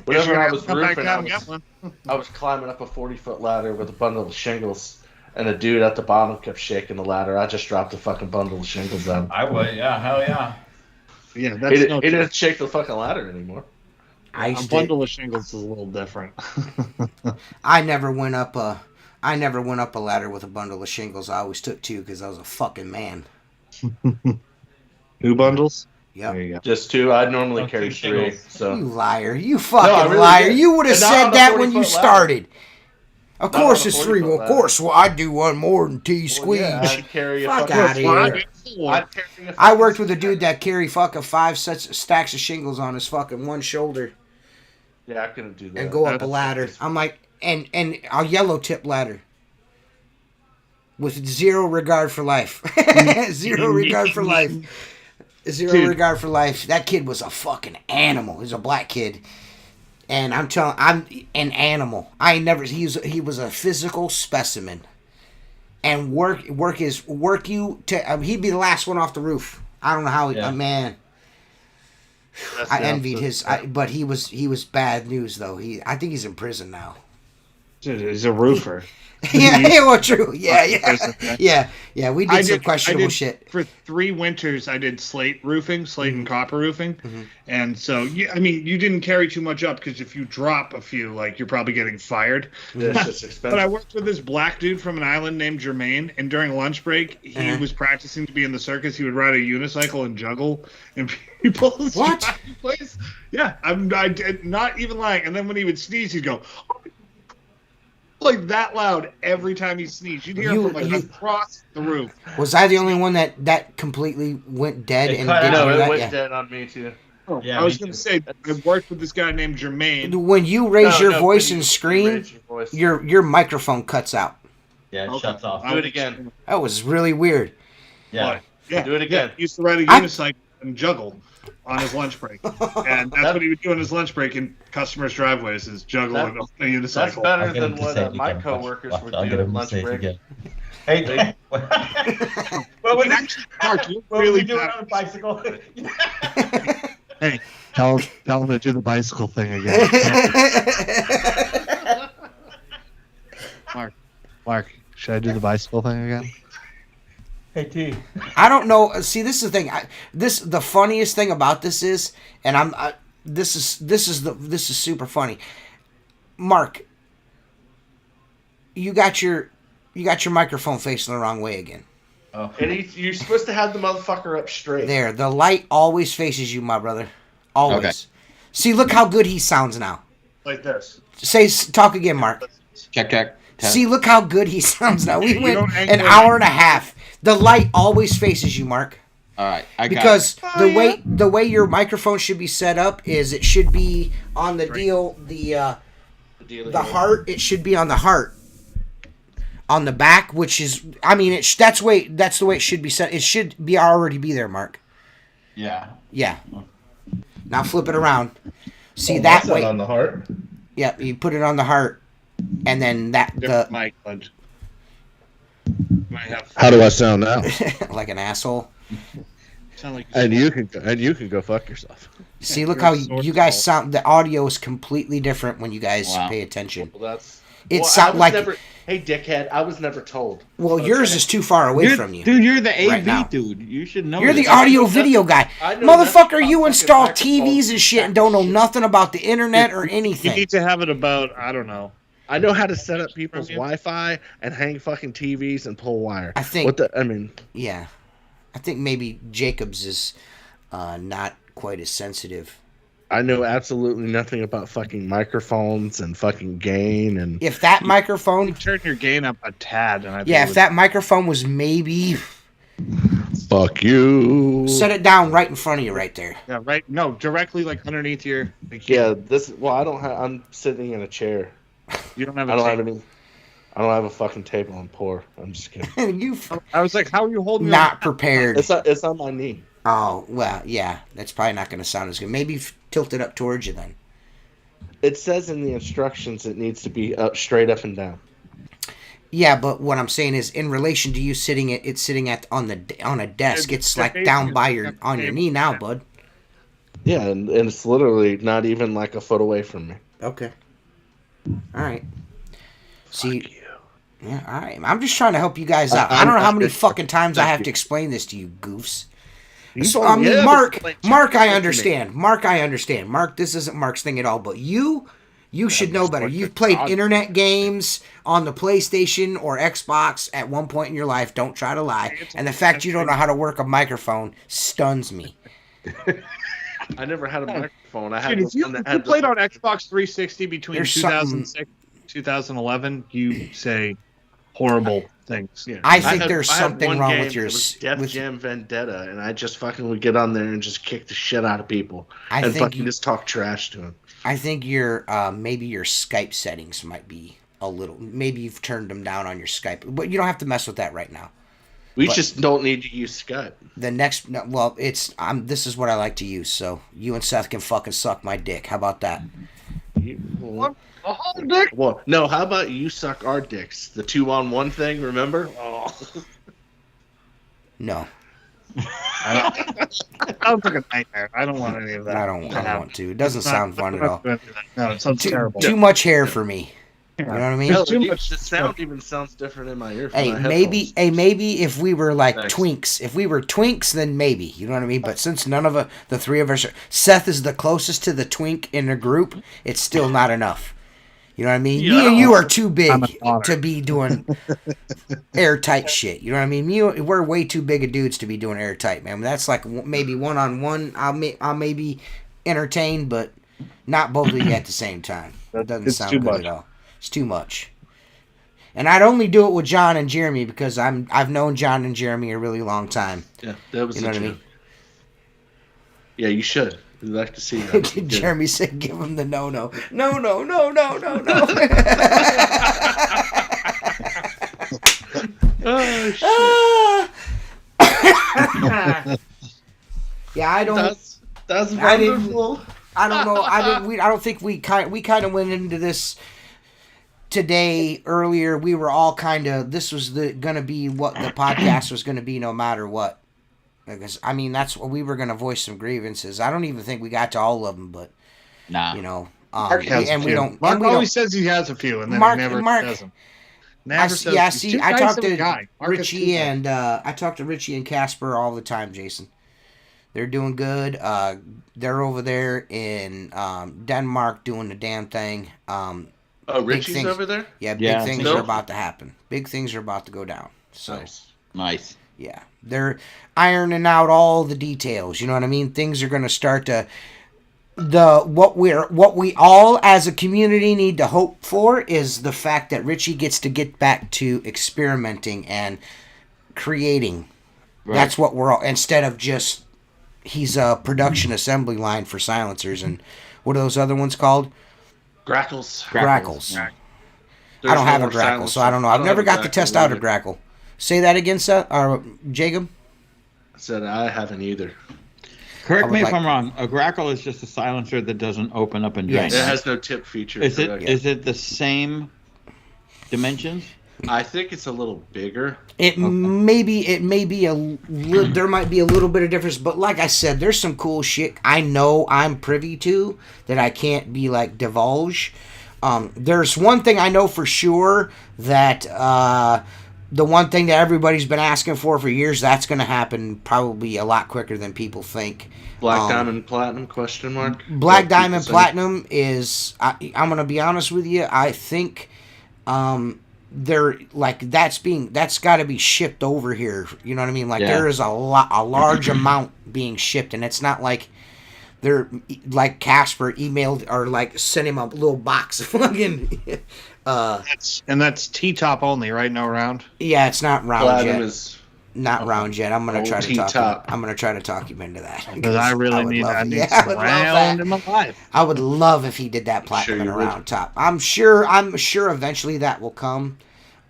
S3: Whenever I was
S2: come back
S3: roofing,
S2: down and get one.
S3: I was climbing up a 40-foot ladder with a bundle of shingles, and a dude at the bottom kept shaking the ladder. I just dropped a fucking bundle of shingles down.
S4: I would, yeah, hell yeah.
S2: Yeah,
S3: He,
S2: that's no.
S3: he didn't shake the fucking ladder anymore.
S1: I
S2: A
S1: used to,
S2: bundle of shingles is a little different.
S1: I never went up a ladder with a bundle of shingles. I always took two because I was a fucking man.
S2: 2 bundles.
S1: Yep.
S2: There you go.
S3: Just two. I normally
S4: Oh,
S3: carry
S4: two
S3: 3.
S4: shingles.
S1: You
S3: So
S1: liar. You fucking
S3: I really
S1: liar.
S3: did.
S1: You would have
S3: And not
S1: said
S3: on a
S1: that when you
S3: 40-foot ladder.
S1: started. Of
S3: Not
S1: course
S3: on a
S1: it's 3.
S3: 40-foot
S1: Well, of course. Well, I'd do one more than T
S3: well,
S1: Squeege.
S3: yeah, I'd carry a
S1: Fuck
S3: fucking
S1: outta here.
S3: I'd carry a
S1: I worked with a dude that carried fucking 5 stacks of shingles on his fucking one shoulder
S3: Yeah, I couldn't do that.
S1: and go up a
S2: That's-
S1: ladder. I'm like, and a yellow tip ladder with zero regard for life. Zero regard for life. Zero
S2: Dude.
S1: regard for life. That kid was a fucking animal. He's a black kid. And I'm an animal. He was a physical specimen. And he'd be the last one off the roof. I don't know how
S4: Yeah.
S1: man.
S2: That's
S1: I
S2: the
S1: envied
S2: opposite.
S1: but he was bad news though. I think he's in prison now.
S2: Dude, he's a roofer.
S1: yeah, well, true. Yeah.
S2: Prison, right?
S1: Yeah. We did some questionable shit.
S2: For 3 winters, I did slate and copper roofing. And so, I mean, you didn't carry too much up because if you drop a few, like, you're probably getting fired.
S3: Yeah, it's just expensive.
S2: But I worked with this black dude from an island named Jermaine, and during lunch break, he was practicing to be in the circus. He would ride a unicycle and juggle, and people
S1: What?
S2: place. Yeah, I did not even lying. And then when he would sneeze, he'd go like that loud every time he sneezed. You'd hear him from like across the roof.
S1: Was I the only one that completely went dead
S4: It
S1: and
S4: cut
S1: didn't
S4: out.
S3: no,
S1: hear
S3: it
S1: that?
S3: went
S1: Yeah.
S3: dead on me too.
S4: Yeah,
S2: I was
S4: me
S2: going to
S4: too.
S2: say, I worked with this guy named Jermaine.
S1: When you raise your voice and
S3: raise
S1: scream,
S3: your voice.
S1: your microphone cuts out.
S4: Yeah, it
S2: Okay.
S4: shuts off.
S3: Do it again.
S1: That was really weird.
S4: Yeah.
S2: Yeah,
S3: Do it again.
S2: He used to ride a unicycle and juggle on his lunch break. And that's what he would do on his lunch break in customers' driveways is juggle
S3: That-
S2: on a
S3: That's
S2: unicycle.
S3: better
S4: I'll get
S3: than
S4: him to
S3: what
S4: say it
S3: my
S4: again.
S3: coworkers would
S4: I'll
S3: do
S4: get
S3: at
S4: him to
S3: lunch
S4: say it
S3: break.
S4: again. Hey, what was that?
S2: Mark, you're
S4: What
S2: really
S4: we doing
S2: bad.
S4: on a bicycle?
S5: Hey, tell him to do the bicycle thing again. Mark, should I do the bicycle thing again?
S4: Hey, T.
S1: I don't know. See, this is the thing. The funniest thing about this is, and this is super funny. Mark, you got your microphone facing the wrong way again.
S4: Oh.
S3: And you're supposed to have the motherfucker up straight.
S1: There, the light always faces you, my brother. Always.
S6: Okay.
S1: See, look how good he sounds now.
S2: Like this.
S1: Talk again, Mark.
S6: Check. Test.
S1: See, look how good he sounds now. We
S2: You
S1: went
S2: don't angle
S1: an
S2: it.
S1: hour and a half. The light always faces you, Mark.
S6: All right, I got
S1: Because
S6: it.
S1: the way your microphone should be set up is it should be on the deal
S3: deal.
S1: The heart, it should be on the heart. On the back, which is, I mean, that's the way it should be set. It should be already be there, Mark.
S3: Yeah.
S1: Yeah. Now flip it around. See
S3: Oh,
S1: that
S3: that's
S1: way.
S3: not on the heart.
S1: Yeah, you put it on the heart, and then the
S2: mic, bud. Might have
S5: How do I sound now?
S1: like an asshole.
S2: sound like
S5: And you can go fuck yourself.
S1: See, look
S2: You're
S1: how
S2: a sword
S1: you guys
S2: skull.
S1: sound. The audio is completely different when you guys
S6: Wow.
S1: pay attention.
S3: Well, that's.
S1: It
S3: well, I
S1: sound
S3: was
S1: like
S3: never, hey, dickhead! I was never told.
S1: well,
S3: Okay.
S1: yours is too far away from you.
S6: Dude, you're the
S1: Right
S6: AV
S1: now.
S6: dude. You should know.
S1: You're the
S6: this.
S1: audio video guy,
S3: I know nothing
S1: motherfucker.
S3: about
S1: You
S3: fucking
S1: install
S3: microphones
S1: TVs and shit and don't know nothing about the internet or
S2: You
S1: anything.
S2: need to have it about, I don't know.
S5: I know how to set up people's
S2: From you?
S5: Wi-Fi and hang fucking TVs and pull wire.
S1: I think-
S5: I mean,
S1: Yeah, I think maybe Jacobs is not quite as sensitive.
S5: I know absolutely nothing about fucking microphones and fucking gain and.
S1: If that microphone,
S2: Turn your gain up a tad, and I think
S1: yeah,
S2: it
S1: if
S2: would-
S1: that microphone was maybe
S5: Fuck you.
S1: set it down right in front of you, right there.
S2: yeah, right. No, directly like underneath your. Like,
S3: Yeah, this. Well, I don't have. I'm sitting in a chair.
S2: you don't have.
S3: I don't have
S2: tape.
S3: any. I don't have a fucking table and pour. I'm just kidding.
S1: You
S2: I was like, how are you holding?
S1: not prepared.
S3: It's on my knee.
S1: Oh well, yeah, that's probably not going to sound as good. Maybe tilt it up towards you then.
S3: It says in the instructions it needs to be up, straight up and down.
S1: Yeah, but what I'm saying is, in relation to you sitting on a desk, it's like down by your on your knee now, bud.
S3: Yeah, and it's literally not even like a foot away from me.
S1: Okay. All right. See. Yeah, all right. I'm just trying to help you guys out. I don't know how many fucking times I have to explain this to you, goofs. I mean, Mark, I understand. Mark, this isn't Mark's thing at all, but you should know better. You've played internet games on the PlayStation or Xbox at one point in your life. Don't try to lie. And the fact you don't know how to work a microphone stuns me.
S3: I never had a microphone. I had
S2: Dude, if you,
S3: one that
S2: if you
S3: had
S2: played on Xbox 360 between
S1: There's
S2: 2006 and 2011, you say horrible things. Yeah.
S1: I think
S3: had-
S1: there's
S3: I had
S1: something
S3: one
S1: wrong
S3: game
S1: with your
S3: that was Def
S1: with.
S3: Jam Vendetta, and I just fucking would get on there and just kick the shit out of people
S1: I
S3: and
S1: think
S3: fucking just talk trash to them.
S1: I think your maybe your Skype settings might be a little. Maybe you've turned them down on your Skype, but you don't have to mess with that right now.
S3: We
S1: But-
S3: just don't need to use Skype.
S1: The next, no, well, it's this is what I like to use. So you and Seth can fucking suck my dick. How about that?
S3: Well, no, how about you suck our dicks? The 2-on-1 thing, remember? Oh.
S1: No,
S2: That sounds like a nightmare. I don't want any of that.
S1: I don't want to. It doesn't sound fun at all.
S2: No, it sounds terrible.
S1: Too much hair for me. You know what I mean?
S3: Hell,
S2: too
S3: the
S2: much
S3: sound even sounds different in my ear.
S1: Hey, maybe if we were like twinks, then maybe, you know what I mean. But since none of the three of us, Seth is the closest to the twink in the group, it's still not enough. You know what I mean? Me and you are too big to be doing airtight shit. You know what I mean? We're way too big of dudes to be doing airtight, man. That's like maybe one-on-one. I'll maybe entertain, but not both of you at the same time. That doesn't
S2: It's
S1: sound
S2: too
S1: good
S2: much.
S1: at all. It's too much. And I'd only do it with John and Jeremy because I've known John and Jeremy a really long time.
S3: Yeah, that was
S1: You know what I mean?
S3: Yeah, you should. We'd like to see that. Good.
S1: Jeremy said, "Give him the no." No.
S3: Oh, shit.
S1: Yeah, I don't.
S3: That's
S1: I didn't-
S3: wonderful.
S1: I don't know. I don't think we kind of went into this today earlier. We were all kind of. This was gonna be what the podcast was gonna be, no matter what. Because I mean, that's what we were gonna voice some grievances. I don't even think we got to all of them, but
S6: Nah.
S1: you know,
S2: Mark has
S1: and
S2: a
S1: we
S2: few.
S1: don't.
S2: Mark
S1: and we
S2: always
S1: don't.
S2: says he has a few, and then
S1: Mark-
S2: he never
S1: Mark-
S2: does them. Never says.
S1: Yeah,
S2: these
S1: see,
S2: two
S1: I
S2: guys
S1: talked
S2: have a
S1: to
S2: guy. Mark has two
S1: Richie
S2: guys.
S1: and I talked to Richie and Casper all the time, Jason. They're doing good. They're over there in Denmark doing the damn thing.
S3: Oh,
S1: big
S3: Richie's
S1: things.
S3: over there?
S1: Yeah, big
S6: Yeah,
S1: things
S3: so-
S1: are about to happen. Big things are about to go down. So
S3: Nice.
S6: Nice.
S1: yeah, they're ironing out all the details. You know what I mean? Things are going to start to what we all as a community need to hope for is the fact that Richie gets to get back to experimenting and creating.
S6: Right.
S1: That's what we're all, instead of just he's a production assembly line for silencers and what are those other ones called?
S3: Grackles.
S1: Grackles.
S6: Yeah.
S1: I don't have a
S3: more
S1: grackle, so I
S3: silencer.
S1: don't know. I've never
S3: have
S1: got to test out a
S3: either.
S1: grackle. Say that again, Seth, or Jacob.
S3: I said I haven't either.
S6: Correct
S1: I
S6: me
S1: would
S6: if
S1: like-
S6: I'm wrong. A grackle is just a silencer that doesn't open up and drain.
S1: Yes.
S3: It
S6: right?
S3: has no tip feature.
S6: Is it
S3: correct.
S6: is it the same dimensions?
S3: I think it's a little bigger.
S1: It may be there might be a little bit of difference, but like I said, there's some cool shit I know I'm privy to that I can't be like divulge. There's one thing I know for sure that the one thing that everybody's been asking for years, that's going to happen probably a lot quicker than people think.
S3: Black Diamond Platinum question mark.
S1: Black
S3: Like
S1: Diamond
S3: people say.
S1: Platinum is I'm gonna be honest with you, I think they're like that's got to be shipped over here, you know what I mean, like
S6: Yeah.
S1: there is a large amount being shipped, and it's not like they're like Casper emailed or like sent him a little box of fucking
S2: That's T-top only, right? No round.
S1: yeah, it's not round
S3: Platinum
S1: yet.
S3: is
S1: Not round yet. I'm gonna
S3: Oh,
S1: try to talk.
S3: T-top.
S1: I'm gonna try to talk him into that.
S2: Because I really
S1: would
S2: need
S1: love
S2: I
S1: it.
S2: need
S1: Yeah, I
S2: some
S1: would love
S2: round
S1: that.
S2: in my life.
S1: I would love if he did that platinum
S3: Sure
S1: and
S3: you
S1: a
S3: would.
S1: round top. I'm sure eventually that will come.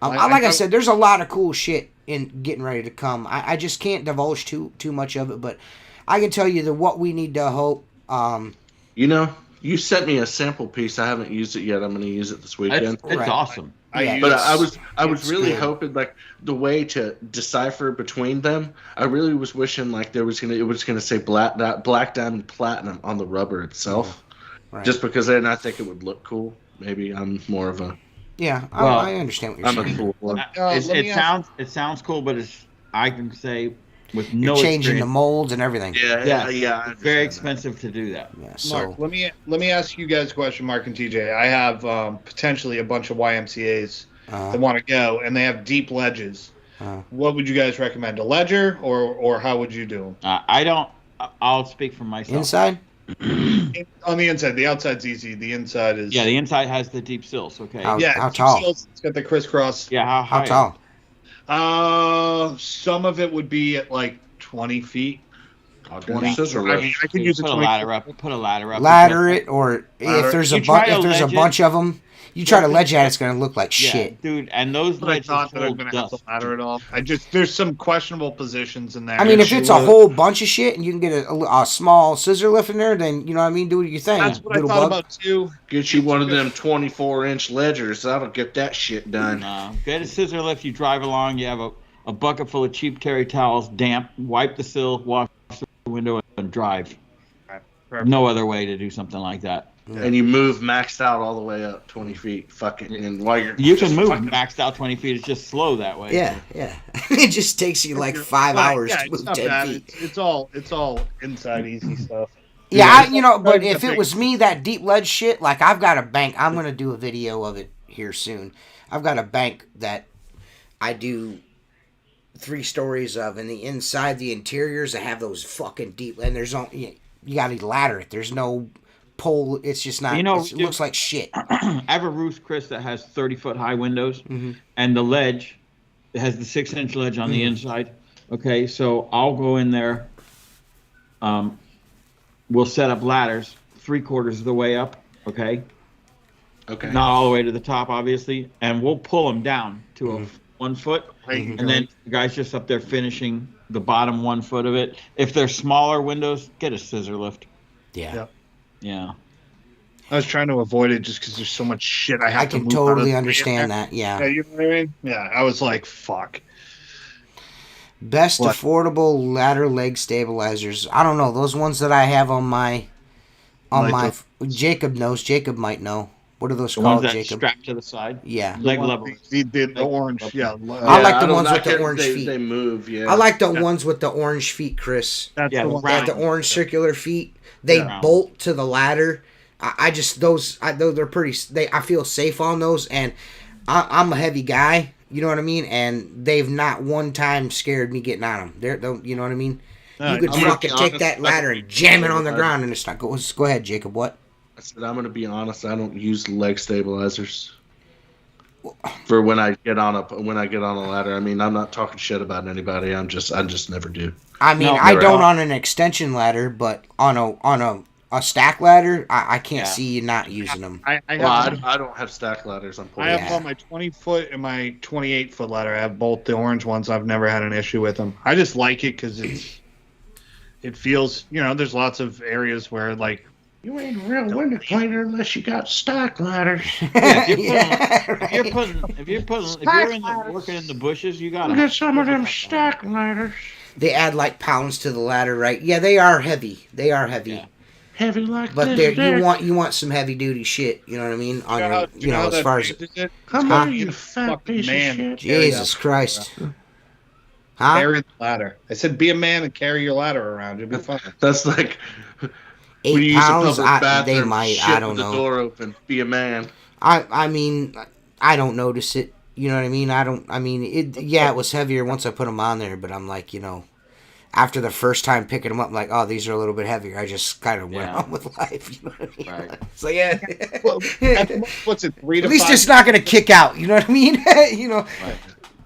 S1: Like I said, there's a lot of cool shit in getting ready to come. I just can't divulge too much of it, but I can tell you that what we need to hope.
S3: You know, you sent me a sample piece. I haven't used it yet. I'm going to use it this weekend.
S6: It's
S1: Right.
S6: awesome.
S1: Yeah.
S3: But I was
S1: it's
S3: really
S1: good.
S3: hoping like the way to decipher between them. I really was wishing like it was gonna say Black Diamond Platinum on the rubber itself,
S1: Right.
S3: just because then I think it would look cool. Maybe I'm more of a
S1: Yeah,
S6: Well,
S1: I understand what you're
S3: I'm a
S1: saying.
S3: cool one.
S6: It sounds cool, but I can say with
S1: You're
S6: no
S1: changing the
S6: experience,
S1: molds and everything.
S3: Yeah,
S6: Yes,
S3: yeah. I
S6: it's very
S3: understand
S6: expensive to do that.
S1: Yeah, so
S2: Mark, let me ask you guys a question, Mark and TJ. I have potentially a bunch of YMCA's that want to go, and they have deep ledges. What would you guys recommend? A ledger, or how would you do
S6: I don't. I'll speak for myself.
S1: inside.
S2: them? On the inside, the outside's easy. The inside is
S6: Yeah, the inside has the deep sills. Okay.
S1: How
S2: how
S1: tall?
S2: It's got the crisscross.
S6: Yeah. How high?
S1: How tall?
S2: Some of it would be at like 20 feet.
S3: I'll do
S2: 20.
S3: scissor
S2: I
S3: lift.
S2: mean, I could use a
S6: Put a
S2: 20.
S6: ladder up. Put a ladder up.
S1: Ladder it, or
S2: Ladder.
S1: if there's
S6: You
S1: a
S6: try to
S1: if there's a
S6: ledge it.
S1: bunch of them, you try to ledge at it's gonna look like
S6: Yeah,
S1: shit.
S6: dude. And those
S2: But I
S6: ledges
S2: thought that I'm
S6: hold
S2: going to have
S6: dust.
S2: to ladder it all. There's some questionable positions in there.
S1: I mean, if it's a whole bunch of shit and you can get a small scissor lift in there, then you know what I mean. Do your thing.
S2: That's what I
S1: Doodle
S2: thought
S1: bug.
S2: about too.
S3: Get you one of them 24-inch ledgers. That'll get that shit done.
S6: Get a scissor lift. You drive along. You have a bucket full of cheap terry towels, damp. Wipe the sill, wash the window, and drive.
S2: Perfect.
S6: No other way to do something like that.
S3: And you move maxed out all the way up 20 feet. Fucking, and while you're
S6: You
S3: just
S6: can move
S3: fucking-
S6: maxed out 20 feet. It's just slow that way.
S1: Yeah, yeah. It just takes you like 5
S2: Right,
S1: hours
S2: yeah,
S1: to
S2: it's
S1: move
S2: not
S1: 10
S2: bad.
S1: feet.
S2: It's all inside easy stuff.
S1: Yeah,
S2: Yeah.
S1: but if it was me, that deep ledge shit, like I've got a bank. I'm gonna do a video of it here soon. I've got a bank that I do 3 stories of, and the inside, the interiors, I have those fucking deep. And there's no, you gotta ladder it. There's no pole. It's just not. It looks like shit.
S6: I have a roof, Chris, that has 30-foot high windows,
S1: Mm-hmm.
S6: and the ledge, it has the 6-inch ledge on the inside. Okay, so I'll go in there. We'll set up ladders 3/4 of the way up. Okay,
S3: Okay.
S6: not all the way to the top, obviously, and we'll pull them down to a 1 foot, and then the guy's just up there finishing the bottom 1 foot of it. If they're smaller windows, get a scissor lift.
S1: Yeah.
S2: Yep.
S6: Yeah.
S2: I was trying to avoid it just because there's so much shit I have
S1: I
S2: to
S1: can
S2: move out of
S1: totally
S2: the way
S1: understand
S2: in there.
S1: that. Yeah.
S2: Yeah, you know what I mean? Yeah, I was like, fuck.
S1: Best
S2: What?
S1: affordable ladder leg stabilizers. I don't know those ones that I have on my
S2: Like
S1: Jacob knows. Jacob might know. What are those
S6: The ones
S1: called,
S6: that
S1: Jacob?
S6: strap to the side.
S1: Yeah.
S6: Leg level.
S2: The orange, yeah.
S1: I like the
S3: don't-
S1: ones
S3: I
S1: with the
S3: can't-
S1: orange
S3: they,
S1: feet.
S3: They move, yeah.
S1: I like the ones with the orange feet, Chris.
S2: That's
S6: Yeah,
S2: the
S6: the
S2: one.
S1: They have
S6: round.
S1: the orange circular feet. They
S6: Yeah.
S1: bolt to the ladder. I just they're pretty. I feel safe on those, and I'm a heavy guy. You know what I mean? And they've not one time scared me getting on them. You know what I mean?
S2: No,
S1: You could
S3: I'm gonna
S1: fucking
S3: be
S1: take
S3: honest,
S1: that
S3: I
S1: ladder
S3: don't
S1: and jam it
S3: use
S1: on the
S3: them.
S1: ground, and it's not. Go ahead, Jacob. What?
S3: I said I'm gonna be honest. I don't use leg stabilizers for when I get on a ladder. I mean, I'm not talking shit about anybody. I just never do.
S1: I mean,
S6: No,
S1: I
S6: they're
S1: don't
S6: out.
S1: on an extension ladder, but on a a stack ladder, I can't
S6: Yeah.
S1: see you not using them.
S2: I
S3: Well,
S2: have
S3: I don't have stack ladders on pole.
S2: I have
S1: Yeah.
S2: on my 20-foot and my 28-foot ladder. I have both the orange ones. I've never had an issue with them. I just like it because it feels, there's lots of areas where like
S3: You ain't a real window cleaner unless you got stack ladders.
S6: Yeah,
S1: Yeah,
S6: if you're
S1: right.
S6: working in the bushes, you gotta
S3: Get some of them stack ladders.
S1: They add like pounds to the ladder, right? Yeah, they are heavy. They are heavy.
S6: Yeah.
S3: Heavy like
S1: But
S3: this.
S1: you want some heavy duty shit. You know what I mean? On your,
S2: how
S1: as
S2: that
S1: far as
S2: changes it?
S3: Come
S2: Huh?
S3: on, you fat
S2: Fucking
S3: piece
S2: man.
S3: of shit.
S1: Jesus Christ, huh?
S2: Carry the ladder. I said, be a man and carry your ladder around. You'll be fine.
S3: That's like when you
S1: 8
S3: use a
S1: pounds.
S3: public bathroom,
S1: They might.
S3: shit
S1: I don't
S3: with the
S1: know.
S3: door open. Be a man.
S1: I mean, I don't notice it. You know what I mean? It was heavier once I put them on there, but I'm like, after the first time picking them up, I'm like, oh, these are a little bit heavier. I just kind of went
S6: Yeah.
S1: on with life. You know what I mean?
S6: Right.
S1: So yeah.
S2: Well, what's it, 3 to
S1: At least
S2: 5?
S1: it's not gonna kick out. You know what I mean?
S6: Right.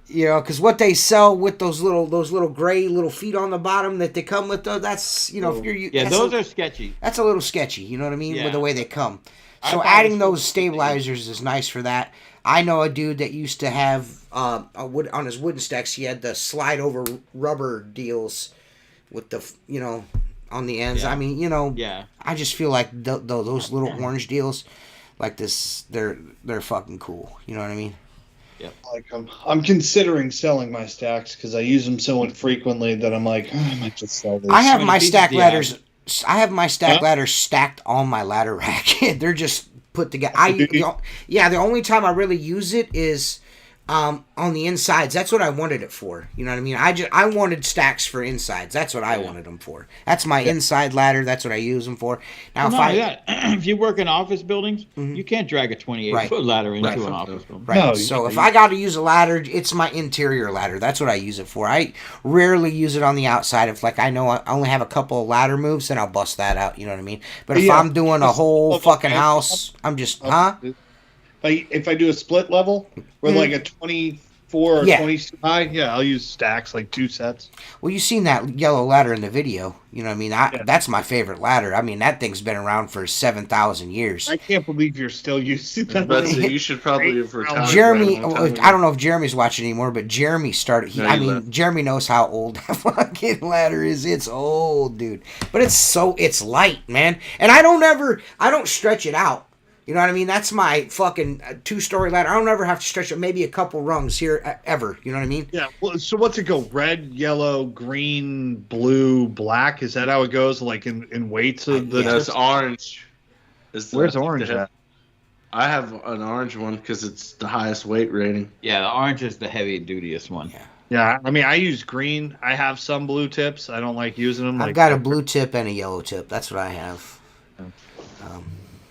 S1: Because what they sell with those little gray little feet on the bottom that they come with, though, that's if you're
S6: Yeah,
S1: that's
S6: those
S1: a,
S6: are sketchy.
S1: that's a little sketchy. You know what I mean?
S6: Yeah.
S1: With the way they come.
S6: I
S1: So
S6: thought
S1: adding
S6: it was
S1: those
S6: cool.
S1: stabilizers is nice for that. I know a dude that used to have a wood on his wooden stacks. He had the slide over rubber deals with the on the ends.
S6: Yeah.
S1: I mean,
S6: Yeah.
S1: I just feel like those little orange deals, like this, they're fucking cool. You know what I mean?
S2: Like I'm considering selling my stacks because I use them so infrequently that I'm like, I might just sell these.
S1: I have
S6: many
S1: my
S6: pieces
S1: stack
S6: do you have?
S1: ladders. I have my stack
S2: Huh?
S1: ladders stacked on my ladder rack. They're just put together. The only time I really use it is on the insides. That's what I wanted it for. You know what I mean? I wanted stacks for insides. That's what I wanted them for. That's my inside ladder. That's what I use them for. Now,
S6: If you work in office buildings, you can't drag a 28-foot ladder into an office building.
S1: Right.
S2: No,
S1: So if I got to use a ladder, it's my interior ladder. That's what I use it for. I rarely use it on the outside. If I know I only have a couple of ladder moves, then I'll bust that out. You know what I mean? But if
S2: Yeah.
S1: I'm doing a whole fucking house, I'm just
S2: If I do a split level with like a 24 or
S1: Yeah.
S2: 22 high, I'll use stacks, like 2 sets.
S1: Well, you seen that yellow ladder in the video. You know what I mean? That's my favorite ladder. I mean, that thing's been around for 7,000 years.
S2: I can't believe you're still using that.
S3: But you should probably have retired.
S1: Jeremy,
S3: right a long time ago.
S1: I don't know if Jeremy's watching anymore, but Jeremy started.
S3: No, he left.
S1: Jeremy knows how old that fucking ladder is. It's old, dude. But it's light, man. And I don't stretch it out. You know what I mean? That's my fucking 2-story ladder. I don't ever have to stretch it. Maybe a couple rungs here ever. You know what I mean?
S2: Yeah. Well, so what's it go? Red, yellow, green, blue, black. Is that how it goes? Like in weights of the.
S3: That's orange.
S2: Where's orange at?
S3: I have an orange one because it's the highest weight rating.
S6: Yeah, the orange is the heavy dutiest one.
S2: Yeah. I mean, I use green. I have some blue tips. I don't like using them.
S1: I've got a blue tip and a yellow tip. That's what I have.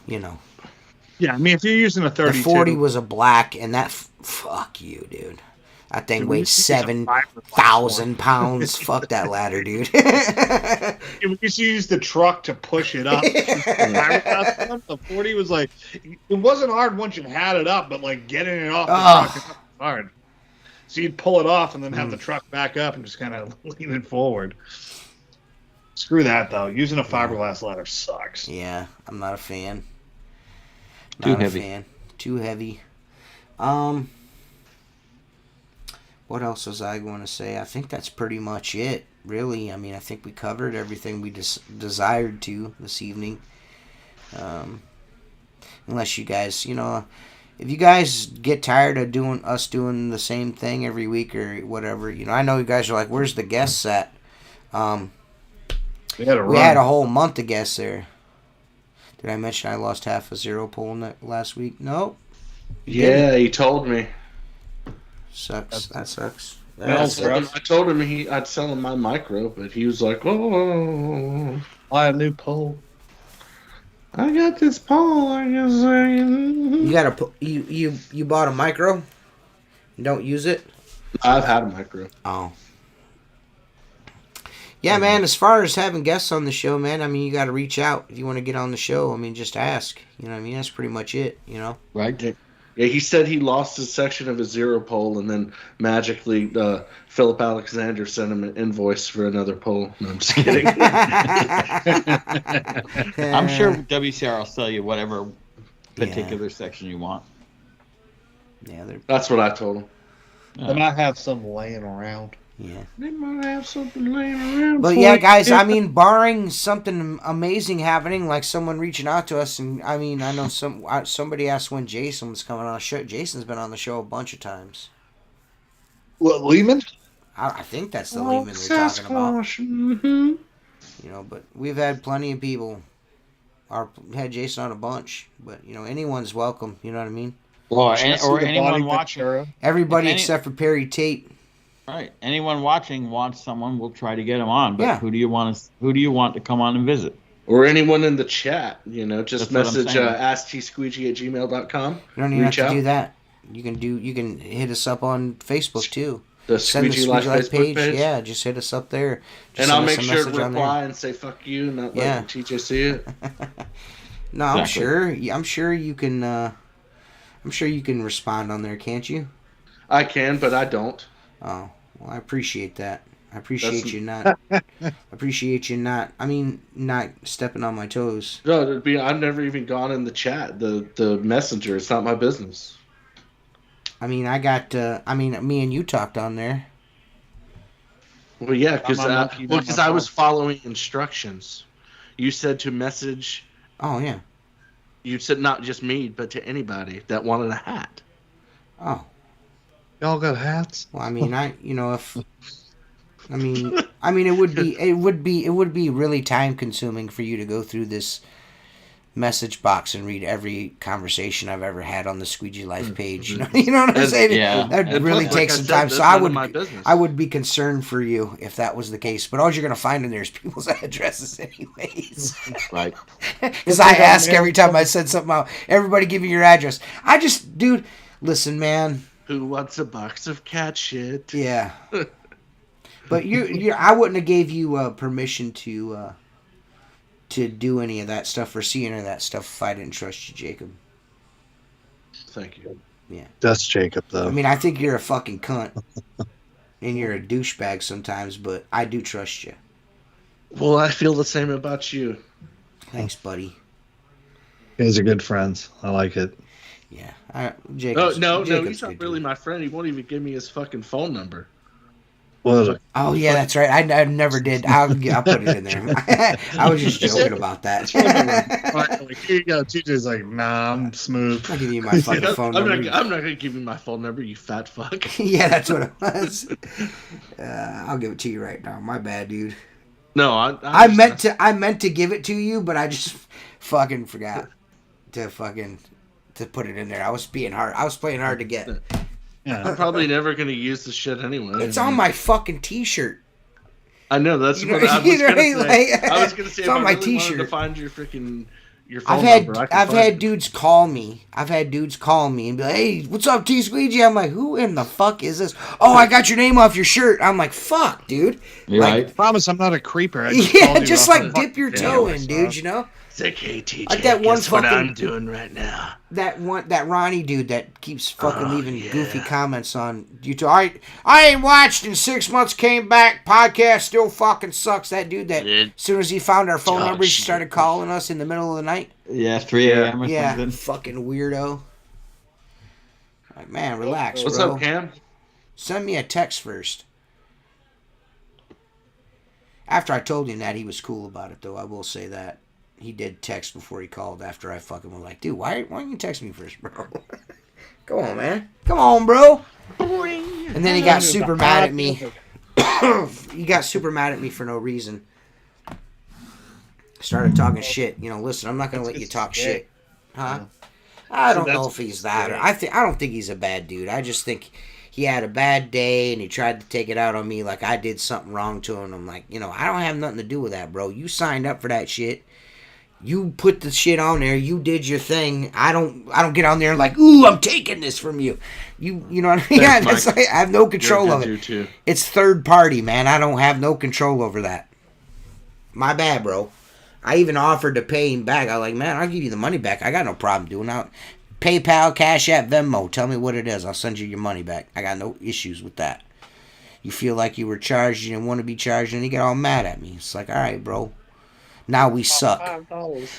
S2: Yeah. I mean, if you're using a
S1: The
S2: 32,
S1: 40 was a black, and that fuck you, dude. That thing
S2: Dude,
S1: weighed
S2: we used to use a
S1: 7,000 pounds. Fuck that ladder, dude.
S2: we used to use the truck to push it up. The 40 was like, it wasn't hard once you had it up, but like getting it off the truck was hard. So you'd pull it off and then have the truck back up and just kind of lean it forward. Screw that though. Using a fiberglass ladder sucks.
S1: Yeah, I'm not a fan.
S6: Too
S1: Not a
S6: heavy.
S1: fan. Too heavy. What else was I going to say? I think that's pretty much it, really. I mean, I think we covered everything we desired to this evening. Unless you guys, if you guys get tired of doing the same thing every week or whatever, I know you guys are like, where's the guests at?
S2: We had a
S1: We had a whole month of guests there. Did I mention I lost half a zero pole last week? No.
S3: Yeah, he told me.
S1: Sucks. That sucks.
S3: I told him I'd sell him my micro, but he was like, "Oh,
S2: buy a new pole."
S3: I got this pole." I guess
S1: You got you bought a micro? You don't use it?
S3: I've had a micro.
S1: Oh. Yeah, man, as far as having guests on the show, man, I mean, you got to reach out if you want to get on the show. I mean, just ask. You know what I mean? That's pretty much it,
S6: Right.
S3: Yeah, he said he lost a section of his zero pole, and then magically Philip Alexander sent him an invoice for another pole. No, I'm just kidding.
S6: I'm sure WCR will sell you whatever particular section you want.
S1: Yeah,
S3: That's what I told him.
S2: They might have some laying around.
S1: yeah.
S3: They might have something laying around.
S1: But yeah, guys, I mean, barring something amazing happening, like someone reaching out to us, and I mean, I know somebody asked when Jason was coming on the show. Jason's been on the show a bunch of times.
S2: What, Lehman?
S1: I think that's the Lehman they're talking about.
S3: Mm-hmm.
S1: You know, but we've had plenty of people. Had Jason on a bunch, but you know, anyone's welcome. You know what I mean?
S6: Or anyone watching.
S1: Everybody except for Perry Tate.
S6: Right. Anyone watching wants someone, we'll try to get them on. But
S1: Yeah.
S6: who do you want to come on and visit?
S3: Or anyone in the chat, you know, just
S6: That's what I'm
S3: message
S6: saying.
S3: asksqueegee@gmail.com.
S1: You don't even
S3: Reach
S1: have to
S3: out.
S1: do that. You can hit us up on Facebook too.
S3: The
S1: Send the
S3: Squeegee Life Facebook page.
S1: Yeah, just hit us up there. Just
S3: And I'll
S1: send us
S3: make
S1: a
S3: sure to
S1: message on there.
S3: reply and say "fuck you," not
S1: Yeah.
S3: let TJ see it.
S1: No, I'm
S6: Exactly.
S1: sure. I'm sure you can. I'm sure you can respond on there, can't you?
S3: I can, but I don't.
S1: Oh, well, I appreciate that. I appreciate
S3: That's-
S1: you not. I mean, not stepping on my toes.
S3: No, I've never even gone in the chat, the messenger. It's not my business.
S1: I mean, me and you talked on there.
S3: Well, yeah, because
S2: I'm not keeping
S3: I
S2: myself.
S3: was following instructions. You said to message.
S1: Oh yeah.
S3: You said not just me, but to anybody that wanted a hat.
S1: Oh.
S5: Y'all got hats?
S1: Well, I mean, it would be really time consuming for you to go through this message box and read every conversation I've ever had on the Squeegee Life page. You know what I'm saying?
S6: Yeah.
S1: That'd
S3: And
S1: really
S3: plus,
S1: take
S3: like I
S1: some
S3: said,
S1: time.
S3: that's
S1: So I
S3: none of
S1: would,
S3: my business.
S1: I would be concerned for you if that was the case. But all you're gonna find in there is people's addresses, anyways.
S6: Right.
S1: Because I ask every time I send something out. Everybody, give me your address. Dude, listen, man.
S3: Who wants a box of cat shit?
S1: Yeah. But I wouldn't have gave you permission to do any of that stuff or see any of that stuff if I didn't trust you, Jacob.
S3: Thank you.
S1: Yeah.
S5: That's Jacob, though.
S1: I mean, I think you're a fucking cunt. And you're a douchebag sometimes, but I do trust you.
S3: Well, I feel the same about you.
S1: Thanks, buddy.
S5: You guys are good friends. I like it.
S1: Yeah. Jacob's,
S3: No,
S1: Jacob's
S3: he's not
S1: good,
S3: really
S1: dude.
S3: my friend. He won't even give me his fucking phone number.
S5: Well,
S1: Oh, yeah, that's right. I never did. I'll put it in there. I was just joking about that.
S5: like, here you go. TJ's like, nah, I'm smooth.
S1: I'll give you my fucking phone
S3: I'm
S1: number.
S3: not going to give you my phone number, you fat fuck.
S1: Yeah, that's what it was. I'll give it to you right now. My bad, dude.
S3: No,
S1: I meant to give it to you, but I just fucking forgot to put it in there. I was being hard. I was playing hard to get.
S5: Yeah.
S3: I'm probably never going to use this shit anyway.
S1: It's on my fucking t-shirt.
S3: I know, that's
S1: You know-
S3: what I was
S1: you know,
S3: going to say.
S1: like-
S3: I was going to say,
S1: it's
S3: if
S1: on
S3: I
S1: my
S3: really wanted to
S1: t-shirt.
S3: find your phone
S1: I've
S3: number, I can
S1: had
S3: find it.
S1: dudes call me. I've had dudes call me and be like, "Hey, what's up, T Squeegee?" I'm like, "Who in the fuck is this?" "Oh, I got your name off your shirt." I'm like, "Fuck, dude."
S6: You're
S1: Like,
S6: right.
S5: Promise I'm not a creeper. I just
S1: Yeah,
S5: called you
S1: just
S5: off
S1: like
S5: the
S1: dip your
S5: fucking
S1: toe
S5: camera,
S1: in,
S5: so-
S1: dude. You know
S3: It's like, hey, TJ,
S1: Like that one
S3: guess what
S1: fucking-
S3: I'm doing right now?
S1: that Ronnie dude that keeps fucking leaving
S3: yeah.
S1: goofy comments on YouTube. I ain't watched in 6 months. Came back. Podcast still fucking sucks. That dude that as soon as he found our phone number, he started calling us in the middle of the night.
S6: Yeah, 3 a.m. or
S1: Yeah,
S6: something.
S1: fucking weirdo. Like, man, relax,
S3: What's
S1: bro.
S3: up, Cam?
S1: Send me a text first. After I told him that, he was cool about it, though. I will say that. He did text before he called after I fucking was like, dude, why don't you text me first, bro? Come on, man. Come on, bro. And then he got super mad at me. He got super mad at me for no reason. Started talking shit. You know, listen, I'm not going to let you talk shit. Huh? I don't know if he's that. Or I don't think he's a bad dude. I just think he had a bad day and he tried to take it out on me like I did something wrong to him. I'm like, I don't have nothing to do with that, bro. You signed up for that shit. You put the shit on there. You did your thing. I don't get on there like, ooh, I'm taking this from you. You know what I mean?
S3: Thanks,
S1: That's
S3: Mike.
S1: like, I have no control
S3: You're a
S1: of
S3: good
S1: it.
S3: dude, too.
S1: It's third party, man. I don't have no control over that. My bad, bro. I even offered to pay him back. I was like, man, I'll give you the money back. I got no problem doing that. PayPal, Cash App, Venmo. Tell me what it is. I'll send you your money back. I got no issues with that. You feel like you were charged, you didn't want to be charged, and you get all mad at me. It's like, all right, bro. Now we suck.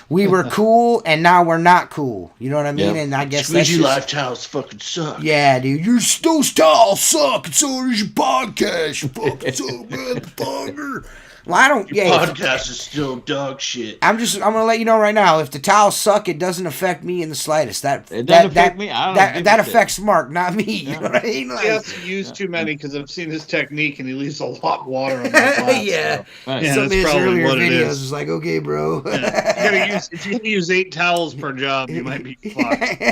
S1: We were cool, and now we're not cool. You know what I mean?
S3: Yeah.
S1: And I guess
S3: Squeegee
S1: that's
S3: Life towels fucking suck.
S1: yeah, dude. Those towels suck, and so does your podcast. You fucking suck, motherfucker. Well, I don't.
S3: Your
S1: Yeah,
S3: podcast is still dog shit.
S1: I'm gonna let you know right now. If the towels suck, it doesn't affect me in the slightest.
S6: It doesn't affect me. I don't give
S1: that
S6: a shit.
S1: affects Mark, not me. You know what I mean?
S2: He has to use too many because I've seen his technique and he leaves a lot of water on the glass.
S1: Yeah.
S6: Right.
S2: Yeah,
S1: Some of
S2: that's
S1: his
S2: probably
S1: earlier
S2: what it
S1: videos
S2: is.
S1: was like, okay, bro.
S2: Yeah. If you use 8 towels per job, you might be fucked.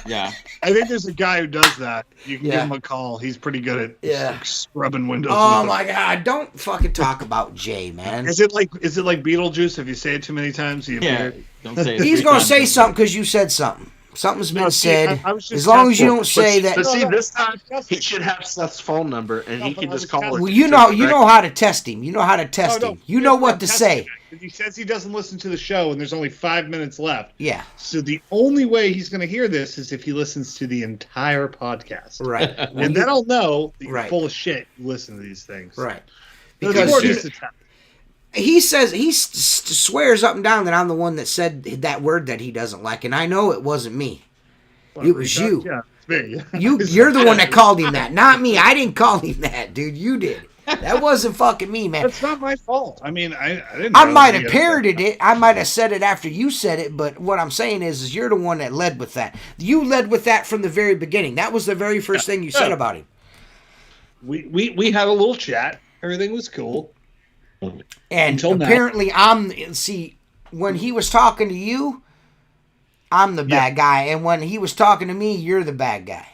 S6: Yeah.
S2: I think there's a guy who does that. You can
S1: Yeah.
S2: give him a call. He's pretty good at
S1: Yeah.
S2: scrubbing windows.
S1: Oh
S2: with
S1: my God! Don't fucking talk about Jay, man.
S2: Is it like Beetlejuice? If you say it too many times, you
S6: Yeah.
S2: appear?
S6: Don't say it
S1: He's
S6: 3
S1: gonna
S6: times.
S1: say something because you said something. Something's been
S2: No, see,
S1: said.
S2: I was just
S1: As long as you
S2: testing.
S1: don't say that.
S3: But see,
S2: No,
S3: this time
S2: testing.
S3: he should have Seth's phone number, and
S2: No,
S3: he
S2: but
S3: can
S2: I
S3: just
S2: was
S3: call
S2: testing.
S3: her.
S1: Well, you know how to test him. You know how to test
S2: Oh,
S1: him. You know
S2: here's
S1: what
S2: I'm
S1: to
S2: testing
S1: say.
S2: it. He says he doesn't listen to the show, and there's only 5 minutes left.
S1: Yeah.
S2: So the only way he's going to hear this is if he listens to the entire podcast.
S1: Right.
S2: And then I'll know that you're
S1: Right.
S2: full of shit. You listen to these things.
S1: Right.
S2: Because
S1: Because
S2: more
S1: he-
S2: just a test.
S1: he says he swears up and down that I'm the one that said that word that he doesn't like, and I know it wasn't me. It was you.
S2: Yeah, it's me.
S1: You're the one that called him that, not me. I didn't call him that, dude. You did. That wasn't fucking me, man.
S2: That's not my fault. I mean, I didn't.
S1: I
S2: know
S1: might
S2: he
S1: have
S2: had-
S1: parroted it. I might have said it after you said it, but what I'm saying is you're the one that led with that. You led with that from the very beginning. That was the very first thing you said about him.
S2: We had a little chat. Everything was cool.
S1: And
S2: Until now.
S1: apparently when he was talking to you, I'm the bad guy, and when he was talking to me, you're the bad guy.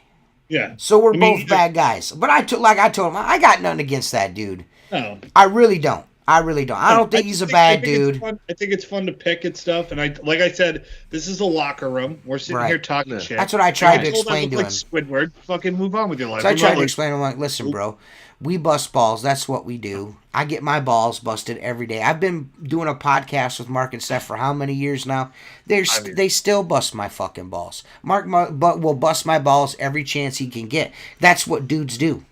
S2: Yeah.
S1: So we're
S2: I mean,
S1: both bad guys. But I told him, I got nothing against that dude.
S2: No.
S1: I really don't. I don't think he's a bad dude.
S2: I think it's fun to pick at stuff, and like I said, this is a locker room. We're sitting
S1: Right.
S2: here talking
S3: Yeah.
S2: shit.
S1: That's what I tried to
S2: Told I
S1: explain
S2: look
S1: to
S2: like
S1: him.
S2: Squidward. Fucking move on with your life.
S1: So I
S2: I'm
S1: tried
S2: not
S1: to
S2: like-
S1: explain to him, like, listen, bro, we bust balls. That's what we do. I get my balls busted every day. I've been doing a podcast with Mark and Steph for how many years now? They still bust my fucking balls. Mark will bust my balls every chance he can get. That's what dudes do.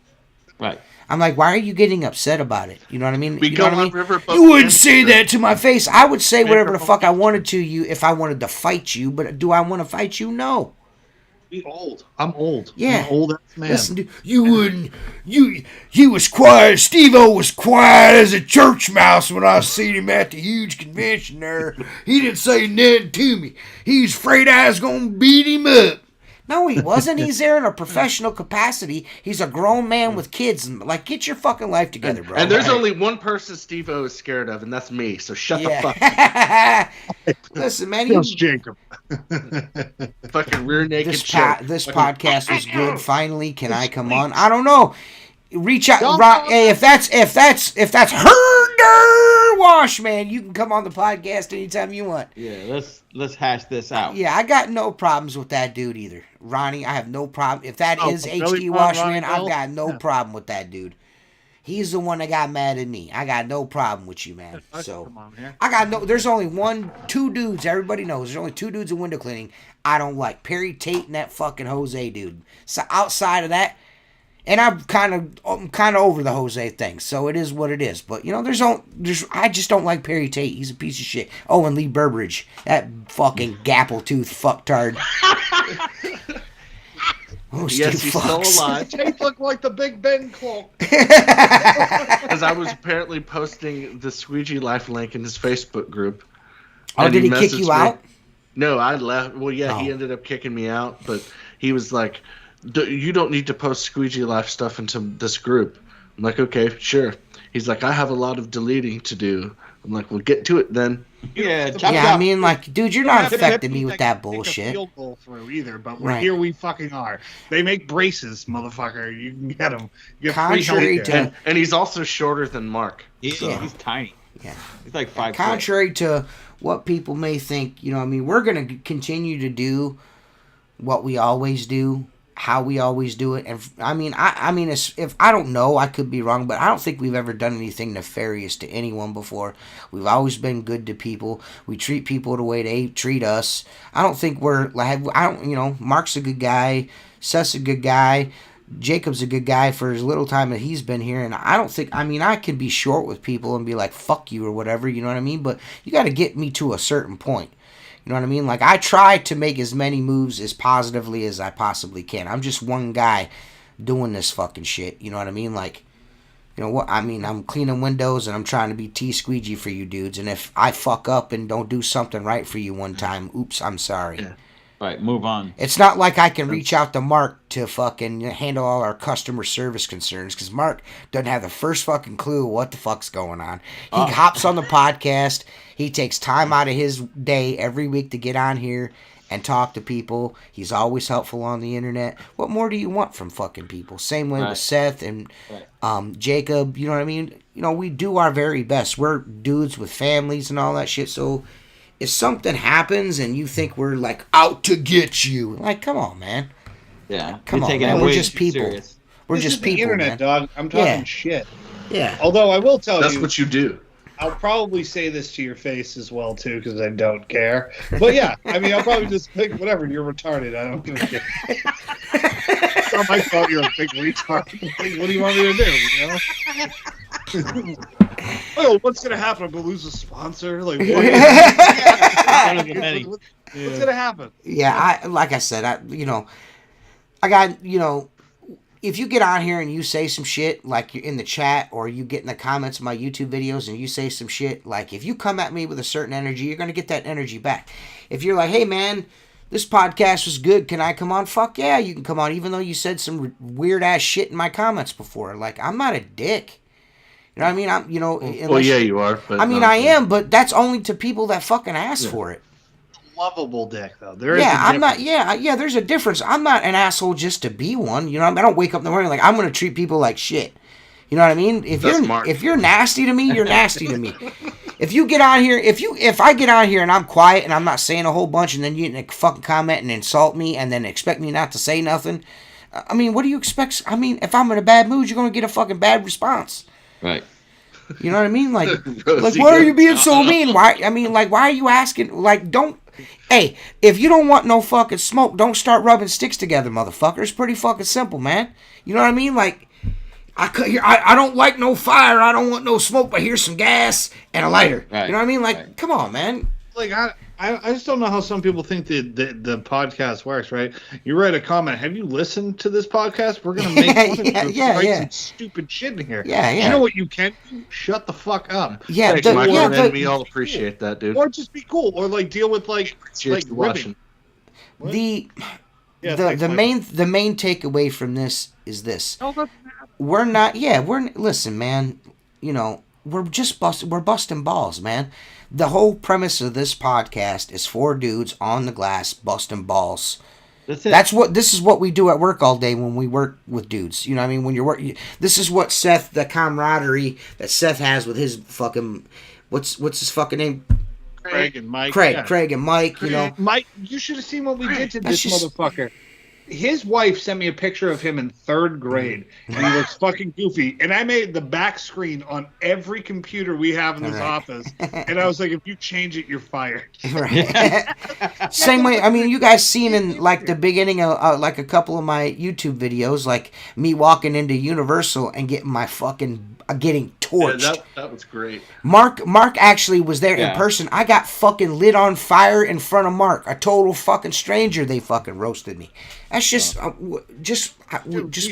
S6: Right.
S1: I'm like, why are you getting upset about it? You know what I mean?
S3: We
S1: You
S3: go
S1: know what I
S3: on
S1: mean?
S3: Riverboat
S1: You wouldn't
S3: Gangster.
S1: say that to my face. I would say whatever the
S3: Riverboat
S1: fuck I wanted to you if I wanted to fight you. But do I want to fight you? No.
S2: Be old. I'm old.
S1: Yeah.
S2: I'm an old ass man.
S1: Listen, dude, you wouldn't. He was quiet. Steve-O was quiet as a church mouse when I seen him at the huge convention there. He didn't say nothing to me. He was afraid I was gonna beat him up. No, he wasn't. He's there in a professional capacity. He's a grown man with kids. And like, get your fucking life together, bro.
S3: And there's only one person Steve-O is scared of, and that's me. So shut the fuck up.
S1: Yeah. Listen, man.
S2: Yes, Jacob.
S3: Fucking rear naked
S1: This
S3: choke.
S1: this
S3: Fucking-
S1: podcast was good. Finally, can I come on? I don't know. Reach out,
S2: Don't
S1: hey, if that's Herder Wash, man, you can come on the podcast anytime you want.
S6: Yeah. Let's hash this out.
S1: Yeah, I got no problems with that dude either, Ronnie. I have no problem if that
S2: Oh,
S1: is
S2: really,
S1: HD Wash,
S2: Ronnie
S1: man. I've
S2: Bell?
S1: got no
S2: Yeah.
S1: problem with that dude. He's the one that got mad at me. I got no problem with you, man. So.
S2: Come on here.
S1: I got no. There's only two dudes. Everybody knows. There's only 2 dudes in window cleaning I don't like. Perry Tate and that fucking Jose dude. So outside of that, and I'm kind of over the Jose thing. So it is what it is. But you know, I just don't like Perry Tate. He's a piece of shit. Oh, and Lee Burbridge, that fucking gapple tooth fucktard. Oh,
S3: Yes, he's still
S1: fucks.
S3: alive.
S2: Tate looked like the Big Ben cloak.
S3: Because I was apparently posting the Squeegee Life link in his Facebook group.
S1: Oh,
S3: And
S1: did he kick
S3: messaged
S1: you
S3: me.
S1: out?
S3: No, I left. Well, yeah, he
S1: Oh.
S3: ended up kicking me out, but he was like, you don't need to post Squeegee Life stuff into this group. I'm like, okay, sure. He's like, I have a lot of deleting to do. I'm like, well, get to it then.
S6: Yeah. Chop,
S1: Yeah,
S6: chop.
S1: I mean, like, dude, you're
S2: You don't
S1: not
S2: have to
S1: affecting
S2: hit
S1: me
S2: them
S1: with
S2: that
S1: that
S2: can kick a
S1: bullshit.
S2: field goal through either, but
S1: Right.
S2: here we fucking are. They make braces, motherfucker. You can get them. You get free
S1: Contrary
S2: healthcare.
S1: to-
S3: And he's also shorter than Mark.
S6: He's tiny.
S1: Yeah.
S6: He's like 5 foot.
S1: Contrary to what people may think, you know, I mean, we're going to continue to do what we always do. how we always do it. And I mean, if I don't know, I could be wrong, but I don't think we've ever done anything nefarious to anyone before. We've always been good to people. We treat people the way they treat us. I don't think we're like, Mark's a good guy, Seth's a good guy, Jacob's a good guy for as little time that he's been here, and I don't think, I can be short with people and be like, fuck you or whatever, you know what I mean? But you got to get me to a certain point. You know what I mean? Like, I try to make as many moves as positively as I possibly can. I'm just one guy doing this fucking shit. You know what I mean? Like, you know what? I'm cleaning windows and I'm trying to be Squeegee for you dudes. And if I fuck up and don't do something right for you one time, oops, I'm sorry.
S6: Yeah. Right, move on.
S1: It's not like I can reach out to Mark to fucking handle all our customer service concerns, because Mark doesn't have the first fucking clue what the fuck's going on. He hops on the podcast. He takes time out of his day every week to get on here and talk to people. He's always helpful on the internet. What more do you want from fucking people? Same way with Seth and Jacob. You know what I mean? You know, we do our very best. We're dudes with families and all that shit, so if something happens and you think we're like out to get you, like, come on, man.
S6: Yeah,
S1: come on, man. We're just people.
S6: Serious.
S1: We're
S2: this
S1: just
S2: is the
S1: people,
S2: internet,
S1: man.
S2: dog. I'm talking shit.
S1: Yeah.
S2: Although I will tell
S3: That's
S2: you,
S3: what you do.
S2: I'll probably say this to your face as well too, because I don't care. But yeah, I'll probably just think, whatever. You're retarded. I don't give a shit. It's not my fault. You're a big retard. Like, what do you want me to do? You know? Oh, what's gonna happen? I'm gonna lose a sponsor. Like, what? What's gonna happen?
S1: Yeah, like I said, I got, if you get on here and you say some shit, like you're in the chat or you get in the comments of my YouTube videos and you say some shit, like if you come at me with a certain energy, you're gonna get that energy back. If you're like, hey man, this podcast was good, can I come on? Fuck yeah, you can come on, even though you said some weird ass shit in my comments before. Like, I'm not a dick. You know what I mean?
S3: Well, yeah, you are. But
S1: I am, but that's only to people that fucking ask for it.
S2: Lovable dick, though. There is
S1: I'm not. Yeah. There's a difference. I'm not an asshole just to be one. You know, I don't wake up in the morning like I'm gonna treat people like shit. You know what I mean? If you're nasty to me, you're nasty to me. If you get on here, if I get on here and I'm quiet and I'm not saying a whole bunch, and then you fucking comment and insult me and then expect me not to say nothing, what do you expect? If I'm in a bad mood, you're gonna get a fucking bad response.
S6: Right.
S1: You know what I mean? Like why are you being so mean? Why are you asking? Like, don't. Hey, if you don't want no fucking smoke, don't start rubbing sticks together, motherfucker. It's pretty fucking simple, man. You know what I mean? Like, I don't like no fire. I don't want no smoke, but here's some gas and a lighter. Right. You know what I mean? Like, come on, man.
S2: Like, I just don't know how some people think the podcast works, right? You write a comment. Have you listened to this podcast? We're going to make fun of you. Some stupid shit in here.
S1: Yeah.
S2: You know what you can do? Shut the fuck up.
S3: Yeah, we all appreciate that, dude.
S2: Or just be cool. Or, like, deal with, like
S3: watching.
S1: The main takeaway from this is this. Listen, man, we're busting balls, man. The whole premise of this podcast is 4 dudes on the glass busting balls. That's it. This is what we do at work all day when we work with dudes. You know what I mean? When you're working, this is what the camaraderie that Seth has with his fucking, what's his fucking name?
S2: Craig and Mike.
S1: Craig and Mike,
S2: Mike, you should have seen what we did to this motherfucker. His wife sent me a picture of him in 3rd grade, and he looks fucking goofy. And I made the back screen on every computer we have in this office. And I was like, if you change it, you're fired.
S1: Right. Same way, you guys seen in, like, the beginning of, like, a couple of my YouTube videos, like, me walking into Universal and getting my fucking, getting torched.
S3: Yeah, that was great.
S1: Mark actually was there in person. I got fucking lit on fire in front of Mark. A total fucking stranger. They fucking roasted me. That's just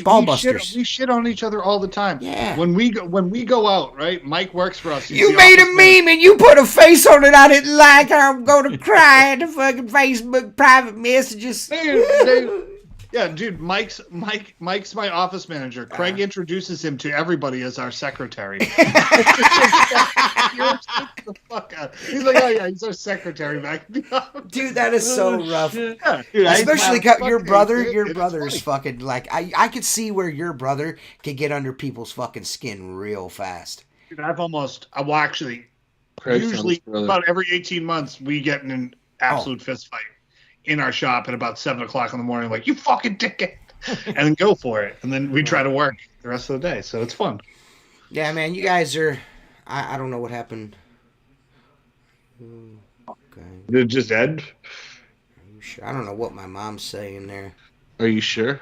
S1: ball busters.
S2: We shit on each other all the time.
S1: Yeah.
S2: When we go out, right? Mike works for us.
S1: You made a meme and you put a face on it I didn't like. I'm going to cry in the fucking Facebook private messages.
S2: Yeah, dude, Mike's my office manager. Craig introduces him to everybody as our secretary. The fuck out. He's like, oh yeah, he's our secretary back in the office.
S1: Dude, that is so rough.
S2: Yeah,
S1: dude, especially your brother is fucking, like, I could see where your brother could get under people's fucking skin real fast.
S2: Dude, usually about every 18 months we get in an absolute fist fight in our shop at about 7 o'clock in the morning, like, you fucking dickhead. and then go for it. And then we try to work the rest of the day. So it's fun.
S1: Yeah, man, you guys are. I don't know what happened. Okay.
S2: Did it just end?
S1: I don't know what my mom's saying there.
S3: Are you sure?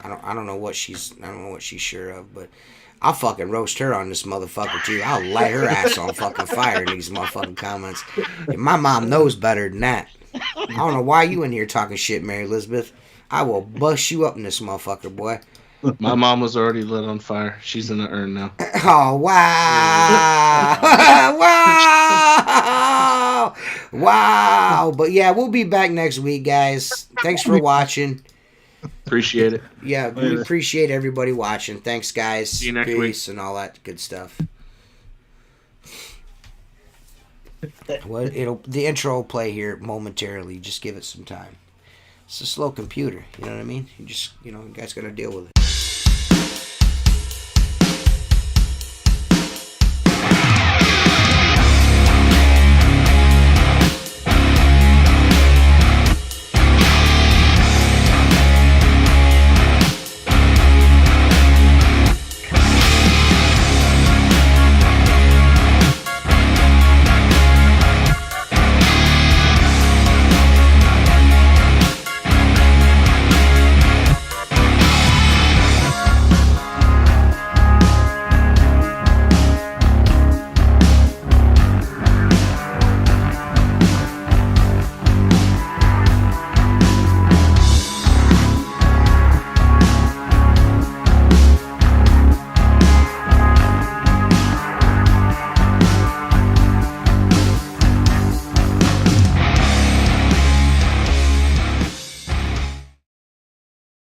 S1: I don't know what she's sure of, but I'll fucking roast her on this motherfucker too. I'll light her ass on fucking fire in these motherfucking comments. And my mom knows better than that. I don't know why you in here talking shit, Mary Elizabeth. I will bust you up in this motherfucker, boy.
S3: My mom was already lit on fire. She's in the urn now.
S1: Oh, wow. Wow. Wow. But yeah, we'll be back next week, guys. Thanks for watching.
S3: Appreciate it.
S1: Yeah, we appreciate everybody watching. Thanks, guys.
S3: See you next
S1: Peace
S3: week.
S1: and all that good stuff. Well, the intro will play here momentarily. Just give it some time. It's a slow computer. You know what I mean? You guys got to deal with it.